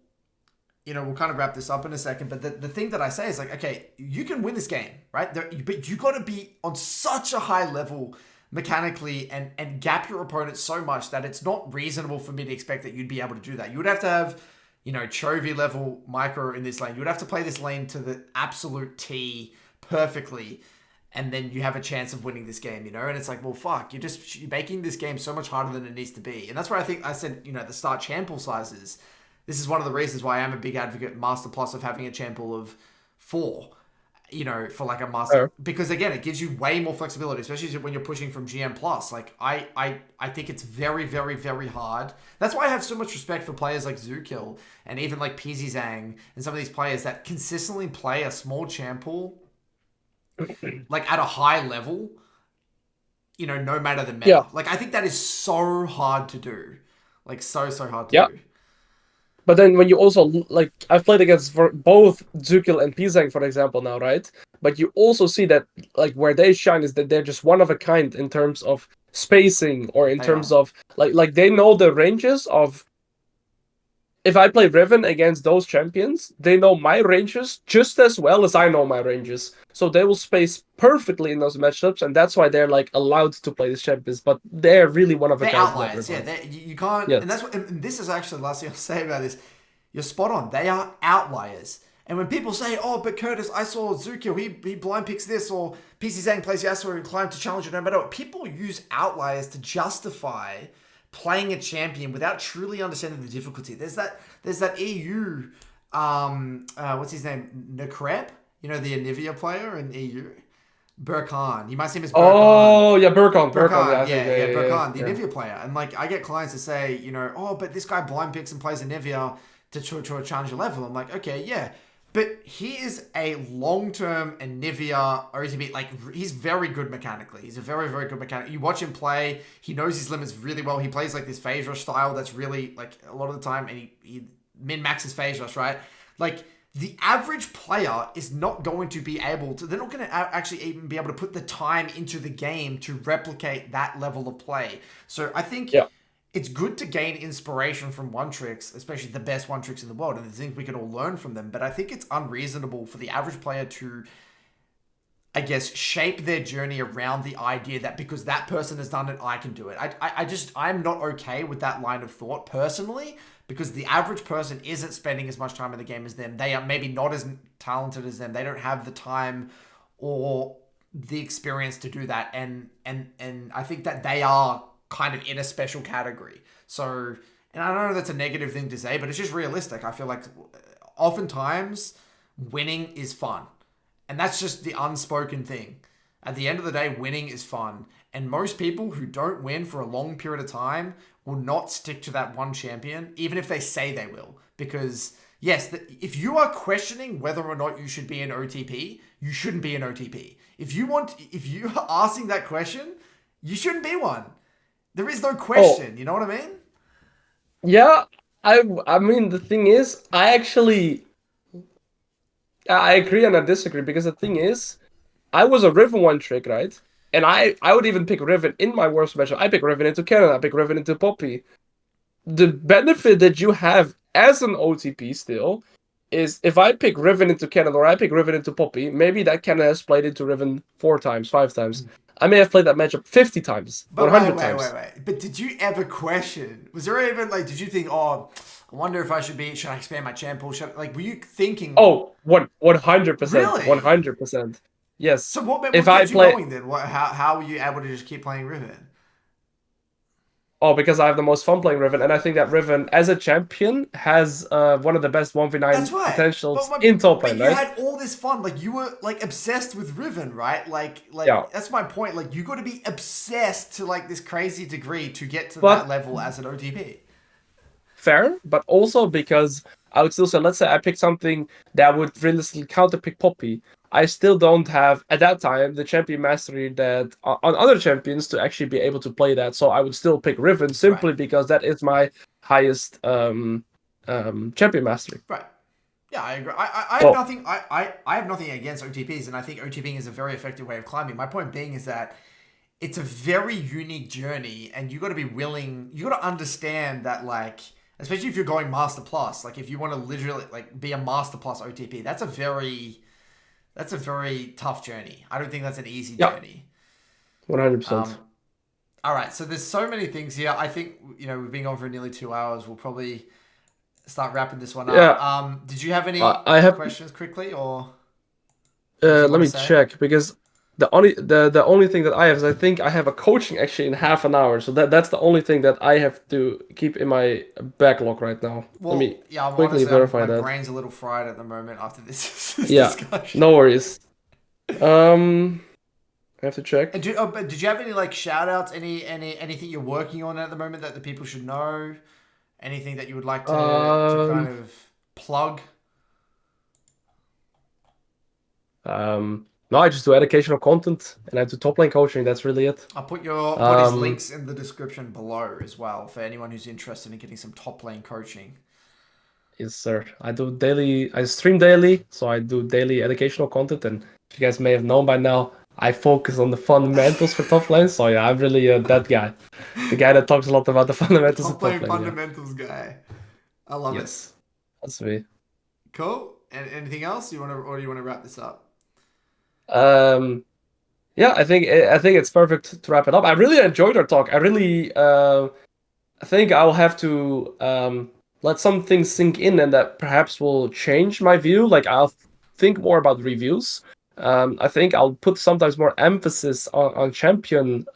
we'll kind of wrap this up in a second, but the thing that I say is like, okay, you can win this game, right? But you got to be on such a high level mechanically and gap your opponent so much that it's not reasonable for me to expect that you'd be able to do that. You would have to have, Chovy level micro in this lane. You would have to play this lane to the absolute T perfectly. And then you have a chance of winning this game, And it's like, well, fuck, you're making this game so much harder than it needs to be. And that's where I think I said, at the start, chample sizes. This is one of the reasons why I am a big advocate, Master Plus, of having a chample of 4, for like a master. fair. Because again, it gives you way more flexibility, especially when you're pushing from GM Plus. Like, I think it's very, very, very hard. That's why I have so much respect for players like Zookill and even like PZ Zhang and some of these players that consistently play a small chample, like at a high level, no matter the Yeah, meta. Like, I think that is so hard to do. Like, so hard to yeah. do. But then when you also like I've played against for both Zukil and Pizang, for example, now, right? But you also see that like where they shine is that they're just one of a kind in terms of spacing or in They terms are. of like they know the ranges of if I play Riven against those champions, they know my ranges just as well as I know my ranges. So they will space perfectly in those matchups, and that's why they're like allowed to play these champions. But they're really one of a They're kind in that outliers. Yeah, regard. you can't. And Yes. that's what. And this is actually the last thing I'll say about this. You're spot on. They are outliers. And when people say, "Oh, but Curtis, I saw Zukio. He blind picks this," or PC Zhang plays Yasuo and climbed to challenge it no matter what. People use outliers to justify playing a champion without truly understanding the difficulty. There's that EU. What's his name? Nakreb. You know, the Anivia player in EU. Burkhan. You might see him as Burkhan. Oh yeah, Burkon. Yeah, Burkhan, I think yeah, yeah. Burkhan, the Anivia player. And like, I get clients to say, oh, but this guy blind picks and plays Anivia to a challenger level. I'm like, okay, yeah. But he is a long-term Anivia OTP. Like, he's very good mechanically. He's a very, very good mechanic. You watch him play, he knows his limits really well. He plays like this phase rush style that's really, like, a lot of the time, and he min-maxes phase rush, right? Like, the average player is not going to be able to, they're not going to actually even be able to put the time into the game to replicate that level of play. So I think Yeah. it's good to gain inspiration from one tricks, especially the best one tricks in the world, and I think we can all learn from them. But I think it's unreasonable for the average player to, I guess, shape their journey around the idea that because that person has done it, I can do it. I'm not okay with that line of thought personally, because the average person isn't spending as much time in the game as them. They are maybe not as talented as them. They don't have the time or the experience to do that. And I think that they are kind of in a special category. So, and I know that's a negative thing to say, but it's just realistic. I feel like oftentimes winning is fun. And that's just the unspoken thing. At the end of the day, winning is fun. And most people who don't win for a long period of time will not stick to that one champion, even if they say they will. Because, yes, if you are questioning whether or not you should be an OTP, you shouldn't be an OTP. If you are asking that question, you shouldn't be one. There is no Oh question. You know what I mean? yeah. I mean the thing is, I agree and I disagree because the thing is, I was a Riven one trick, right? And I would even pick Riven in my worst matchup. I pick Riven into Cannon. I pick Riven into Poppy. The benefit that you have as an OTP still is if I pick Riven into Cannon or I pick Riven into Poppy, maybe that Cannon has played into Riven 4 times, 5 times. I may have played that matchup 50 times, But wait, 100 wait, wait, times. wait. But did you ever question? Was there even like? Did you think, oh, I wonder if I should be? Should I expand my champ pool? Were you thinking Oh, 100%, really? 100%. Yes. So what If what I kept you play, going then? How were you able to just keep playing Riven? oh, because I have the most fun playing Riven, and I think that Riven as a champion has one of the best That's 1v9 right. potentials in top But lane, you right? had all this fun. Like you were like obsessed with Riven, right? Yeah. That's my point. Like you got to be obsessed to like this crazy degree to get to that But level as an OTP. fair, but also because I would still say, let's say I pick something that would realistically counter pick Poppy. I still don't have at that time the champion mastery that on other champions to actually be able to play that. So I would still pick Riven Right. simply because that is my highest champion mastery. Right. Yeah, I agree. I have So nothing. I have nothing against OTPs, and I think OTPing is a very effective way of climbing. My point being is that it's a very unique journey, and you got to be willing. You got to understand that, like, especially if you're going Master Plus, like if you want to literally like be a Master Plus OTP, that's a very tough journey. I don't think that's an easy yeah, journey. 100%. Um, all right, so there's so many things here. I think we've been on for nearly 2 hours. We'll probably start wrapping this one up. Yeah, Did you have I, any I have. questions quickly, or things you Let want to me say? check because the only thing that I have is I think I have a coaching actually in half an hour. So that's the only thing that I have to keep in my backlog right now. Let Well, me yeah. quickly verify My that. brain's a little fried at the moment after this Yeah, discussion. no worries. Um, I have to And check. but did you have any like shout outs? Anything you're working on at the moment that the people should know? Anything that you would like to kind Um, of plug? no, I just do educational content and I do top lane coaching. That's really it. I'll put his Um, links in the description below as well for anyone who's interested in getting some top lane coaching. Yes, sir. I do daily, I stream daily, so I do daily educational content. And if you guys may have known by now, I focus on the fundamentals for top lane. So yeah, I'm really that guy, the guy that talks a lot about the fundamentals of Top top lane lane. Yeah. fundamentals guy. I love it. Yes, that's me. Cool. And anything else you want to, or do you want to wrap this up? Um, yeah, I think it's perfect to wrap it up. I really enjoyed our talk. I think I'll have to let some things sink in, and that perhaps will change my view. Like I'll think more about reviews. I think I'll put sometimes more emphasis on champion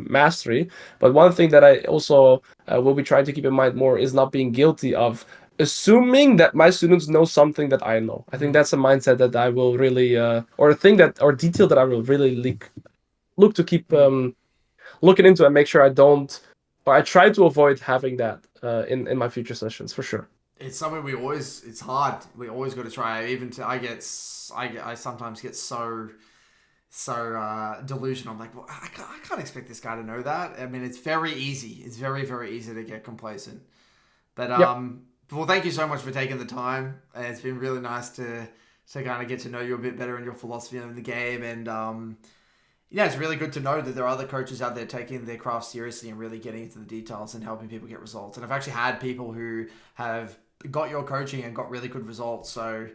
mastery. But one thing that I also will be trying to keep in mind more is not being guilty of assuming that my students know something that I know. I think Mm, that's a mindset that I will really, or a thing that, or detail that I will really look to keep mm. looking into and make sure I don't, or I try to avoid having that in my future sessions for sure. It's something we always. It's hard. We always got to try. Even to I sometimes get so delusional. I'm like, well, I can't expect this guy to know that. I mean, it's very easy. It's very easy to get complacent. But Yep. well, thank you so much for taking the time. It's been really nice to kind of get to know you a bit better and your philosophy in the game. And yeah, it's really good to know that there are other coaches out there taking their craft seriously and really getting into the details and helping people get results. And I've actually had people who have got your coaching and got really good results. So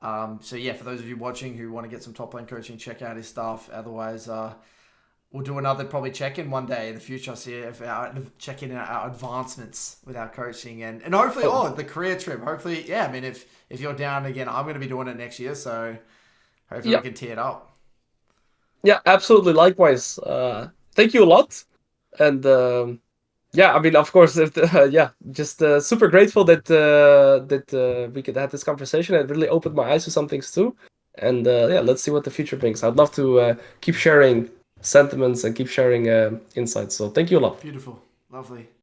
yeah, for those of you watching who want to get some top lane coaching, check out his stuff. Otherwise, we'll do another probably check in one day in the future. See if check in our advancements with our coaching and hopefully Oh, the career trip. Hopefully, yeah. I mean, if you're down again, I'm going to be doing it next year. So hopefully we yeah. can tee it up. Yeah, absolutely. Likewise. Thank you a lot. And yeah, I mean, of course, if yeah, just super grateful that we could have this conversation. It really opened my eyes to some things too. And yeah, let's see what the future brings. I'd love to keep sharing sentiments and keep sharing insights. So thank you a lot. Beautiful, lovely.